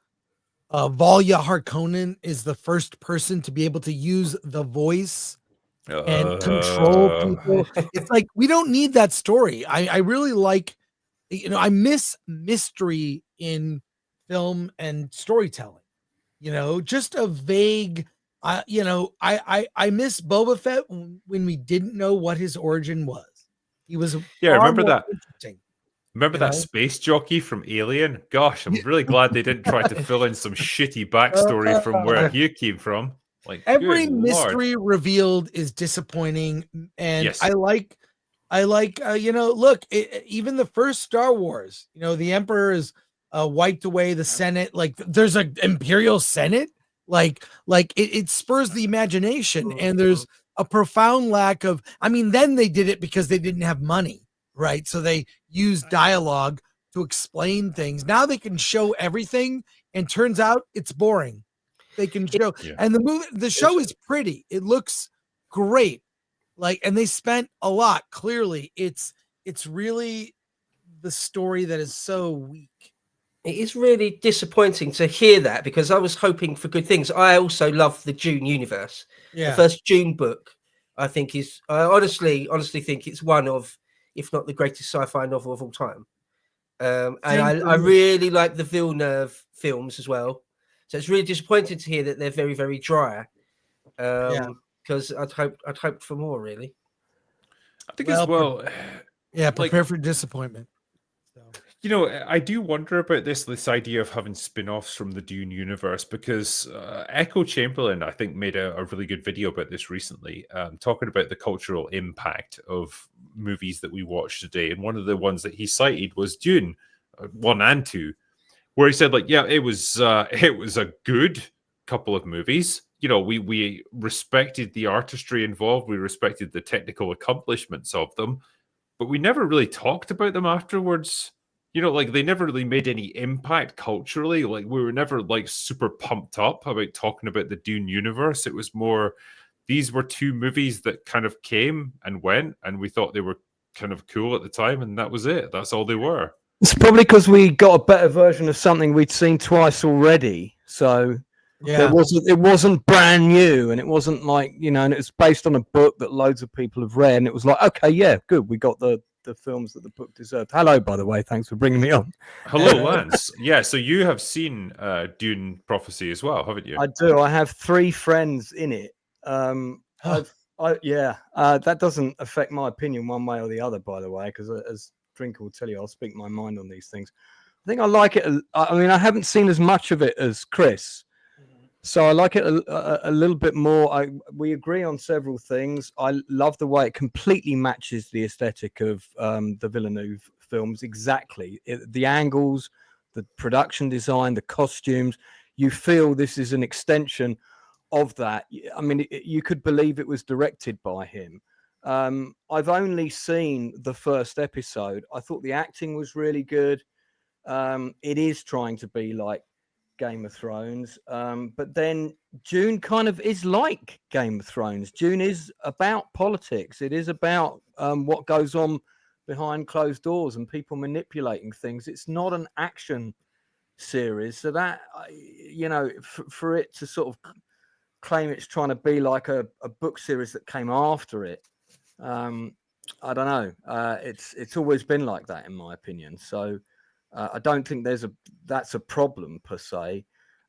Valya Harkonnen is the first person to be able to use the voice and control people. It's like, we don't need that story. I really like, I miss mystery in film and storytelling. Just a vague, I miss Boba Fett when we didn't know what his origin was. He was remember that. Interesting. Remember that space jockey from Alien? Gosh, I'm really glad they didn't try to fill in some shitty backstory from where he came from. Like, every mystery revealed is disappointing, and yes. I like look, even the first Star Wars, the Emperor is wiped away, the Senate, like there's an Imperial Senate, like it spurs the imagination, and there's a profound lack of, then they did it because they didn't have money, right? So they used dialogue to explain things. Now they can show everything, and turns out it's boring. They can show, and the show is pretty. It looks great. Like, and they spent a lot. Clearly, it's really the story that is so weak. It is really disappointing to hear that, because I was hoping for good things. I also love the Dune universe. Yeah. The first Dune book, I think, is, I honestly think it's one of, if not the greatest sci-fi novel of all time. And I really like the Villeneuve films as well. So it's really disappointing to hear that they're very, very dry. Because I'd hoped for more, really. I think as well. Prepare for disappointment. So. I do wonder about this idea of having spin-offs from the Dune universe, because Echo Chamberlain, I think, made a really good video about this recently, talking about the cultural impact of movies that we watch today. And one of the ones that he cited was Dune 1 and 2, where he said, like, it was a good couple of movies. We respected the artistry involved, we respected the technical accomplishments of them, but we never really talked about them afterwards. Like, they never really made any impact culturally. Like, we were never like super pumped up about talking about the Dune universe. It was more, these were two movies that kind of came and went, and we thought they were kind of cool at the time, and that was it. That's all they were. It's probably because we got a better version of something we'd seen twice already. So it wasn't brand new, and it wasn't like, and it was based on a book that loads of people have read, and it was like, okay, yeah, good. We got the films that the book deserved. Hello, by the way. Thanks for bringing me on. Hello, Lance. Yeah, so you have seen Dune Prophecy as well, haven't you? I do. I have 3 friends in it. That doesn't affect my opinion one way or the other, by the way, because as Drinker will tell you, I'll speak my mind on these things. I think I like it. I haven't seen as much of it as Chris, so I like it a little bit more. We agree on several things. I love the way it completely matches the aesthetic of the Villeneuve films. Exactly. The angles, the production design, the costumes. You feel this is an extension of that. You could believe it was directed by him. I've only seen the first episode. I thought the acting was really good. It is trying to be like Game of Thrones, but then Dune kind of is like Game of Thrones. Dune is about politics. It is about what goes on behind closed doors and people manipulating things. It's not an action series, so that for it to sort of claim it's trying to be like a book series that came after it, I don't know. It's always been like that in my opinion. So I don't think that's a problem per se.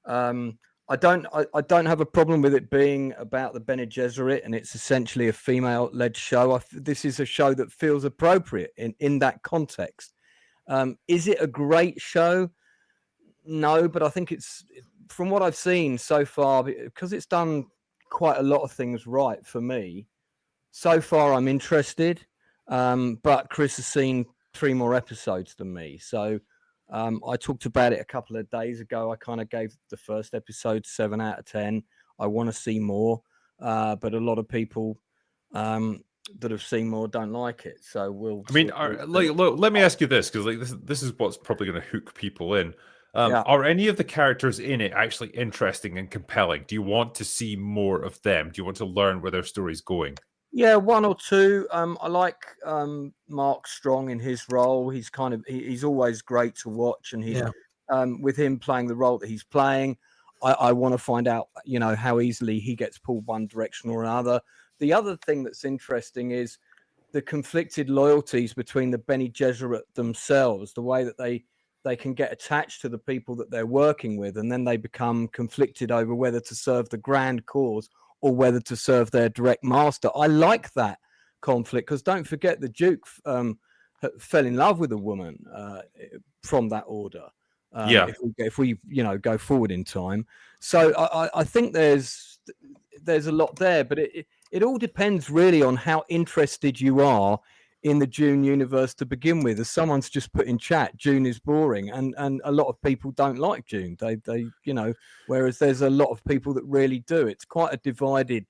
I don't have a problem with it being about the Bene Gesserit, and it's essentially a female-led show. This is a show that feels appropriate in that context. Is it a great show? No, but I think it's, from what I've seen so far, because it's done quite a lot of things right for me. So far, I'm interested, but Chris has seen 3 more episodes than me. So I talked about it a couple of days ago. I kind of gave the first episode 7 out of 10. I want to see more, but a lot of people that have seen more don't like it. So look, let me ask you this, because this is what's probably going to hook people in. Are any of the characters in it actually interesting and compelling? Do you want to see more of them? Do you want to learn where their story's going? Yeah, 1 or 2. I like Mark Strong in his role. He's he's always great to watch, and he's with him playing the role that he's playing, I want to find out, how easily he gets pulled one direction or another. The other thing that's interesting is the conflicted loyalties between the Bene Gesserit themselves, the way that they can get attached to the people that they're working with, and then they become conflicted over whether to serve the grand cause or whether to serve their direct master. I like that conflict, because don't forget the Duke fell in love with a woman from that order. If we go forward in time. So I think there's a lot there, but it all depends really on how interested you are in the Dune universe to begin with. As someone's just put in chat, Dune is boring, and a lot of people don't like Dune. They whereas there's a lot of people that really do. It's quite a divided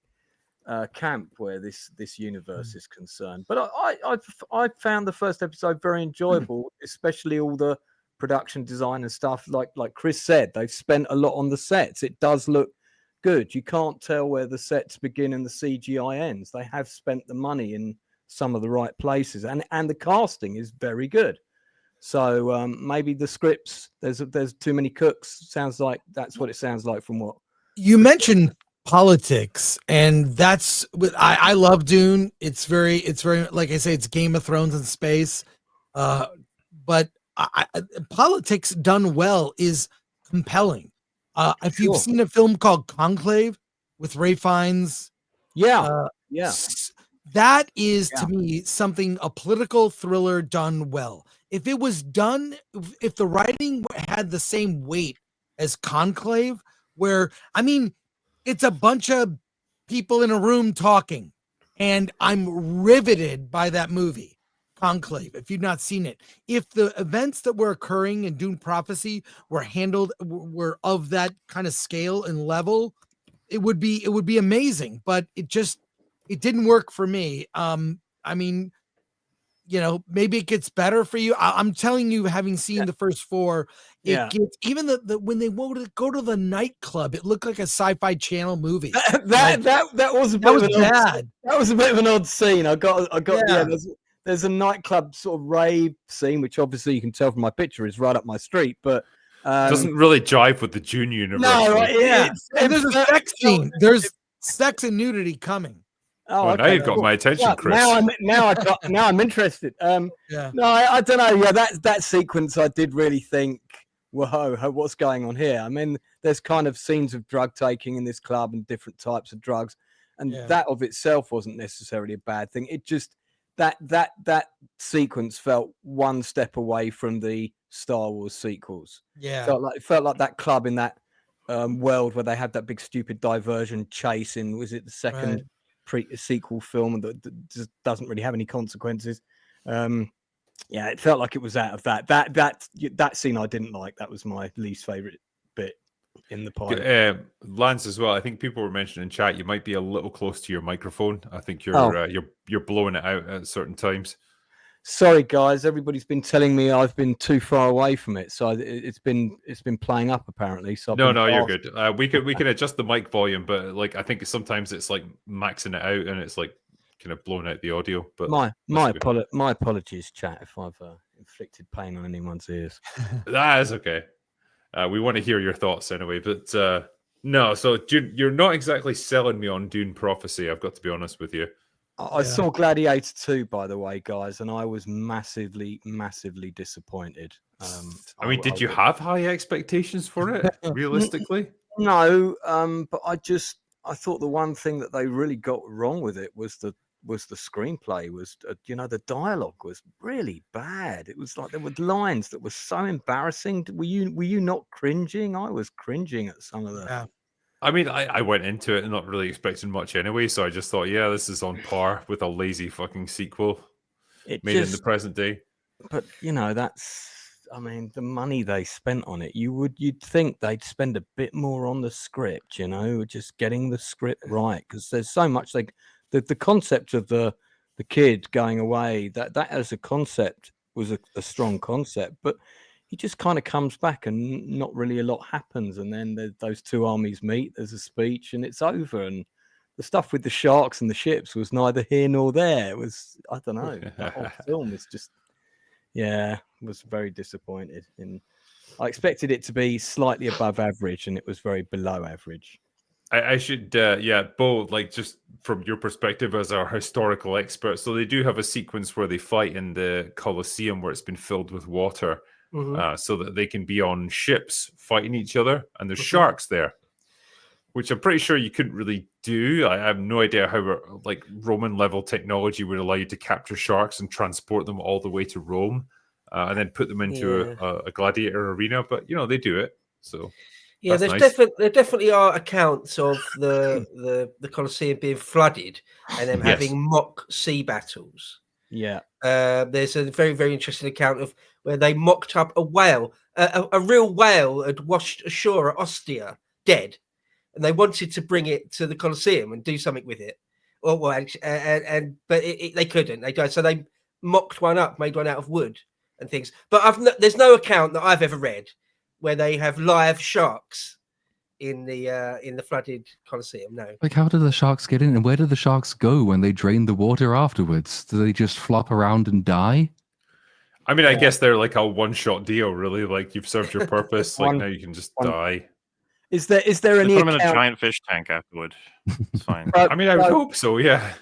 camp where this universe is concerned. But I found the first episode very enjoyable, especially all the production design and stuff. Like Chris said, they've spent a lot on the sets. It does look good. You can't tell where the sets begin and the CGI ends. They have spent the money in some of the right places, and the casting is very good. So maybe the scripts, there's too many cooks. Sounds like that's what it sounds like from what you mentioned. Politics, and that's what I love Dune. It's very like I say, it's Game of Thrones in space, but politics done well is compelling. If you've seen a film called Conclave with Ralph Fiennes, that is to me something, a political thriller done well. If it was done, if the writing had the same weight as Conclave, where it's a bunch of people in a room talking, and I'm riveted by that movie, Conclave. If you've not seen it, if the events that were occurring in Dune Prophecy were of that kind of scale and level, it would be amazing. But it didn't work for me. Maybe it gets better for you. I'm telling you, having seen the first 4, it gets, even the when they go to the nightclub, it looked like a Sci-Fi Channel movie. That was a bit bad. That was a bit of an odd scene. I got. There's a nightclub sort of rave scene, which obviously you can tell from my picture is right up my street, but doesn't really jive with the Dune universe. No, right? And there's a sex scene. There's sex and nudity coming. Oh, okay. Now you've got my attention, Chris. Now I'm interested. No, I don't know. Yeah, that sequence, I did really think, whoa, what's going on here? There's kind of scenes of drug taking in this club and different types of drugs, and that of itself wasn't necessarily a bad thing. It just that sequence felt one step away from the Star Wars sequels. Yeah, it felt like that club in that world where they had that big stupid diversion chase in. Was it the second? Sequel film that just doesn't really have any consequences. It felt like it was out of that scene. I didn't like. That was my least favorite bit in the pilot. Lance as well. I think people were mentioning in chat you might be a little close to your microphone. I think you're blowing it out at certain times. Sorry, guys. Everybody's been telling me I've been too far away from it, so it's been playing up apparently. So no, you're good. We can adjust the mic volume, but I think sometimes it's like maxing it out and it's like kind of blowing out the audio. But my apologies, chat, if I've inflicted pain on anyone's ears. That is okay. We want to hear your thoughts anyway, but no. So you're not exactly selling me on Dune Prophecy. I've got to be honest with you. I saw Gladiator 2, by the way, guys, and I was massively, massively disappointed. I mean, did you have high expectations for it, realistically? No, but I thought the one thing that they really got wrong with it was the screenplay. Was the dialogue was really bad. It was like there were lines that were so embarrassing. Were you not cringing? I was cringing at some of the. Yeah. I mean, I went into it not really expecting much anyway, so I just thought, yeah, this is on par with a lazy fucking sequel in the present day. But that's, I mean, the money they spent on it, you'd think they'd spend a bit more on the script, just getting the script right, because there's so much the concept of the kid going away, that as a concept was a strong concept, but he just kind of comes back and not really a lot happens, and then those two armies meet, there's a speech, and it's over. And the stuff with the sharks and the ships was neither here nor there. It was, I don't know, the whole film is just, was very disappointed. I expected it to be slightly above average, and it was very below average. I should, Bo, like, just from your perspective as our historical expert, so they do have a sequence where they fight in the Colosseum where it's been filled with water. So that they can be on ships fighting each other, and there's sharks there, which I'm pretty sure you couldn't really do. I have no idea how like Roman level technology would allow you to capture sharks and transport them all the way to Rome, and then put them into a gladiator arena. But they do it. So there definitely are accounts of the Colosseum being flooded and them having mock sea battles. Yeah. There's a very, very interesting account of where they mocked up a whale. A real whale had washed ashore at Ostia, dead, and they wanted to bring it to the Colosseum and do something with it. But they couldn't. They died, so they mocked one up, made one out of wood and things. But there's no account that I've ever read where they have live sharks in the flooded Colosseum. No. Like, how did the sharks get in, and where did the sharks go when they drain the water afterwards? Do they just flop around and die? I mean, I guess they're like a one-shot deal, really. Like, you've served your purpose. Like, now you can just die. Is there any? Put them in a giant fish tank afterward. It's fine. I mean, I would hope so. Yeah.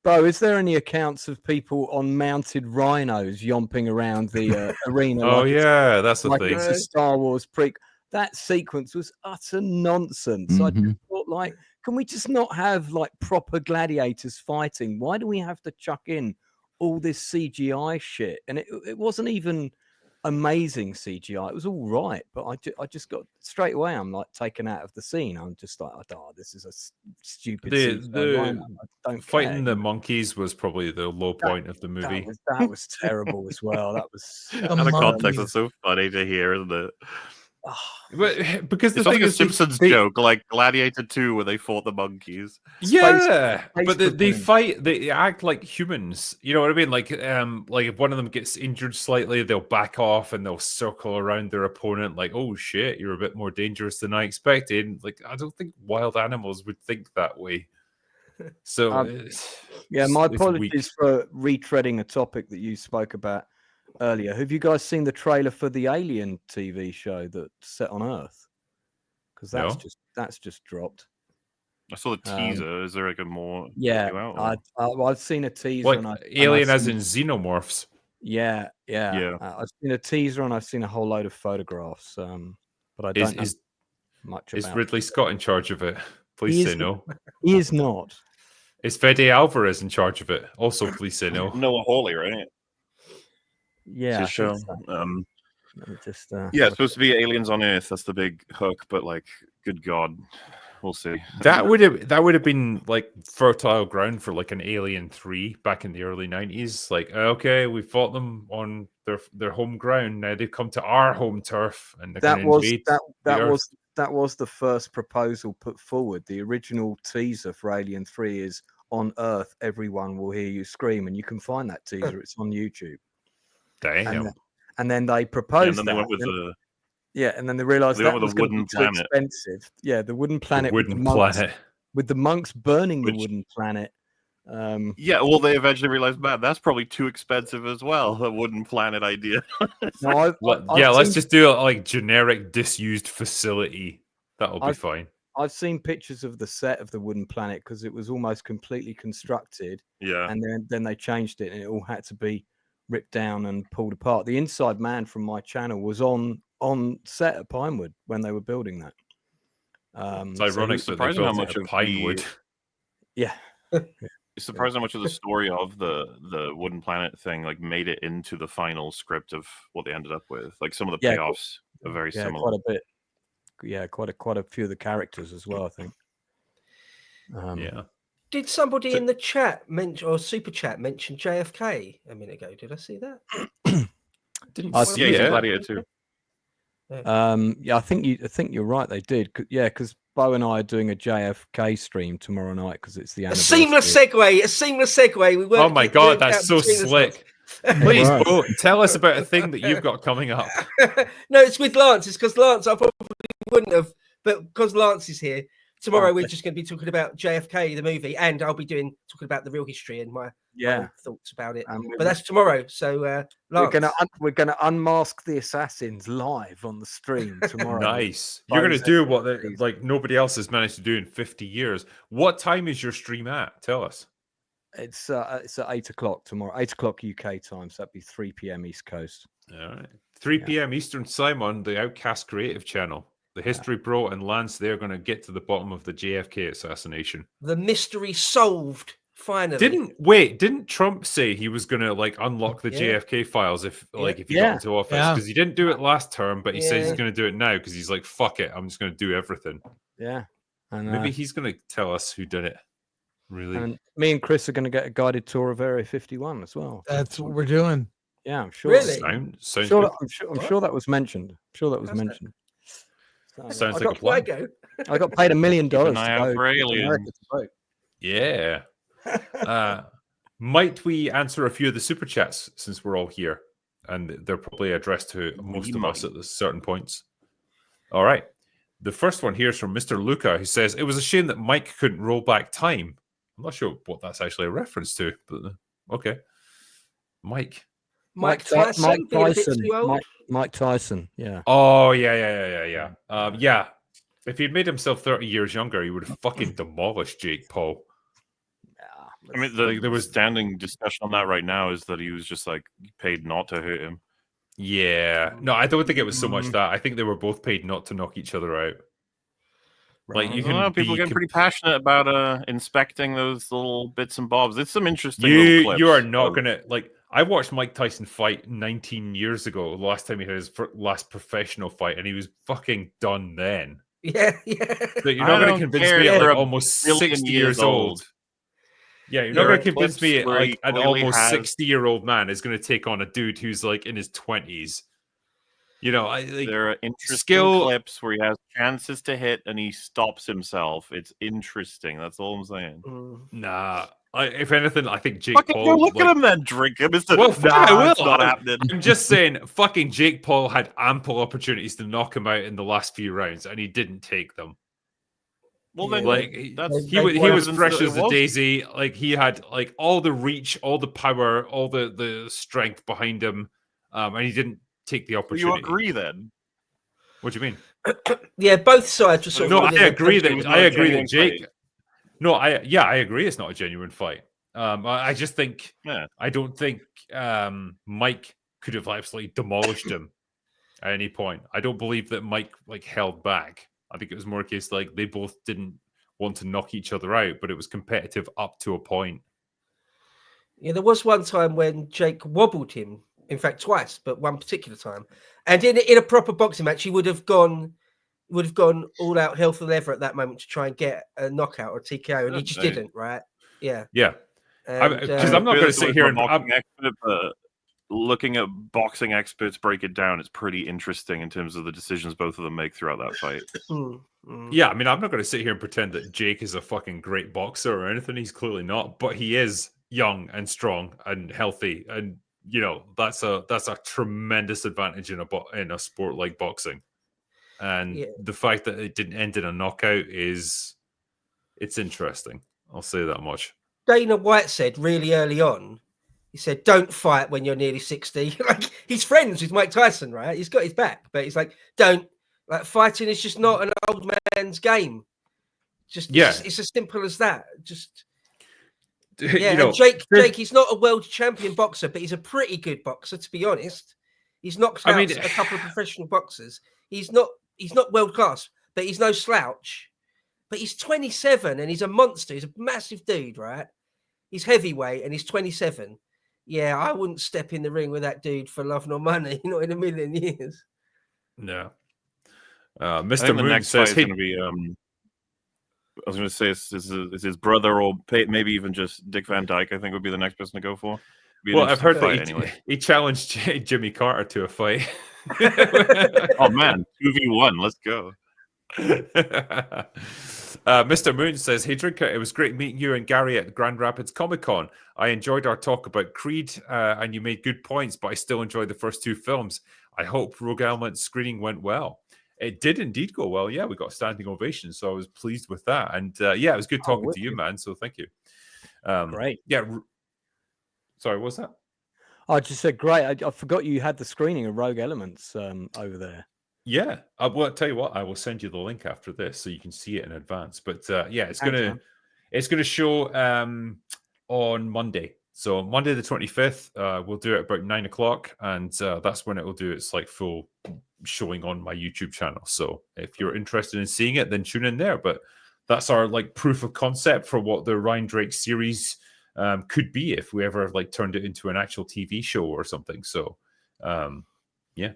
Bo, is there any accounts of people on mounted rhinos yomping around the arena? Oh, yeah, that's the thing. It's a Star Wars prequel. That sequence was utter nonsense. I just thought, like, can we just not have like proper gladiators fighting? Why do we have to chuck in all this CGI shit? And it wasn't even amazing CGI. It was all right, but I just got straight away. I'm like taken out of the scene. I'm just like, oh, this is a stupid. The fighting the monkeys was probably the low point of the movie. That was terrible as well. That was out of context. It's so funny to hear, isn't it? But because the it's thing like a is, Simpsons joke, like Gladiator 2, where they fought the monkeys. Yeah, but they fight. They act like humans. You know what I mean? Like if one of them gets injured slightly, they'll back off and they'll circle around their opponent. Like, oh shit, you're a bit more dangerous than I expected. Like, I don't think wild animals would think that way. So, my apologies for retreading a topic that you spoke about earlier. Have you guys seen the trailer for the Alien TV show that's set on Earth? Because that's just dropped. I saw the teaser. Is there like a more? I've seen a teaser. Like Alien as in xenomorphs. Yeah. I've seen a teaser and I've seen a whole load of photographs. But I don't know much about. Is Ridley Scott in charge of it? Please say no. He is not. Is Fede Alvarez in charge of it? Also, please say no. Noah Hawley, right? Yeah, it's supposed to be aliens on Earth. That's the big hook. But like, good God, we'll see. That would have been like fertile ground for like an Alien 3 back in the early 90s. Like, okay, we fought them on their home ground. Now they've come to our home turf, and they're going to invade. That was the first proposal put forward. The original teaser for Alien 3 is on Earth, everyone will hear you scream, and you can find that teaser. It's on YouTube. Damn. And then they proposed and then they went with and then they realized that was going to be too planet. expensive. Yeah, the wooden planet. With the monks burning the wooden planet. Well, they eventually realized, man, that's probably too expensive as well. The wooden planet idea. Let's just do a like generic disused facility. That'll be fine. I've seen pictures of the set of the Wooden Planet because it was almost completely constructed. Yeah. And then they changed it, and it all had to be ripped down and pulled apart. The inside man from my channel was on set at Pinewood when they were building that. It's ironic that they built it at Pinewood. Yeah. It's surprising how much of the story of the Wooden Planet thing like made it into the final script of what they ended up with. Like some of the payoffs are very similar. Quite a bit. Yeah, quite a few of the characters as well, I think. Yeah. Did somebody in the chat mention or super chat mention JFK a minute ago? Did I see that? Didn't see it. Gladiator too. Yeah, I think you're right. They did. Yeah, because Bo and I are doing a JFK stream tomorrow night because it's the anniversary. A seamless segue. We oh my god, that's so slick. Please, Bo, tell us about a thing that you've got coming up. No, it's with Lance. It's because Lance, I probably wouldn't have, but because Lance is here tomorrow, we're just going to be talking about JFK the movie, and I'll be talking about the real history and my thoughts about it. But that's tomorrow. So Lance. we're gonna unmask the assassins live on the stream tomorrow. Nice. You're going to do what like nobody else has managed to do in 50 years. What time is your stream at? Tell us. It's at 8 o'clock tomorrow, 8 o'clock UK time, so that'd be 3 p.m. East Coast. All right. 3 p.m. Eastern time on the Outcast Creative channel. The History Bro and Lance, they're going to get to the bottom of the JFK assassination. The mystery solved, finally. Didn't Trump say he was going to like unlock the JFK files if he got into office? Because he didn't do it last term, but he says he's going to do it now because he's like, fuck it, I'm just going to do everything. Yeah. And, maybe he's going to tell us who did it. Really? And me and Chris are going to get a guided tour of Area 51 as well. That's what we're doing. Yeah, I'm sure. Really? I'm sure that was mentioned. I'm sure that was mentioned. Sounds like a plan. I got paid $1 million to go. Yeah. Might we answer a few of the super chats since we're all here, and they're probably addressed to most of us at certain points. All right. The first one here is from Mr. Luca, who says it was a shame that Mike couldn't roll back time. I'm not sure what that's actually a reference to, but okay. Mike Tyson. Mike Tyson. Yeah. Oh yeah. Yeah. If he'd made himself 30 years younger, he would have fucking demolished Jake Paul. I mean, there was standing discussion on that right now is that he was just like paid not to hurt him. Yeah. No, I don't think it was so much that. I think they were both paid not to knock each other out. Like people getting pretty passionate about inspecting those little bits and bobs. It's some interesting. You are not gonna like. I watched Mike Tyson fight 19 years ago. The last time he had his last professional fight, and he was fucking done then. Yeah. So you're not going to convince me at like almost 60 years old. Yeah, you're not going to convince me like an almost 60-year-old man is going to take on a dude who's like in his 20s. You know, there are interesting clips where he has chances to hit and he stops himself. It's interesting. That's all I'm saying. Nah. If anything, I think Jake Paul. Go look at him then, drink him. I will. It's not happening. I'm just saying, fucking Jake Paul had ample opportunities to knock him out in the last few rounds, and he didn't take them. Well, then, like he was fresh as a daisy. Like he had like all the reach, all the power, all the strength behind him, and he didn't take the opportunity. You agree then? What do you mean? Yeah, both sides were sort of. I agree that Jake. Fight. No, I agree. It's not a genuine fight. I just think I don't think Mike could have absolutely demolished him at any point. I don't believe that Mike like held back. I think it was more a case like they both didn't want to knock each other out, but it was competitive up to a point. Yeah, there was one time when Jake wobbled him. In fact, twice, but one particular time, and in a proper boxing match, he would have gone all out hell for leather at that moment to try and get a knockout or a TKO, and he just didn't, right? Yeah. Because I'm not going to sit here and looking at boxing experts break it down. It's pretty interesting in terms of the decisions both of them make throughout that fight. Yeah, I mean, I'm not going to sit here and pretend that Jake is a fucking great boxer or anything. He's clearly not, but he is young and strong and healthy, and you know that's a tremendous advantage in a sport like boxing. And the fact that it didn't end in a knockout it's interesting. I'll say that much. Dana White said really early on, he said, don't fight when you're nearly 60. Like he's friends with Mike Tyson, right? He's got his back, but he's like, don't. Like fighting is just not an old man's game. It's as simple as that. Just yeah. You know, and Jake, he's not a world champion boxer, but he's a pretty good boxer, to be honest. He's knocked out a couple of professional boxers. He's not world class, but he's no slouch. But he's 27 and he's a monster. He's a massive dude, right? He's heavyweight and he's 27. Yeah, I wouldn't step in the ring with that dude for love nor money, not in a million years. No. Mr. Moon says going to be. I was going to say it's his brother, or maybe even just Dick Van Dyke. I think would be the next person to go for. Well, I've heard that he challenged Jimmy Carter to a fight. Oh man, 2v1, let's go. Mr. Moon says, "Hey Drinker, it was great meeting you and Gary at Grand Rapids Comic Con. I enjoyed our talk about Creed, and you made good points, but I still enjoyed the first two films. I hope Rogue Element's screening went well." It did indeed go well. Yeah, we got a standing ovation, so I was pleased with that. And yeah, it was good talking to you, man. So thank you. Great. Yeah. Sorry, what was that? I just said great. I forgot you had the screening of Rogue Elements over there. Yeah. Well, I'll tell you what, I will send you the link after this so you can see it in advance. But yeah, it's gonna show on Monday. So Monday the 25th, we'll do it about 9 o'clock, and that's when it will do its like full showing on my YouTube channel. So if you're interested in seeing it, then tune in there. But that's our like proof of concept for what the Ryan Drake series could be if we ever like turned it into an actual TV show or something. So yeah.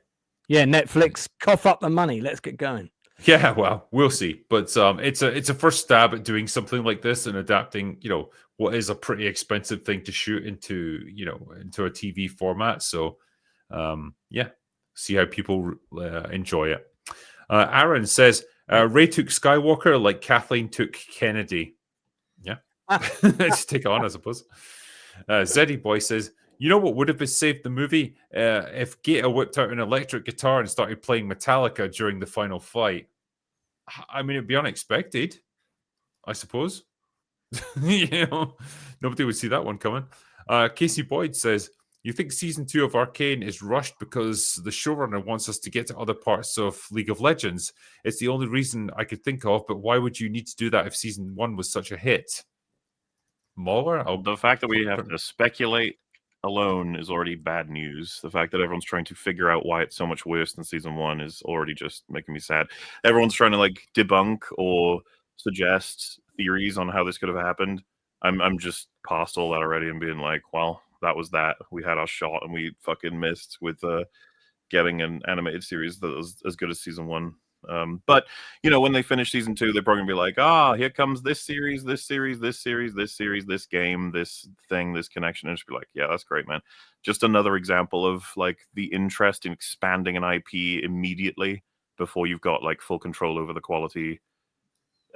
Yeah, Netflix, cough up the money. Let's get going. Yeah, well, we'll see. But it's a first stab at doing something like this and adapting, what is a pretty expensive thing to shoot into a TV format. So yeah, see how people enjoy it. Aaron says, Ray took Skywalker like Kathleen took Kennedy. Yeah, let's take it on, I suppose. Zeddy Boy says, "You know what would have saved the movie? If Gator whipped out an electric guitar and started playing Metallica during the final fight. I mean, it'd be unexpected, I suppose. Nobody would see that one coming." Casey Boyd says, "You think season 2 of Arcane is rushed because the showrunner wants us to get to other parts of League of Legends? It's the only reason I could think of, but why would you need to do that if season 1 was such a hit?" MauLer? The fact that we have to speculate alone is already bad news. The fact that everyone's trying to figure out why it's so much worse than season 1 is already just making me sad. Everyone's trying to like debunk or suggest theories on how this could have happened. I'm just past all that already and being like, well, that was that. We had our shot and we fucking missed with getting an animated series that was as good as season 1. But when they finish season 2, they're probably gonna be like, here comes this series, this series, this series, this series, this game, this thing, this connection, and just be like, yeah, that's great, man. Just another example of like the interest in expanding an IP immediately before you've got like full control over the quality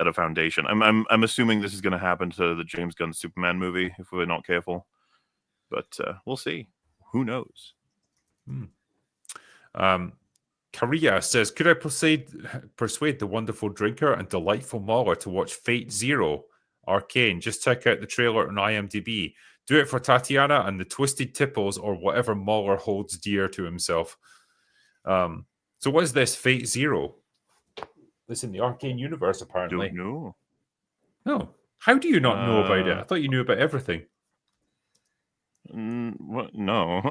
at a foundation. I'm assuming this is going to happen to the James Gunn Superman movie if we're not careful, but we'll see. Who knows? Korea says, "Could I persuade the wonderful Drinker and delightful MauLer to watch Fate Zero Arcane? Just check out the trailer on IMDb. Do it for Tatiana and the Twisted Tipples or whatever MauLer holds dear to himself." So what is this Fate Zero? This in the Arcane universe, apparently. Don't know. No. How do you not know about it? I thought you knew about everything. What? No.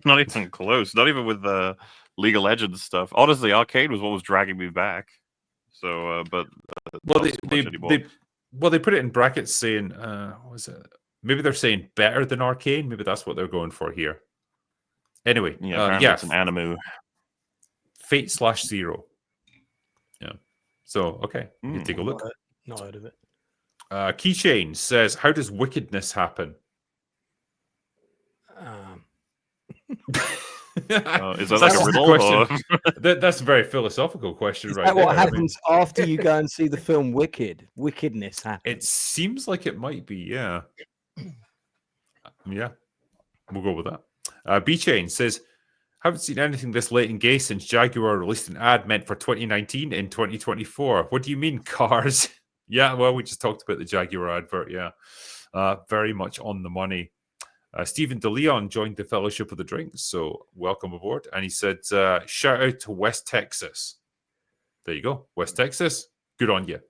Not even close. Not even with the League of Legends stuff. Honestly, Arcane was what was dragging me back. So, but they put it in brackets saying, what was it? Maybe they're saying better than Arcane. Maybe that's what they're going for here. Anyway, it's an anime. Fate/Zero. Yeah. So okay, you can take a look. Not heard of it. Keychain says, "How does wickedness happen?" Is that like a riddle? That's a very philosophical question, is right? That what happens after you go and see the film Wicked? Wickedness happens. It seems like it might be, yeah. Yeah, we'll go with that. B-Chain says, "Haven't seen anything this late in Gay since Jaguar released an ad meant for 2019 in 2024. What do you mean, cars?" Yeah, well, we just talked about the Jaguar advert, yeah. Very much on the money. Stephen DeLeon joined the Fellowship of the Drinks, so welcome aboard. And he said, shout out to West Texas. There you go, West Texas. Good on you.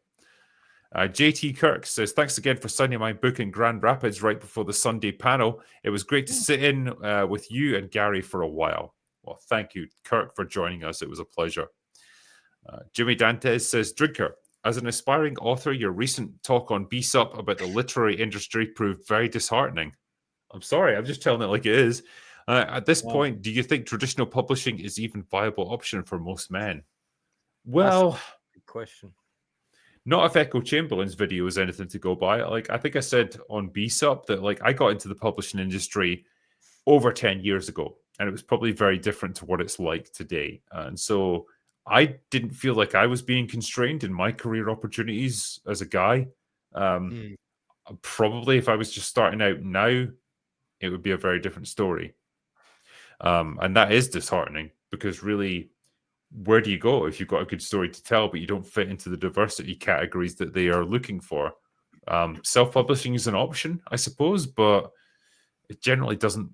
JT Kirk says, thanks again for signing my book in Grand Rapids right before the Sunday panel. It was great to sit in with you and Gary for a while. Well, thank you, Kirk, for joining us. It was a pleasure. Jimmy Dantes says, Drinker, as an aspiring author, your recent talk on BSUP about the literary industry proved very disheartening. I'm sorry, I'm just telling it like it is. At this point, do you think traditional publishing is even a viable option for most men? Well, that's a good question. Not if Echo Chamberlain's video is anything to go by. Like, I think I said on BSUP that, like, I got into the publishing industry over 10 years ago, and it was probably very different to what it's like today. And so I didn't feel like I was being constrained in my career opportunities as a guy. Probably if I was just starting out now, it would be a very different story. And that is disheartening, because really, where do you go if you've got a good story to tell, but you don't fit into the diversity categories that they are looking for? Self-publishing is an option, I suppose, but it generally doesn't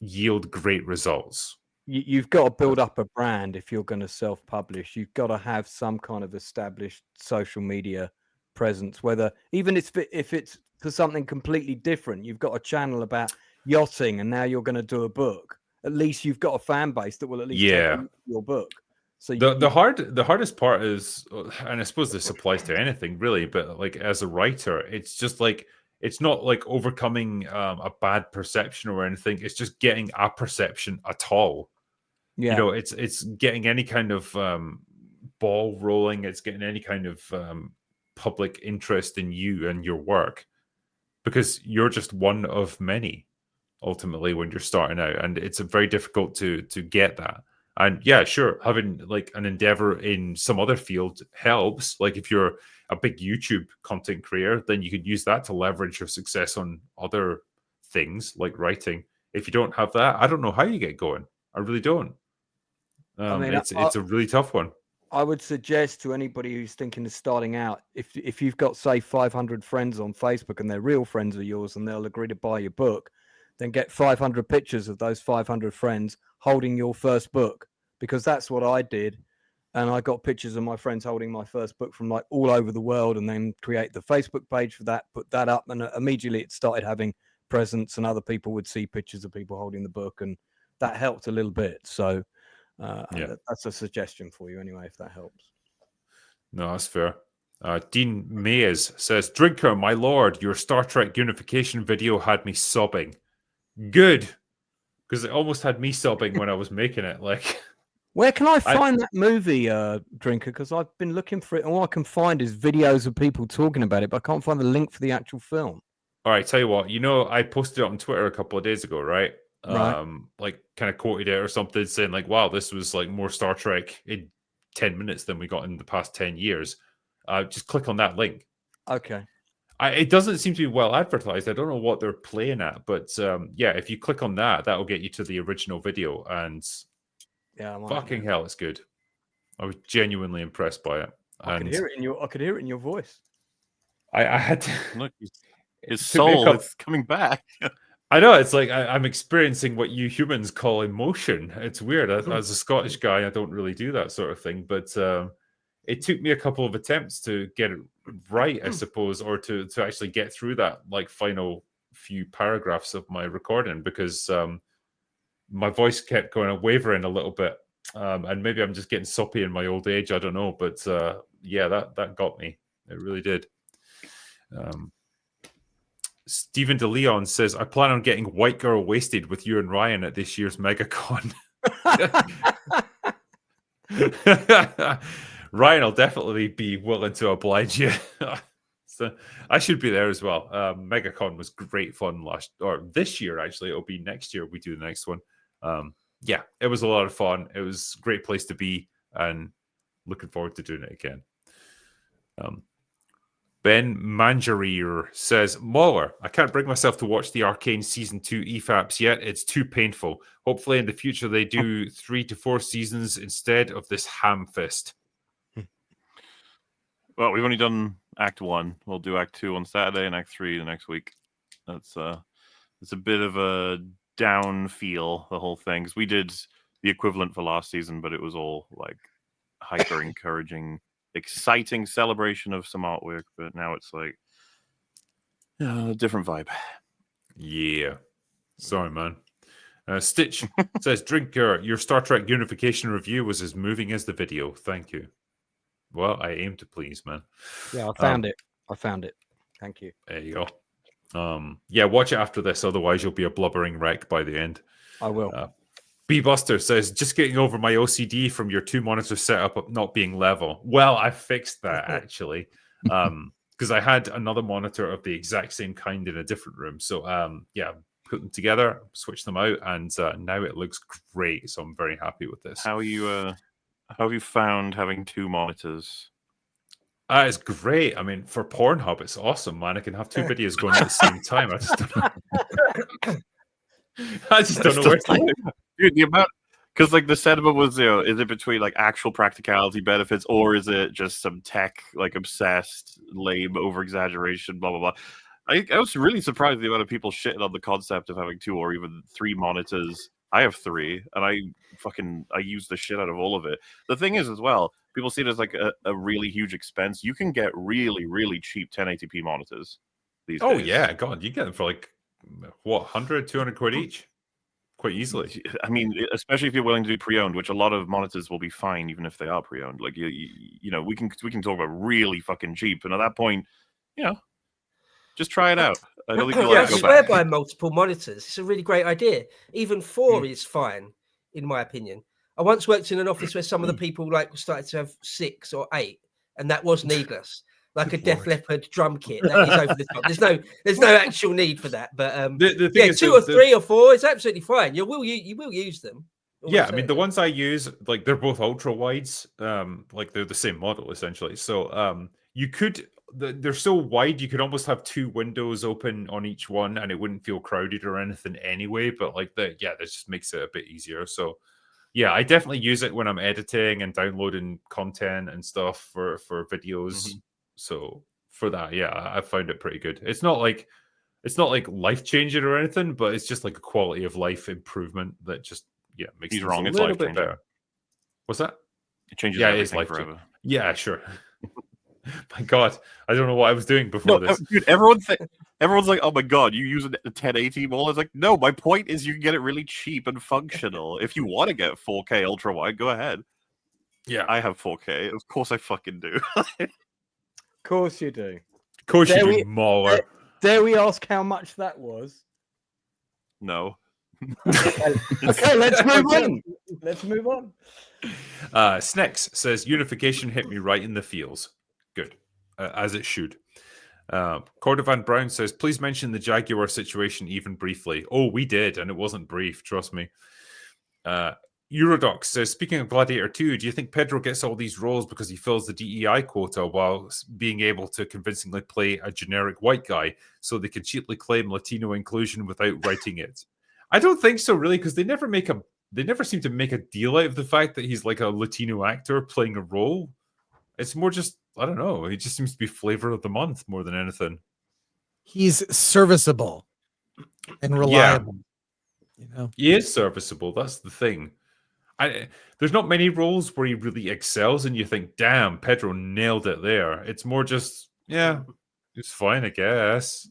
yield great results. You've got to build up a brand if you're going to self-publish. You've got to have some kind of established social media presence, whether even if it's for something completely different. You've got a channel about yachting, and now you're going to do a book. At least you've got a fan base that will at least take your book. So the hardest part is, and I suppose this applies to anything really, but like as a writer, it's just like, it's not like overcoming a bad perception or anything. It's just getting a perception at all. Yeah. You know, it's getting any kind of ball rolling. It's getting any kind of public interest in you and your work, because you're just one of many ultimately when you're starting out, and it's very difficult to get that. And yeah, sure, having like an endeavor in some other field helps. Like if you're a big YouTube content creator, then you could use that to leverage your success on other things like writing. If you don't have that, I don't know how you get going. I really don't. It's a really tough one. I would suggest to anybody who's thinking of starting out, if you've got, say, 500 friends on Facebook and they're real friends of yours and they'll agree to buy your book, then get 500 pictures of those 500 friends holding your first book, because that's what I did. And I got pictures of my friends holding my first book from like all over the world, and then create the Facebook page for that, put that up, and immediately it started having presence, and other people would see pictures of people holding the book, and that helped a little bit. So that's a suggestion for you anyway, if that helps. No, that's fair. Dean Mayes says, Drinker, my lord, your Star Trek Unification video had me sobbing. Good, because it almost had me sobbing when I was making it. Like, where can I find that movie, Drinker? Because I've been looking for it, and all I can find is videos of people talking about it, but I can't find the link for the actual film. All right, tell you what, I posted it on Twitter a couple of days ago, right? Like kind of quoted it or something, saying like, wow, this was like more Star Trek in 10 minutes than we got in the past 10 years. Just click on that link. Okay. It doesn't seem to be well advertised. I don't know what they're playing at, but yeah, if you click on that, that'll get you to the original video, and fucking hell, it's good. I was genuinely impressed by it. I could hear it in your voice. I had to look. His soul is coming back. I know, it's like I'm experiencing what you humans call emotion. It's weird. As a Scottish guy, I don't really do that sort of thing, but it took me a couple of attempts to get it right, I suppose, or to actually get through that like final few paragraphs of my recording, because my voice kept going wavering a little bit, and maybe I'm just getting soppy in my old age. I don't know, but yeah, that got me. It really did. Stephen DeLeon says, I plan on getting white girl wasted with you and Ryan at this year's MegaCon. Ryan will definitely be willing to oblige you. So I should be there as well. MegaCon was great fun this year, actually. It'll be next year we do the next one. Yeah, it was a lot of fun. It was a great place to be, and looking forward to doing it again. Ben Manjarier says, MauLer, I can't bring myself to watch the Arcane Season 2 EFAPs yet. It's too painful. Hopefully in the future they do 3 to 4 seasons instead of this ham fist. Well, we've only done Act 1. We'll do Act 2 on Saturday and Act 3 the next week. It's a bit of a down feel, the whole thing. 'Cause we did the equivalent for last season, but it was all like hyper encouraging exciting celebration of some artwork, but now it's like a different vibe. Yeah. Sorry, man. Stitch says, Drinker, your Star Trek Unification review was as moving as the video. Thank you. Well, I aim to please, man. Yeah, I found it. I found it. Thank you. There you go. Yeah, watch it after this. Otherwise, you'll be a blubbering wreck by the end. I will. B-Buster says, just getting over my OCD from your 2 monitor setup not being level. Well, I fixed that, actually. Because I had another monitor of the exact same kind in a different room. So, yeah, put them together, switch them out, and now it looks great. So I'm very happy with this. How have you found having 2 monitors? It's great. I mean, for Pornhub, it's awesome, man. I can have 2 videos going at the same time. I just don't know. I just don't know where to Dude, the amount, because like the sentiment was, is it between like actual practicality benefits, or is it just some tech like obsessed, lame over exaggeration, blah blah blah. I was really surprised the amount of people shitting on the concept of having 2 or even 3 monitors. I have 3, and I use the shit out of all of it. The thing is, as well, people see it as like a really huge expense. You can get really, really cheap 1080p monitors these days. Oh yeah, God, you get them for like what, 100, 200 quid each, quite easily. I mean, especially if you're willing to do pre-owned, which a lot of monitors will be fine even if they are pre-owned. Like you know, we can talk about really fucking cheap, and at that point, you know, just try it out. I don't think you'll I go swear back. by multiple monitors. It's a really great idea. Even 4 is fine, in my opinion. I once worked in an office where some of the people like started to have 6 or 8, and that was needless. Like a Def Leppard drum kit, that is over the top. There's no actual need for that. But the thing is 2 or 3 or 4 is absolutely fine. You will use them. Yeah, I mean the ones I use, like they're both ultra wides, like they're the same model essentially. So you could, they're so wide you could almost have 2 windows open on each one, and it wouldn't feel crowded or anything anyway. But like that just makes it a bit easier. So yeah, I definitely use it when I'm editing and downloading content and stuff for videos. So for that, yeah, I found it pretty good. It's not like life changing or anything, but it's just like a quality of life improvement that just makes He's things wrong. a It's little life bit changing. better. What's that? It changes Yeah, it is everything life forever. Yeah, sure. My God, I don't know what I was doing before this. Dude, everyone's like, "Oh my God, you use a 1080 model?" It's like, no. My point is, you can get it really cheap and functional. If you want to get 4K ultra wide, go ahead. Yeah, I have 4K. Of course, I fucking do. Of course you do. Of course you do, MauLer. Dare we ask how much that was? No. Okay, let's move on. Let's move on. Snex says, Unification hit me right in the feels. Good, as it should. Cordovan Brown says, please mention the Jaguar situation even briefly. Oh, we did, and it wasn't brief, trust me. Eurodox says, speaking of Gladiator 2, do you think Pedro gets all these roles because he fills the DEI quota while being able to convincingly play a generic white guy so they can cheaply claim Latino inclusion without writing it? I don't think so, really, because they never seem to make a deal out of the fact that he's like a Latino actor playing a role. It's more just, I don't know, he just seems to be flavor of the month more than anything. He's serviceable and reliable. Yeah. You know, he is serviceable. That's the thing. There's not many roles where he really excels and you think, damn, Pedro nailed it there. It's more just, yeah, it's fine, I guess.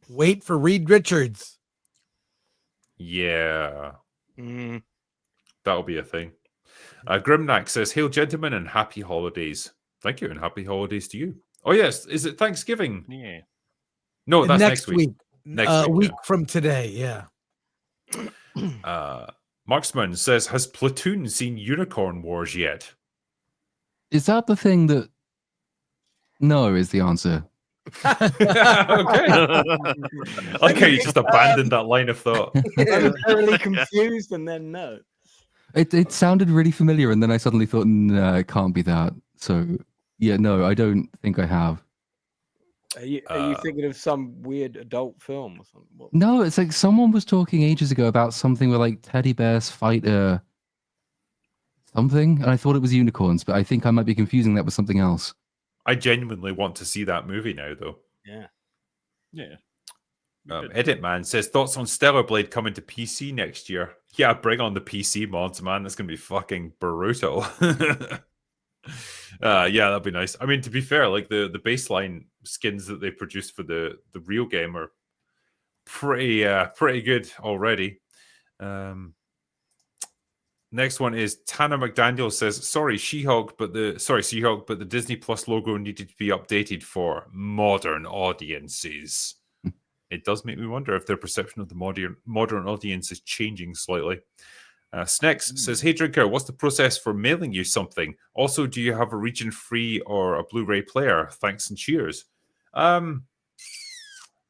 Wait for Reed Richards. Yeah. That'll be a thing. Grimnack says, hail, gentlemen, and happy holidays. Thank you, and happy holidays to you. Oh, yes. Is it Thanksgiving? Yeah. No, that's next week. Next week from today, yeah. Marksman says, has Platoon seen Unicorn Wars yet? Is that the thing that... No, is the answer. Okay, you just abandoned that line of thought. I was totally confused and then no. It sounded really familiar, and then I suddenly thought, no, it can't be that. So, yeah, no, I don't think I have. Are you thinking of some weird adult film or something? What? No, it's like someone was talking ages ago about something where like teddy bears fight something, and I thought it was unicorns, but I think I might be confusing that with something else. I genuinely want to see that movie now, though. Yeah. Edit Man says, thoughts on Stellar Blade coming to PC next year? Yeah, bring on the PC mods, man. That's going to be fucking brutal. Yeah, that'd be nice. I mean, to be fair, like the baseline skins that they produced for the real game are pretty good already. Next one is Tanner McDaniel says, "Sorry, She-Hulk, but the Disney Plus logo needed to be updated for modern audiences." It does make me wonder if their perception of the modern audience is changing slightly. Snex says, "Hey Drinker, what's the process for mailing you something? Also, do you have a region-free or a Blu-ray player? Thanks and cheers."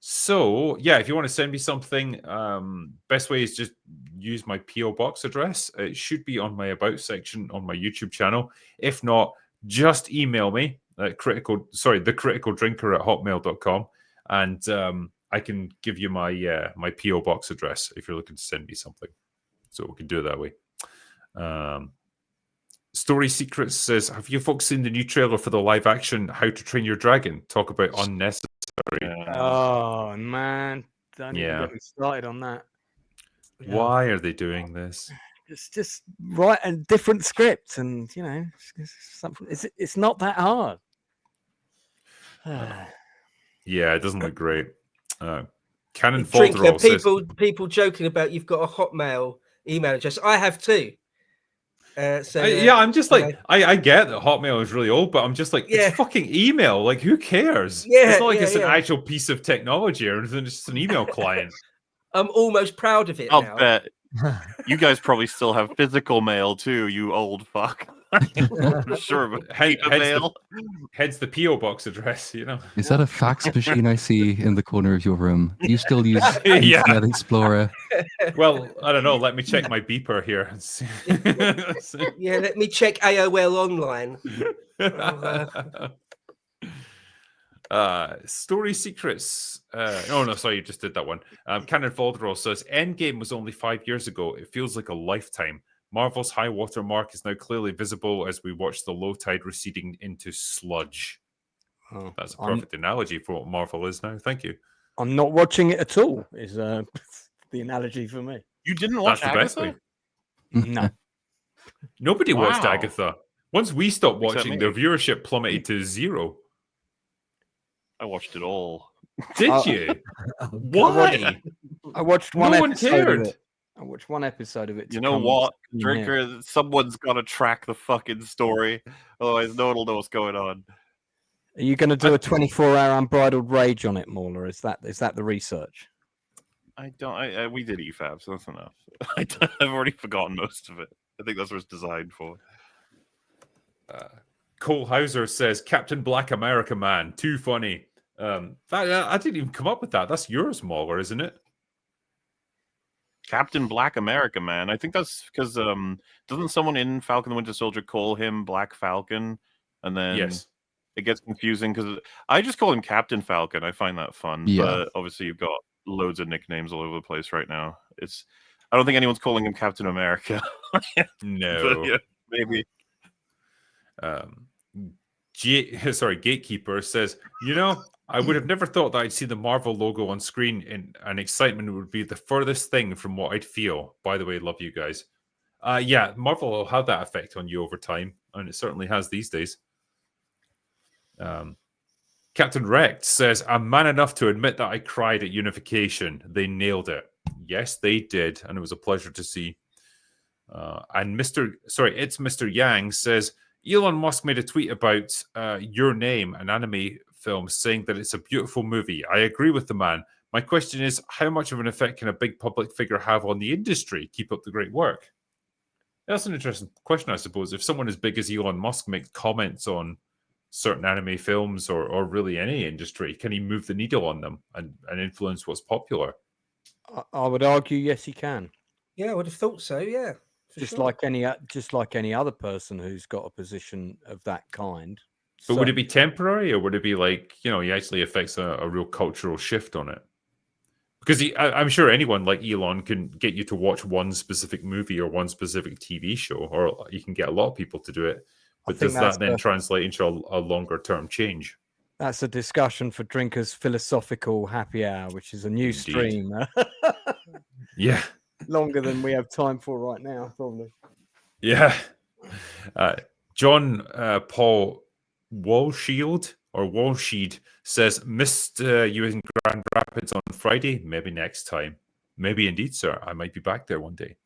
So yeah, if you want to send me something, best way is just use my PO box address. It should be on my about section on my YouTube channel. If not, just email me at thecriticaldrinker@hotmail.com, and I can give you my my PO box address if you're looking to send me something. So we can do it that way. Story Secrets says, "Have you folks seen the new trailer for the live action How to Train Your Dragon? Talk about unnecessary." Oh man, don't even get me started on that. Why are they doing this? It's just write a different script, and you know, something. It's not that hard. Yeah, it doesn't look great. Cannon Drinker, Folderall says, people joking about you've got a Hotmail email address. I have too. yeah, I'm just like, I get that Hotmail is really old, but I'm just like, it's fucking email. Like, who cares? Yeah, it's not like it's an actual piece of technology or anything. It's just an email client. I'm almost proud of it I'll now. bet you guys probably still have physical mail too, you old fuck. Sure, heads the PO box address, you know. Is that a fax machine I see in the corner of your room? Do you still use Internet Explorer? Well, I don't know. Let me check my beeper here. And see. Yeah, let me check AOL online. Story Secrets. Oh no, sorry, you just did that one. Cannon Folderall says, "Endgame was only 5 years ago. It feels like a lifetime. Marvel's high water mark is now clearly visible as we watch the low tide receding into sludge." Oh, that's a perfect analogy for what Marvel is now. Thank you. I'm not watching it at all. Is the analogy for me? You didn't watch Agatha? No. Nobody watched Agatha. Once we stopped watching, their viewership plummeted to 0. I watched it all. Did you? Why? I watched one No one episode cared. of it. I watched one episode of it. You know what, Drinker? Someone's got to track the fucking story. Otherwise, no one will know what's going on. Are you going to do a 24-hour unbridled rage on it, MauLer? Is that the research? I don't. We did EFAB, so that's enough. I've already forgotten most of it. I think that's what it's designed for. Cole Hauser says, "Captain Black America Man, too funny." I didn't even come up with that. That's yours, MauLer, isn't it? Captain Black America Man. I think that's because doesn't someone in Falcon the Winter Soldier call him Black Falcon? And then it gets confusing because I just call him Captain Falcon. I find that fun. Yeah. But obviously you've got loads of nicknames all over the place right now. I don't think anyone's calling him Captain America. No. But, yeah, maybe. Gatekeeper says, I would have never thought that I'd see the Marvel logo on screen and excitement would be the furthest thing from what I'd feel. By the way, love you guys. Yeah, Marvel will have that effect on you over time, and it certainly has these days. Captain Wrecked says, "I'm man enough to admit that I cried at Unification. They nailed it." Yes, they did, and it was a pleasure to see. And it's Mr. Yang says, "Elon Musk made a tweet about Your Name, an anime film, saying that it's a beautiful movie. I agree with the man. My question is, how much of an effect can a big public figure have on the industry? Keep up the great work." That's an interesting question, I suppose. If someone as big as Elon Musk makes comments on certain anime films or really any industry, can he move the needle on them and influence what's popular? I would argue, yes, he can. Yeah, I would have thought so. Yeah, just like any other person who's got a position of that kind. But would it be temporary, or would it be like, he actually affects a real cultural shift on it? Because I'm sure anyone like Elon can get you to watch one specific movie or one specific TV show, or you can get a lot of people to do it. But does that then translate into a longer term change? That's a discussion for Drinkers Philosophical Happy Hour, which is a new stream. Yeah. Longer than we have time for right now, probably. Yeah. John Paul Walshield says, missed you in Grand Rapids on Friday. Maybe next time. Maybe indeed, sir. I might be back there one day.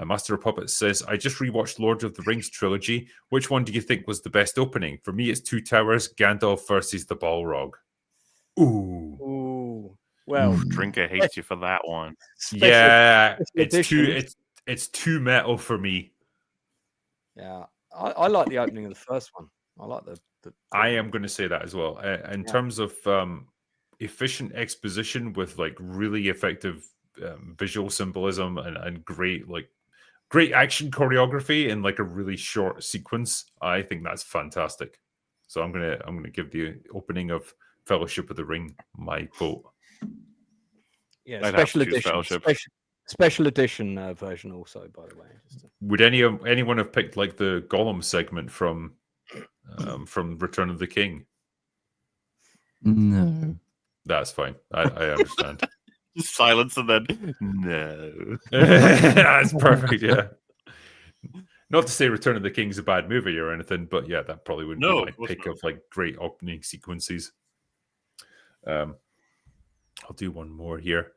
Master of Puppets says, I just rewatched Lord of the Rings trilogy. Which one do you think was the best opening? For me, it's Two Towers, Gandalf versus the Balrog. Ooh. Well, Drinker hates you for that one. It's too metal for me. Yeah, I like the opening of the first one. I like the I am going to say that as well. In terms of efficient exposition with like really effective visual symbolism and great action choreography in like a really short sequence, I think that's fantastic. So I'm gonna give the opening of Fellowship of the Ring my vote. Yeah, special edition version also, by the way. Would anyone have picked like the Gollum segment from Return of the King? No, that's fine. I understand. Just silence and then no. That's perfect. Yeah. Not to say Return of the King is a bad movie or anything, but yeah, that probably would be my pick of like great opening sequences. I'll do one more here.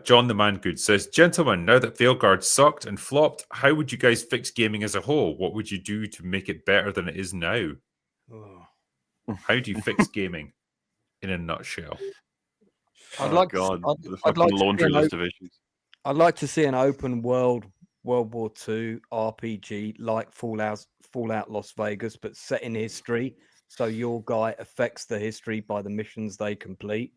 John the Man Good says, gentlemen, now that Veilguard sucked and flopped, how would you guys fix gaming as a whole? What would you do to make it better than it is now? How do you fix gaming in a nutshell? I'd like to see an open world World War II RPG like Fallout Las Vegas, but set in history. So your guy affects the history by the missions they complete.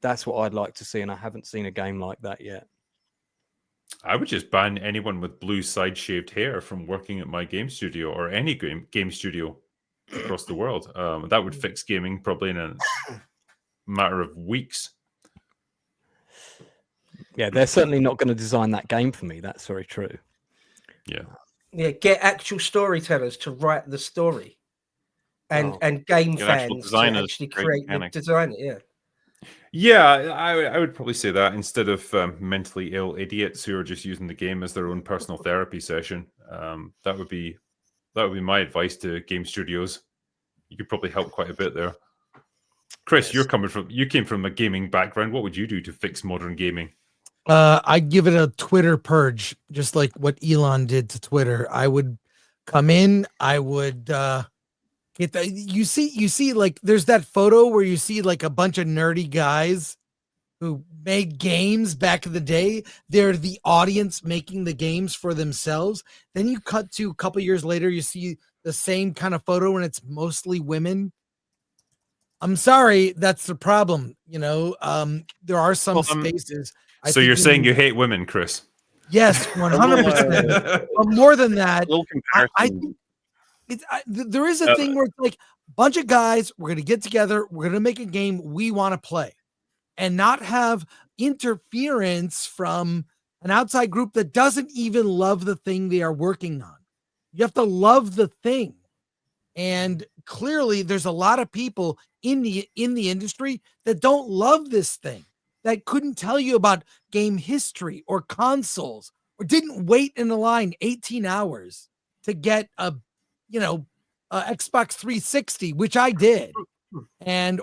That's what I'd like to see, and I haven't seen a game like that yet. I would just ban anyone with blue side-shaved hair from working at my game studio or any game studio across the world. That would fix gaming probably in a matter of weeks. Yeah, they're certainly not going to design that game for me. That's very true. Yeah, get actual storytellers to write the story, and game fans to actually create the design it. Yeah, I would probably say that instead of mentally ill idiots who are just using the game as their own personal therapy session. That would be my advice to game studios. You could probably help quite a bit there. Chris, you came from a gaming background. What would you do to fix modern gaming? I'd give it a Twitter purge, just like what Elon did to Twitter. I would come in, I would get the you see like there's that photo where you see like a bunch of nerdy guys who made games back in the day. They're the audience making the games for themselves. Then you cut to a couple years later, you see the same kind of photo and it's mostly women. I'm sorry, that's the problem. There are some spaces. So you're saying you hate women, Chris? Yes, 100%. But more than that, I think there is a thing where it's like a bunch of guys, we're going to get together, we're going to make a game we want to play and not have interference from an outside group that doesn't even love the thing they are working on. You have to love the thing. And clearly there's a lot of people in the industry that don't love this thing, that couldn't tell you about game history or consoles, or didn't wait in the line 18 hours to get a Xbox 360, which I did,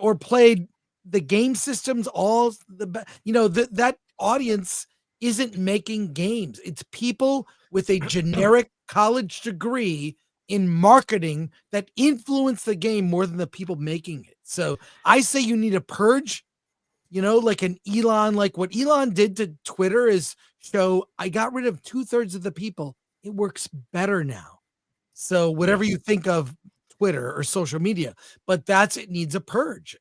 or played the game systems. That audience isn't making games. It's people with a generic college degree in marketing that influence the game more than the people making it. So I say you need a purge. Like an Elon, like what Elon did to Twitter is show I got rid of 2/3 of the people. It works better now. So whatever you think of Twitter or social media, but it needs a purge.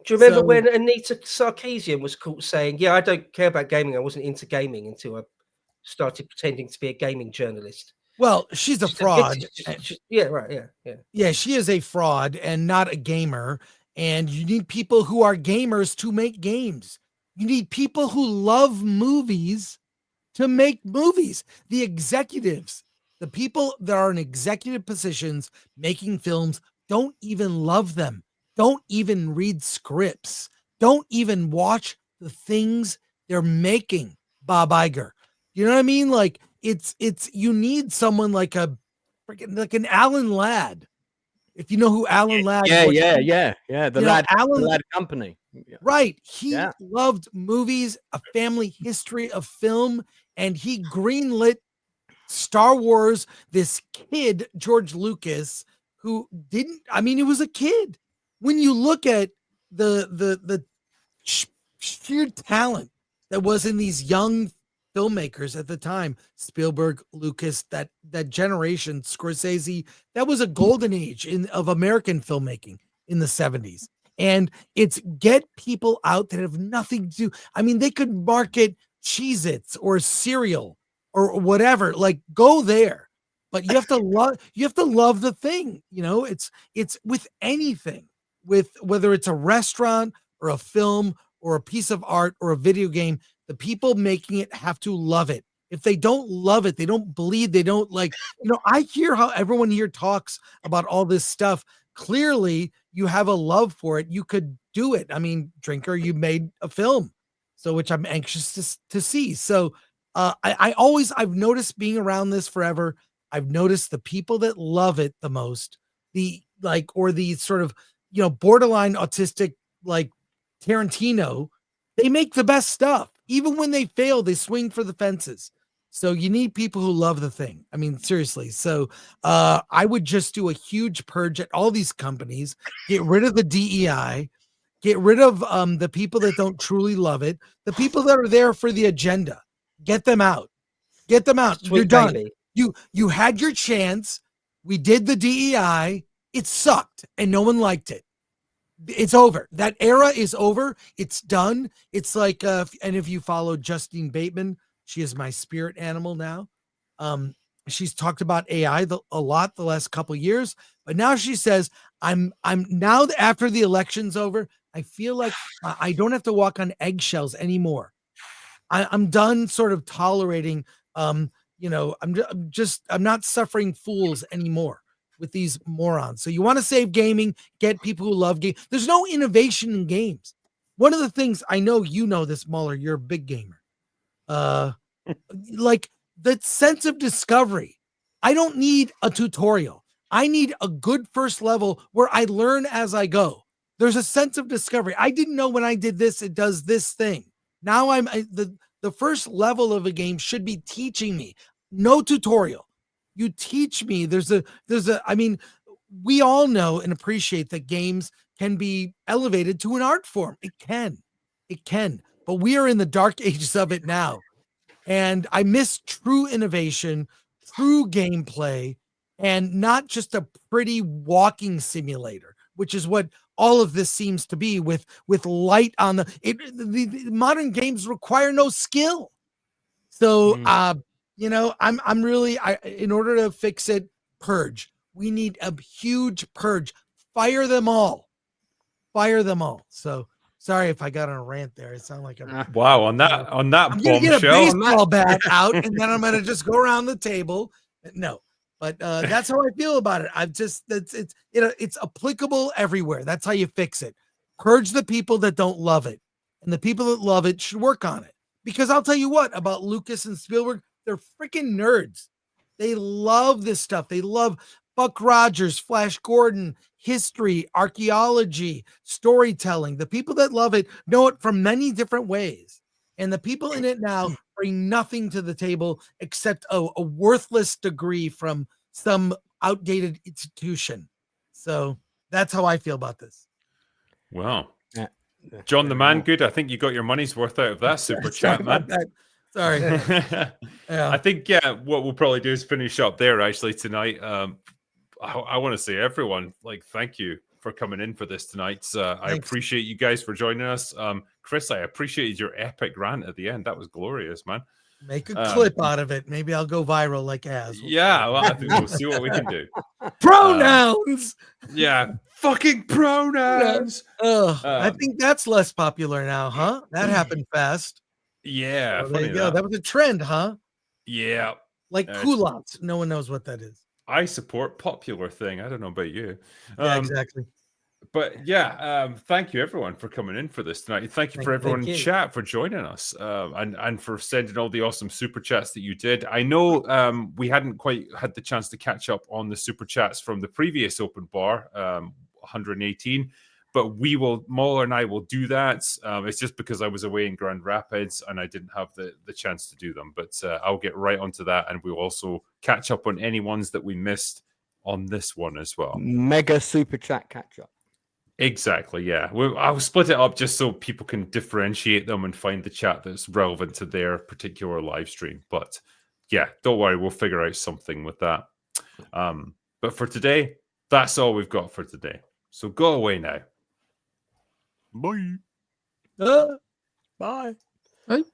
Do you remember when Anita Sarkeesian was caught saying, yeah, I don't care about gaming. I wasn't into gaming until I started pretending to be a gaming journalist. Well, she's a fraud. Yeah, right. Yeah. Yeah, she is a fraud and not a gamer. And you need people who are gamers to make games. You need people who love movies to make movies. The executives, the people that are in executive positions making films, don't even love them. Don't even read scripts. Don't even watch the things they're making. Bob Iger. You know what I mean? Like you need someone like a freaking like an Alan Ladd. If you know who Alan Ladd was. The Lad Company. Yeah. Right. He loved movies, a family history of film, and he greenlit Star Wars. This kid, George Lucas, who didn't, I mean, he was a kid. When you look at the sheer talent that was in these young filmmakers at the time, Spielberg, Lucas, that generation, Scorsese, that was a golden age of American filmmaking in the 70s. And it's get people out that have nothing to do. I mean, they could market Cheez-Its or cereal or whatever, like go there. But you have to love the thing. You know, it's with anything, with whether it's a restaurant or a film or a piece of art or a video game, the people making it have to love it. If they don't love it, they don't bleed, they don't like, you know, I hear how everyone here talks about all this stuff. Clearly you have a love for it. You could do it. I mean, Drinker, you made a film, so which I'm anxious to see. So I've noticed being around this forever, I've noticed the people that love it the most, the sort of, you know, borderline autistic, like Tarantino, they make the best stuff. Even when they fail, they swing for the fences. So you need people who love the thing. I mean, seriously. So I would just do a huge purge at all these companies, get rid of the DEI, get rid of the people that don't truly love it, the people that are there for the agenda. Get them out. Get them out. Sweet You're done. baby. You had your chance. We did the DEI. It sucked and no one liked it. It's over. That era is over. It's done. It's like, and if you follow Justine Bateman, she is my spirit animal now. She's talked about AI a lot the last couple of years, but now she says, I'm now after the election's over, I feel like I don't have to walk on eggshells anymore. I'm done sort of tolerating, you know, I'm not suffering fools anymore with these morons. So you want to save gaming, get people who love game. There's no innovation in games. One of the things, I know you know this, MauLer, you're a big gamer. Like that sense of discovery. I don't need a tutorial. I need a good first level where I learn as I go. There's a sense of discovery. I didn't know when I did this, it does this thing. Now the first level of a game should be teaching me. No tutorial. You teach me. I mean, we all know and appreciate that games can be elevated to an art form. It can, but we are in the dark ages of it now. And I miss true innovation, true gameplay, and not just a pretty walking simulator, which is what all of this seems to be with light on the modern games require no skill. So, you know, I'm really, in order to fix it, purge. We need a huge purge. Fire them all. So sorry if I got on a rant there. It sounded like wow. On that I'm gonna get a baseball bat out, and then I'm gonna just go around the table. No, but that's how I feel about it. It's applicable everywhere. That's how you fix it. Purge the people that don't love it, and the people that love it should work on it. Because I'll tell you what about Lucas and Spielberg, they're freaking nerds. They love this stuff. They love Buck Rogers, Flash Gordon, history, archaeology, storytelling. The people that love it know it from many different ways. And the people in it now bring nothing to the table except a worthless degree from some outdated institution. So that's how I feel about this. Wow. John the Man Good, I think you got your money's worth out of that super chat, man. Sorry. I think, what we'll probably do is finish up there actually tonight. I want to say, everyone, like, thank you for coming in for this tonight. I appreciate you guys for joining us. Chris, I appreciated your epic rant at the end. That was glorious, man. Make a clip out of it. Maybe I'll go viral like Az. Well, I think we'll see what we can do. Pronouns. Fucking pronouns. I think that's less popular now, huh? That happened fast. Yeah. There you go. That was a trend, huh? Yeah. Like culottes. No one knows what that is. I support popular thing. I don't know about you. Yeah, exactly. But yeah, thank you everyone for coming in for this tonight. Thank you for everyone in chat for joining us, and for sending all the awesome super chats that you did. I know we hadn't quite had the chance to catch up on the super chats from the previous open bar, 118, but MauLer and I will do that. It's just because I was away in Grand Rapids and I didn't have the chance to do them. But I'll get right onto that, and we'll also catch up on any ones that we missed on this one as well. Mega super chat catch up. Exactly, yeah. I'll split it up just so people can differentiate them and find the chat that's relevant to their particular live stream. But yeah, don't worry, we'll figure out something with that. But for today, that's all we've got for today. So go away now. Bye. Bye. Hey.